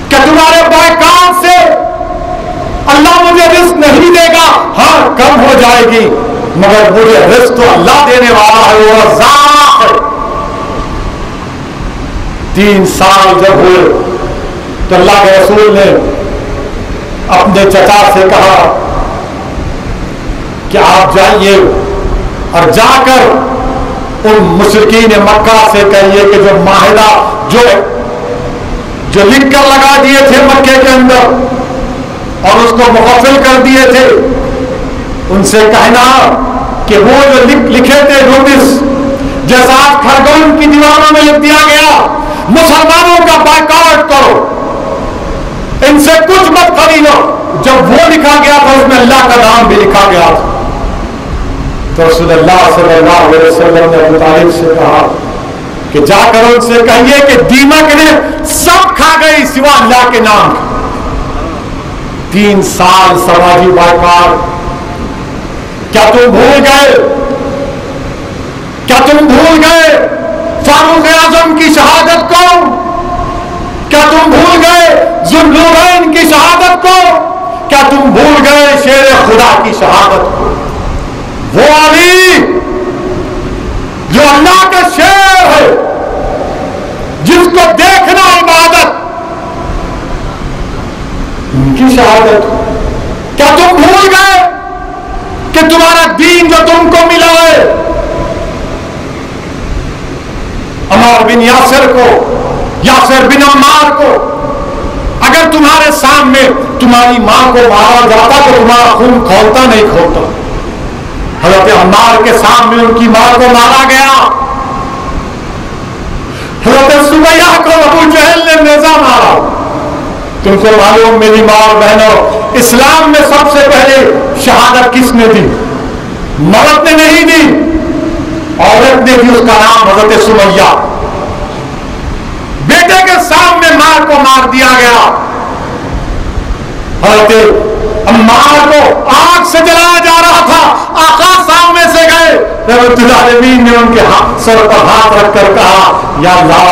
کیا تمہارے بائیکاٹ سے اللہ مجھے رزق نہیں دے گا؟ ہاں کم ہو جائے گی، مگر مجھے رزق تو اللہ دینے والا ہے، وہ رزاق ہے۔ 3 سال جب ہوئے تو اللہ کے رسول نے اپنے چچا سے کہا کہ آپ جائیے اور جا کر ان مشرکین مکہ سے کہیے کہ جو معاہدہ جو لکھ کر لگا دیے تھے مکے کے اندر اور اس کو مقفل کر دیے تھے، ان سے کہنا کہ وہ جو لکھے تھے نوٹس، جیسا آج کھرگون کی دیواروں میں لکھ دیا گیا مسلمانوں کا بائیکاٹ کرو، ان سے کچھ مت خریدو، جب وہ لکھا گیا تھا اس میں اللہ کا نام بھی لکھا گیا تھا۔ تو رسول اللہ صلی اللہ علیہ وسلم نے ابو طالب سے کہا کہ جا کر ان سے کہیے کہ دیمک نے سب کھا گئی سوا اللہ کے نام۔ 3 سال سماجی بائیکاٹ۔ کیا تم بھول گئے؟ کیا تم بھول گئے فاروق اعظم کی شہادت کو؟ کیا تم بھول گئے ذوالنورین کی شہادت کو؟ کیا تم بھول گئے شیر خدا کی شہادت کو؟ وہ علی جو اللہ کا شیر ہے، جس کو دیکھنا عبادت، ان کی شہادت۔ کیا تم بھول گئے کہ تمہارا دین جو تم کو ملا ہے، عمار بن یاسر کو، یاسر بن عمار کو، اگر تمہارے سامنے تمہاری ماں کو مارا جاتا تو تمہارا خون کھولتا نہیں کھولتا؟ حضرت عمار کے سامنے ان کی ماں کو مارا گیا، حضرت سمیہ کو ابو جہل نے نیزہ مارا۔ تم کو معلوم میری ماں اور بہنوں، اسلام میں سب سے پہلے شہادت کس نے دی؟ مرد نے نہیں دی، عورت نے دی، اس کا نام حضرت سمیہ۔ بیٹے کے سامنے ماں کو مار دیا گیا۔ حضرت عمار کو آگ سے جلایا جا رہا تھا، آقا سامنے سے گئے، رحمت العالمین نے ان کے سر پر ہاتھ رکھ کر کہا یا اللہ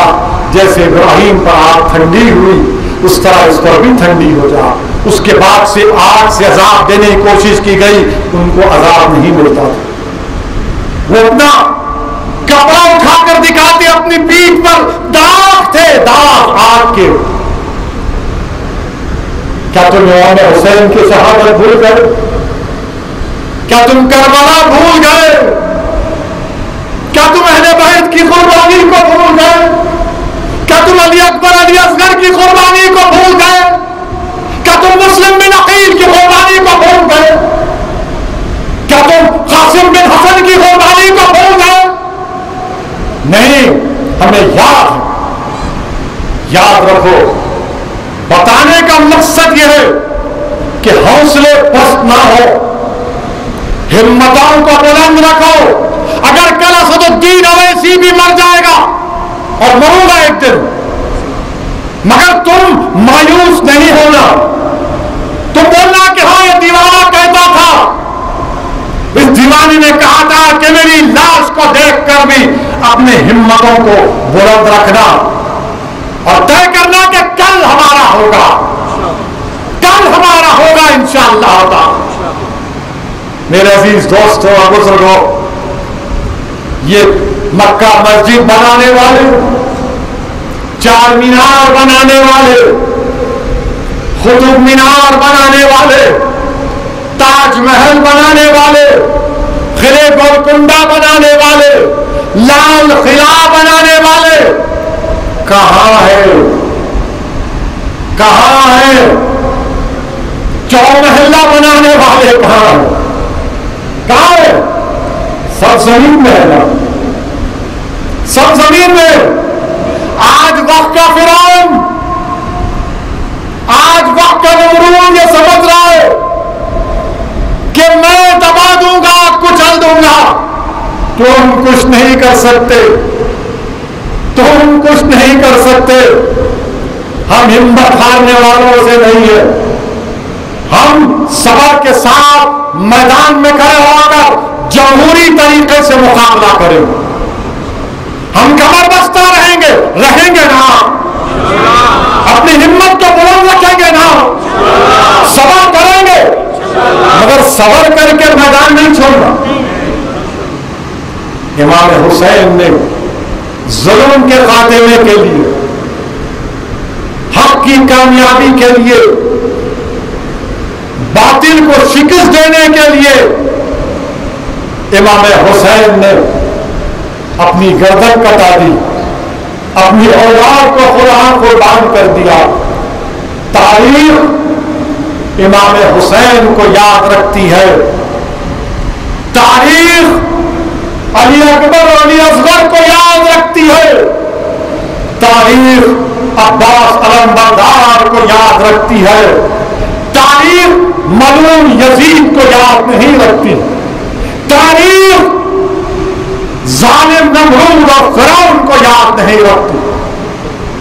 جیسے ابراہیم پر آگ ٹھنڈی ہوئی اس طرح اس پر بھی ٹھنڈی ہو جا۔ اس کے بعد سے آگ سے عذاب دینے کی کوشش کی گئی، ان کو عذاب نہیں ملتا تھا۔ وہ اپنا کپڑا اٹھا کر دکھاتے اپنی پیٹھ پر داغ تھے، داغ آگ کے۔ کیا تم امام حسین کی شہادت بھول گئے؟ کیا تم کربلا بھول گئے؟ کیا تم اہل بیت کی قربانی کو بھول گئے؟ کیا تم علی اکبر علی اصغر کی قربانی کو بھول گئے؟ کیا تم مسلم بن عقیل کی قربانی کو بھول گئے؟ کیا تم قاسم بن حسن کی قربانی کو بھول گئے؟ نہیں، ہمیں یاد رکھو۔ بتانے کا مقصد یہ ہے کہ حوصلے پست نہ ہو، ہمتوں کو بلند رکھو۔ اگر کل اسد الدین اویسی بھی مر جائے گا اور مروں گا ایک دن، مگر تم مایوس نہیں ہونا، تم بولنا کہ ہاں یہ دیوانہ کہتا تھا، اس دیوانے نے کہا تھا کہ میری لاش کو دیکھ کر بھی اپنے ہمتوں کو بلند رکھنا اور طے کرنا کہ کل ہمارا ہوگا، کل ہمارا ہوگا انشاءاللہ تعالی۔ میرے عزیز دوستوں اور بزرگوں، یہ مکہ مسجد بنانے والے، چار مینار بنانے والے، قطب مینار بنانے والے، تاج محل بنانے والے، قلعہ گولکنڈہ بنانے والے، لال قلعہ بنانے والے کہاں ہے؟ کہاں ہے؟ چومحلہ بنانے والے کہاں ہے؟ کہاں ہے؟ سب زمین میں ہے نا، سب زمین میں۔ آج وقت کا فرعون، آج وقت کا نمرود یہ سمجھ رہا ہے کہ میں دبا دوں گا، کچل دوں گا، تم کچھ نہیں کر سکتے، تم کچھ نہیں کر سکتے۔ ہم ہمت ہارنے والوں سے نہیں ہے، ہم صبر کے ساتھ میدان میں کھڑے ہو کر جمہوری طریقے سے مقابلہ کریں، ہم کمر بستہ رہیں گے نا، اپنی ہمت کو بلند رکھیں گے نا، صبر کریں گے، مگر صبر کر کے میدان نہیں چھوڑنا۔ امام حسین نے ظلم کے خاتمے کے لیے، حق کی کامیابی کے لیے، باطل کو شکست دینے کے لیے، امام حسین نے اپنی گردن کٹا دی، اپنی اولاد کو قرآن قربان کر دیا۔ تاریخ امام حسین کو یاد رکھتی ہے، تاریخ علی اکبر اور علی اصغر کو یاد رکھتی ہے، تاریخ عباس علمبردار کو یاد رکھتی ہے، تاریخ ملعون یزید کو یاد نہیں رکھتی، تاریخ ظالم نمرود اور فرعون کو یاد نہیں رکھتی۔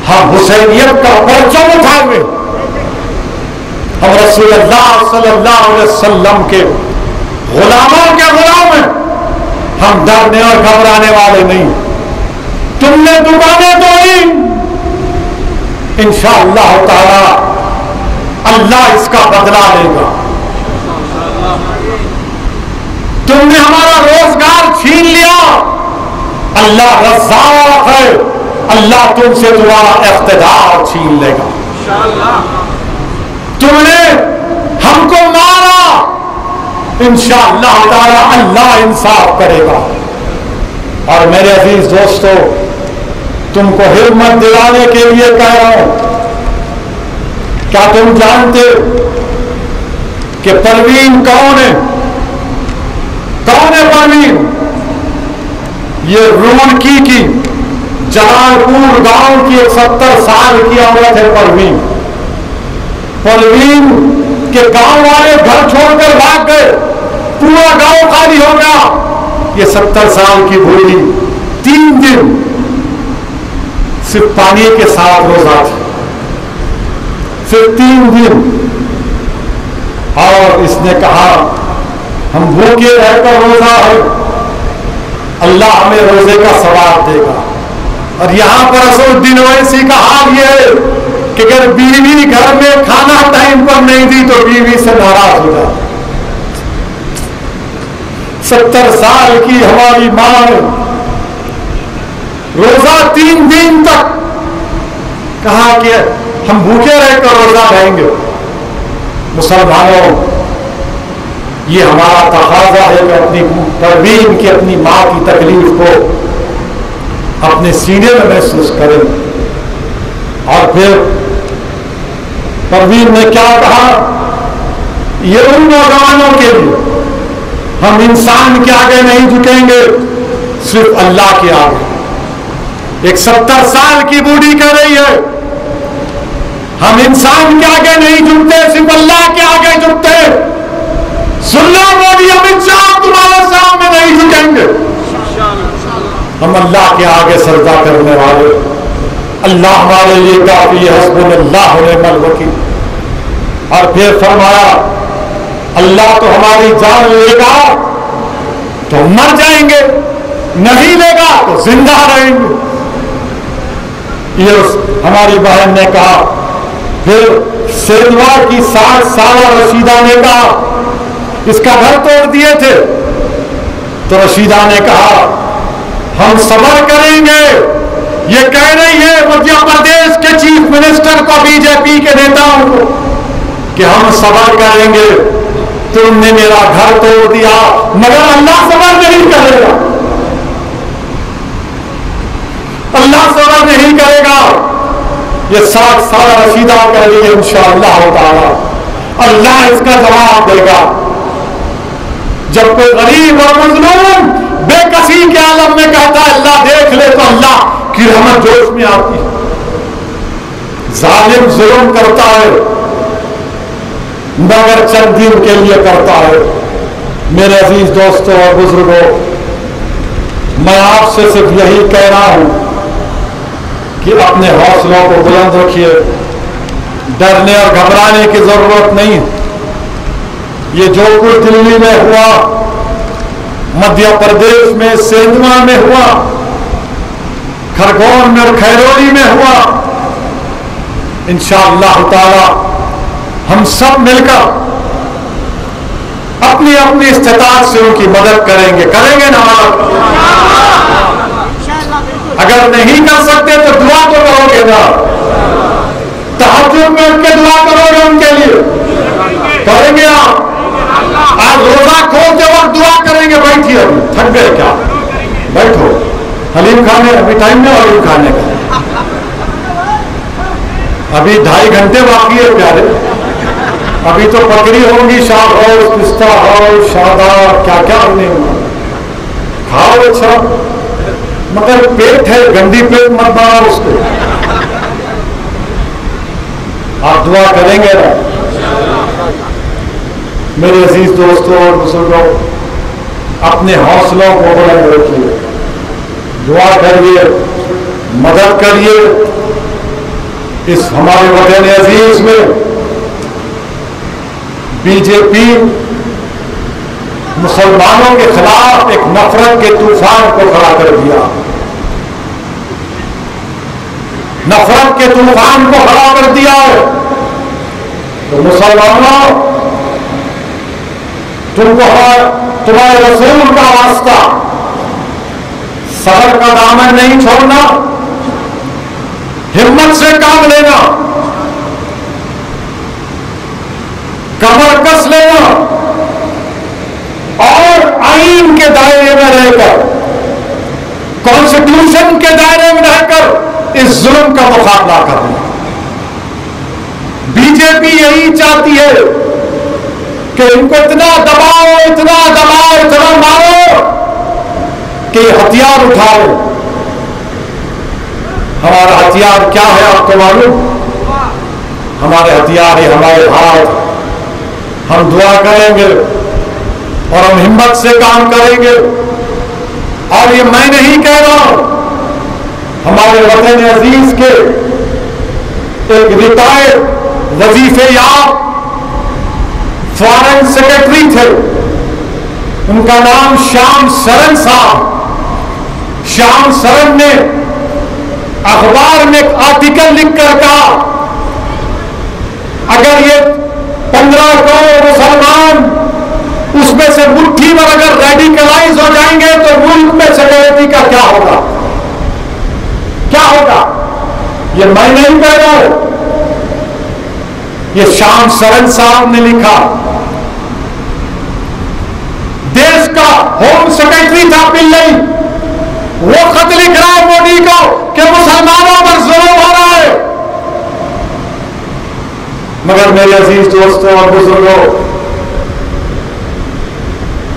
ہم حسینیت کا پرچم اٹھائے ہوئے، ہم رسول اللہ صلی اللہ علیہ وسلم کے غلاموں کے غلام ہیں، ہم ڈرنے اور گھبرانے والے نہیں۔ تم نے دکانیں توڑی، انشاءاللہ تعالی اللہ اس کا بدلہ لے گا۔ تم نے ہمارا روزگار چھین لیا، اللہ رزاق ہے، اللہ تم سے تمہارا اقتدار چھین لے گا۔ تم نے ہم کو مارا، انشاءاللہ تعالی اللہ انصاف کرے گا۔ اور میرے عزیز دوستو، تم کو ہمت دلانے کے لیے کہہ رہا ہوں، کیا تم جانتے کہ پروین کون ہے؟ کون ہے پروین؟ یہ روڑکی کی جلال پور گاؤں کی 70 سال کی عورت ہے پروین۔ پروین کے گاؤں والے گھر چھوڑ کر بھاگ گئے، پورا گاؤں خالی ہو گیا۔ یہ 70 سال کی بوڑھی 3 دن صرف پانی کے ساتھ روزہ تھی، صرف 3 دن، اور اس نے کہا ہم بھوکے رہ کر روزہ ہے، اللہ ہمیں روزے کا ثواب دے گا۔ اور یہاں پر اسد الدین اویسی کا حال یہ ہے کہ اگر بیوی گھر میں کھانا ٹائم پر نہیں دی تو بیوی سے ناراض ہو جاتی۔ 70 سال کی ہماری ماں نے روزہ 3 دن تک کہا کہ ہم بھوکے رہ کر روزہ رہیں گے۔ مسلمانوں، یہ ہمارا تقاضا ہے کہ اپنی پروین کی، اپنی ماں کی تکلیف کو اپنے سینے میں محسوس کریں۔ اور پھر پروین نے کیا کہا، یہ ان نوجوانوں کے لیے ہم انسان کے آگے نہیں جھکیں گے، صرف اللہ کے آگے۔ ایک 70 سال کی بوڑھی کہہ رہی ہے ہم انسان کے آگے نہیں جھکتے، صرف اللہ کے آگے جھکتے۔ سن لو مودی امت شاہ، تمہارے سامنے نہیں جھکیں گے، ہم اللہ کے آگے سجدہ کرنے والے۔ اللہ ہمارے لیے کافی ہے، حسبنا اللہ ونعم الوکیل۔ اور پھر فرمایا اللہ تو ہماری جان لے گا تو مر جائیں گے، نہیں لے گا تو زندہ رہیں گے۔ یہ ہماری بہن نے کہا۔ پھر سیدوا کی 60 سالہ رشیدہ نے کہا، اس کا گھر توڑ دیے تھے، تو رشیدہ نے کہا ہم صبر کریں گے۔ یہ کہہ رہی ہے مدھیہ پردیش کے چیف منسٹر کو، بی جے پی کے نیتاؤں کو، کہ ہم صبر کریں گے، تم نے میرا گھر توڑ دیا، مگر اللہ صبر نہیں کرے گا، اللہ صبر نہیں کرے گا۔ یہ 60 سالہ رشیدہ کہہ رہی ہے انشاءاللہ تعالی اللہ اس کا جواب دے گا۔ جب کوئی غریب اور مظلوم بے کسی کے عالم میں کہتا ہے اللہ دیکھ لے، تو اللہ کی رحمت جوش میں آتی ہے۔ ظالم ظلم کرتا ہے مگر چند دن کے لیے کرتا ہے۔ میرے عزیز دوستوں اور بزرگوں، میں آپ سے صرف یہی کہہ رہا ہوں کہ اپنے حوصلوں کو بلند رکھیے، ڈرنے اور گھبرانے کی ضرورت نہیں۔ یہ جو کچھ دلی میں ہوا، مدھیہ پردیش میں سیندوا میں ہوا، کھرگون میں اور کھیروڑی میں ہوا، انشاءاللہ تعالی ہم سب مل کر اپنی اپنی استطاعت سے ان کی مدد کریں گے نا؟ اگر نہیں کر سکتے تو دعا تو کرو گے نا؟ تہجد میں ان کے دعا کرو گے ان کے لیے؟ کریں گے آپ؟ آج روزہ کھولتے وقت دعا کریں گے؟ بیٹھیے، ابھی تھک گئے کیا؟ بیٹھو، حلیم کھانے، ابھی ٹائم ہے حلیم کھانے کا، ابھی 2.5 گھنٹے باقی ہے پیارے۔ ابھی تو پکڑی ہوگی، شاہ ہاؤس، پستہ ہاؤس، شاداب، کیا کیا ہونے ہوگا۔ کھاؤ اچھا، مگر پیٹ ہے، گندی پیٹ مت بناؤ اس کو۔ آپ دعا کریں گے نا؟ میرے عزیز دوستوں اور بزرگوں، اپنے حوصلوں کو بلند رکھیے، دعا کریے، مدد کریے۔ اس ہمارے وطن عزیز میں بی جے پی مسلمانوں کے خلاف ایک نفرت کے طوفان کو کھڑا کر دیا، نفرت کے طوفان کو کھڑا کر دیا ہے۔ تو مسلمانوں، تم کو تمہارے رسول کا واسطہ، صبر کا دامن نہیں چھوڑنا، ہمت سے کام لینا، کمر کس لینا، اور آئین کے دائرے میں رہ کر، کانسٹیٹیوشن کے دائرے میں رہ کر اس ظلم کا مقابلہ کرنا۔ بی جے پی یہی چاہتی ہے کہ ان کو اتنا دباؤ، اتنا دباؤ، اتنا مارو کہ ہتھیار اٹھا لو۔ ہمارا ہتھیار کیا ہے آپ کو معلوم؟ ہمارے ہتھیار ہے ہمارے ہاتھ۔ ہم دعا کریں گے اور ہم ہمت سے کام کریں گے۔ اور یہ میں نہیں کہہ رہا ہوں، ہمارے وطن عزیز کے ایک ریٹائرڈ وظیفے یاب فارن سیکرٹری تھے، ان کا نام شام سرن صاحب۔ شام سرن نے اخبار میں ایک آرٹیکل لکھ کر کہا اگر یہ 15 کروڑ مسلمان اس میں سے مٹھی پر اگر ریڈیکلائز ہو جائیں گے تو ملک میں سیکورٹی کا کیا ہوگا؟ کیا ہوگا؟ یہ میں نہیں کہہ رہا ہوں، یہ شام سرن صاحب نے لکھا۔ دیش کا ہوم سیکرٹری تھا پلئی، وہ خط لکھ رہا ہے مودی کو کہ مسلمانوں پر ظلم ہو رہا ہے۔ مگر میرے عزیز دوستوں اور بزرگوں،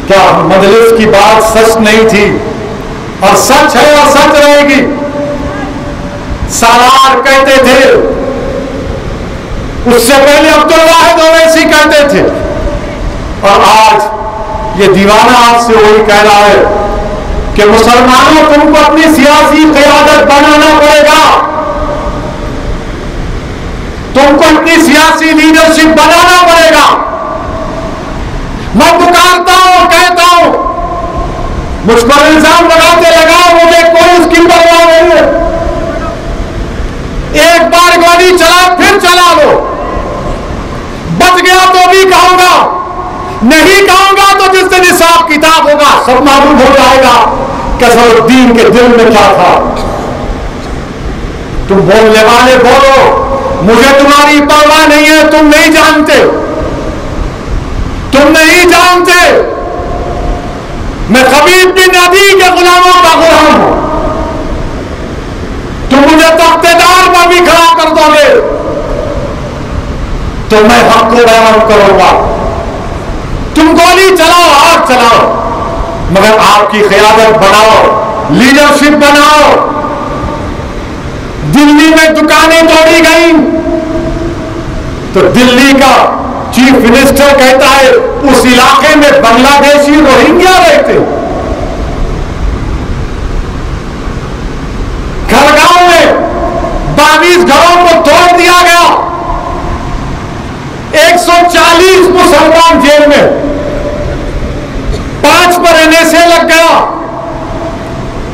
کیا مجلس کی بات سچ نہیں تھی؟ اور سچ ہے اور سچ رہے گی۔ سالار کہتے تھے، اس سے پہلے عبدالواحد اویسی کہتے تھے، اور آج یہ دیوانہ آپ سے وہی کہہ رہا ہے کہ مسلمانوں تم کو اپنی سیاسی قیادت بنانا پڑے گا، تم کو اپنی سیاسی لیڈرشپ بنانا پڑے گا۔ میں پکارتا ہوں، کہتا ہوں، مجھ پر الزام لگاتے لگاؤ، مجھے کوئی اس کی پرواہ نہیں ہے۔ ایک بار گولی چلا پھر چلا لو، بچ گیا تو بھی کہوں گا، نہیں کہوں گا تو جس دن حساب کتاب ہوگا سب معلوم ہو جائے گا کہ اصل الدین کے دل میں کیا تھا۔ تم بولنے والے بولو، مجھے تمہاری پرواہ نہیں ہے، تم نہیں جانتے، تم نہیں جانتے میں خبیب بن عدی کے غلاموں کا غلام ہوں۔ تم مجھے تختے دار پر بھی کھڑا کر دو گے تو میں حق کو بیان کروں گا۔ تم گولی چلاؤ، آگ چلاؤ، مگر آپ کی قیادت بناؤ، لیڈرشپ بناؤ۔ دلی میں دکانیں توڑی گئیں تو دلی کا چیف منسٹر کہتا ہے اس علاقے میں بنگلہ دیشی روہنگیا رہتے۔ گھرگاؤں میں 22 گھروں کو توڑ دیا گیا، 140 مسلمان جیل میں، 5 پر NSA لگ گیا۔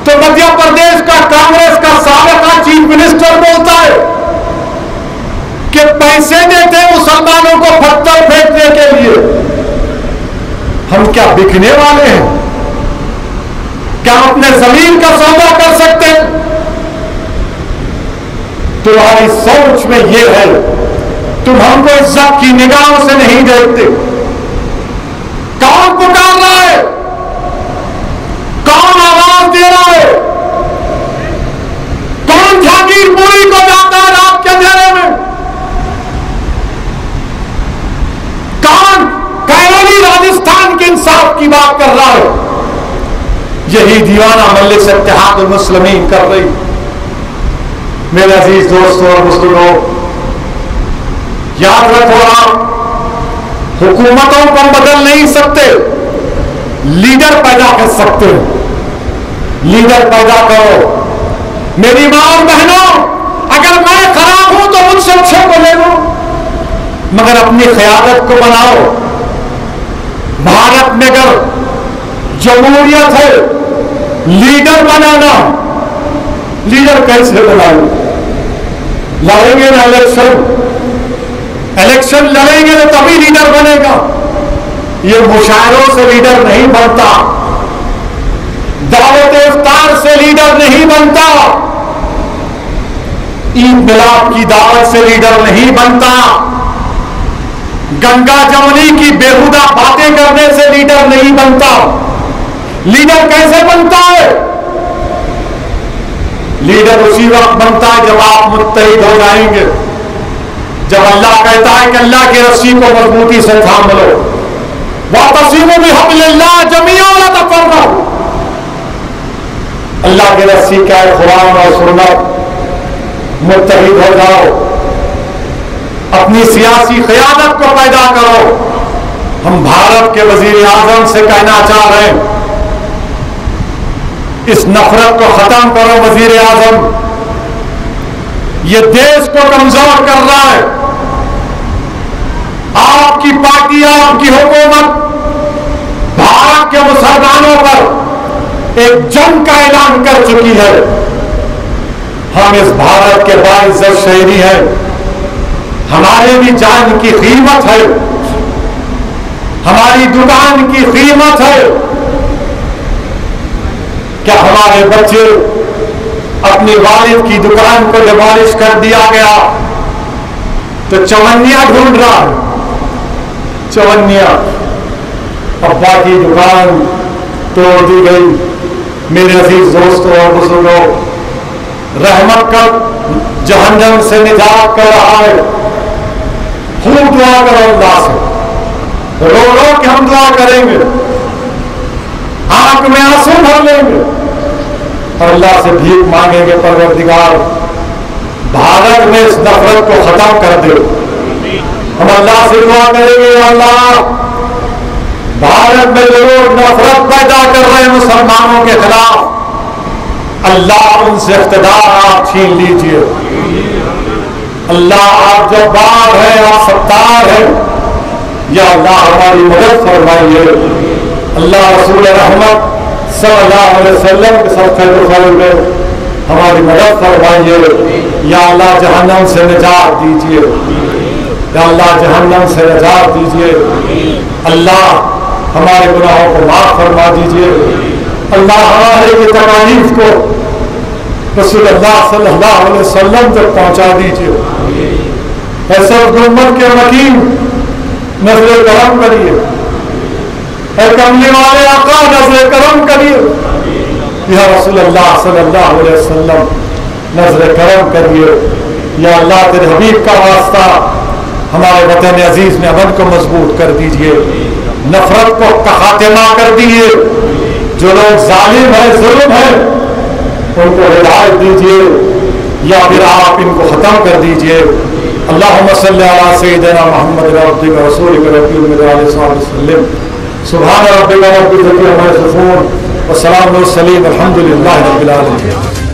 تو مدھیہ پردیش کا کانگریس کا سابقہ چیف منسٹر بولتا ہے کہ پیسے دیتے مسلمانوں کو پتھر پھینکنے کے لیے۔ ہم کیا بکنے والے ہیں؟ کیا اپنے زمین کا سودا کر سکتے؟ تمہاری سوچ میں یہ ہے، تم ہم کو عزت کی نگاہوں سے نہیں دیکھتے۔ کون پکار رہا ہے؟ کون آواز دے رہا ہے؟ کون جہانگیر پوری کو جاتا ہے رات کے اندھیرے میں؟ کون کیرولی راجستھان کے انصاف کی بات کر رہا ہے؟ یہی دیوانہ مجلس اتحاد المسلمین کر رہی۔ میرے عزیز دوستوں اور بزرگوں، یاد رکھو، آپ حکومتوں کو بدل نہیں سکتے، لیڈر پیدا کر سکتے ہیں۔ لیڈر پیدا کرو۔ میری ماں اور بہنوں، اگر میں خراب ہوں تو مجھ سے اچھے کو لے لو، مگر اپنی قیادت کو بناؤ۔ بھارت میں اگر جمہوریت ہے، لیڈر بنانا، لیڈر کیسے بناؤ؟ لڑیں گے نا الیکشن لڑیں گے تو تبھی لیڈر بنے گا۔ یہ مشاعروں سے لیڈر نہیں بنتا، دعوت افطار سے لیڈر نہیں بنتا، عید میلاد کی دعوت سے لیڈر نہیں بنتا، گنگا جمنی کی بےہودہ باتیں کرنے سے لیڈر نہیں بنتا۔ لیڈر کیسے بنتا ہے؟ لیڈر اسی وقت بنتا ہے جب آپ متحد ہو جائیں گے، جب اللہ کہتا ہے کہ اللہ کی رسی کو مضبوطی سے تھام لو، وَاعْتَصِمُوا بِحَبْلِ اللَّهِ جَمِيعًا وَلَا تَفَرَّقُوا۔ اللہ کی رسی کا قرآن اور سنت، متحد ہو جاؤ، اپنی سیاسی قیادت کو پیدا کرو۔ ہم بھارت کے وزیر اعظم سے کہنا چاہ رہے ہیں، اس نفرت کو ختم کرو وزیر اعظم، یہ دیش کو کمزور کر رہا ہے۔ آپ آپ کی پارٹی آپ کی حکومت بھارت کے مسلمانوں پر ایک جنگ کا اعلان کر چکی ہے. ہم اس بھارت کے باعزت شہری ہیں, ہمارے بھی جان کی قیمت ہے, ہماری دکان کی قیمت ہے. کیا ہمارے بچے اپنی والد کی دکان کو ڈیمالش کر دیا گیا تو چونیا ڈھونڈ رہا ہے, چونیا, ابا کی دکان توڑ دی گئی. میرے عزیز دوستوں اور بزرگوں, رحمت کا جہنم سے نجات کر رہا ہے. خوب دعا کرو اللہ سے, رو رو کے ہم دعا کریں گے, آنکھ میں آنسو بھر لیں گے اور اللہ سے بھیک مانگیں گے, پروردگار بھارت میں اس نفرت کو ختم کر دے. ہم اللہ سے دعا کریں گے, اللہ بھارت میں لوگ نفرت پیدا کر رہے ہیں مسلمانوں کے خلاف, اللہ ان سے اقتدار آپ چھین لیجئے. اللہ آپ جبار ہیں, آپ ستار ہیں, یا اللہ ہماری مدد فرمائیے. اللہ رسول رحمت صلی اللہ علیہ وسلم کے صدقے میں ہماری مدد فرمائیے. یا اللہ جہنم سے نجات دیجیے, یا اللہ جہنم سے نجات دیجیے. اللہ ہمارے گناہوں کو معاف فرما دیجیے. اللہ ہمارے کی تکالیف کو رسول اللہ صلی اللہ علیہ وسلم تک پہنچا دیجیے. ایسے امت کے مکین نظر کرم کریے, اے کملی والے آقا نظر کرم کریے. یا رسول اللہ صلی اللہ علیہ وسلم نظر کرم کریے. یا اللہ تیرے حبیب کا واسطہ ہمارے وطن عزیز میں امن کو مضبوط کر دیجیے, نفرت کو خاتمہ کر دیجیے. جو لوگ ظالم ہیں, ظلم ہیں, ان کو ہدایت دیجیے, یا پھر آپ ان کو ختم کر دیجیے. اللہم صلی علی سیدنا محمد عبدک رسولک ربی علیہ وسلم. سبحان ربک رب العزۃ عما یصفون وسلام علی المرسلین والحمد للہ رب العالمین.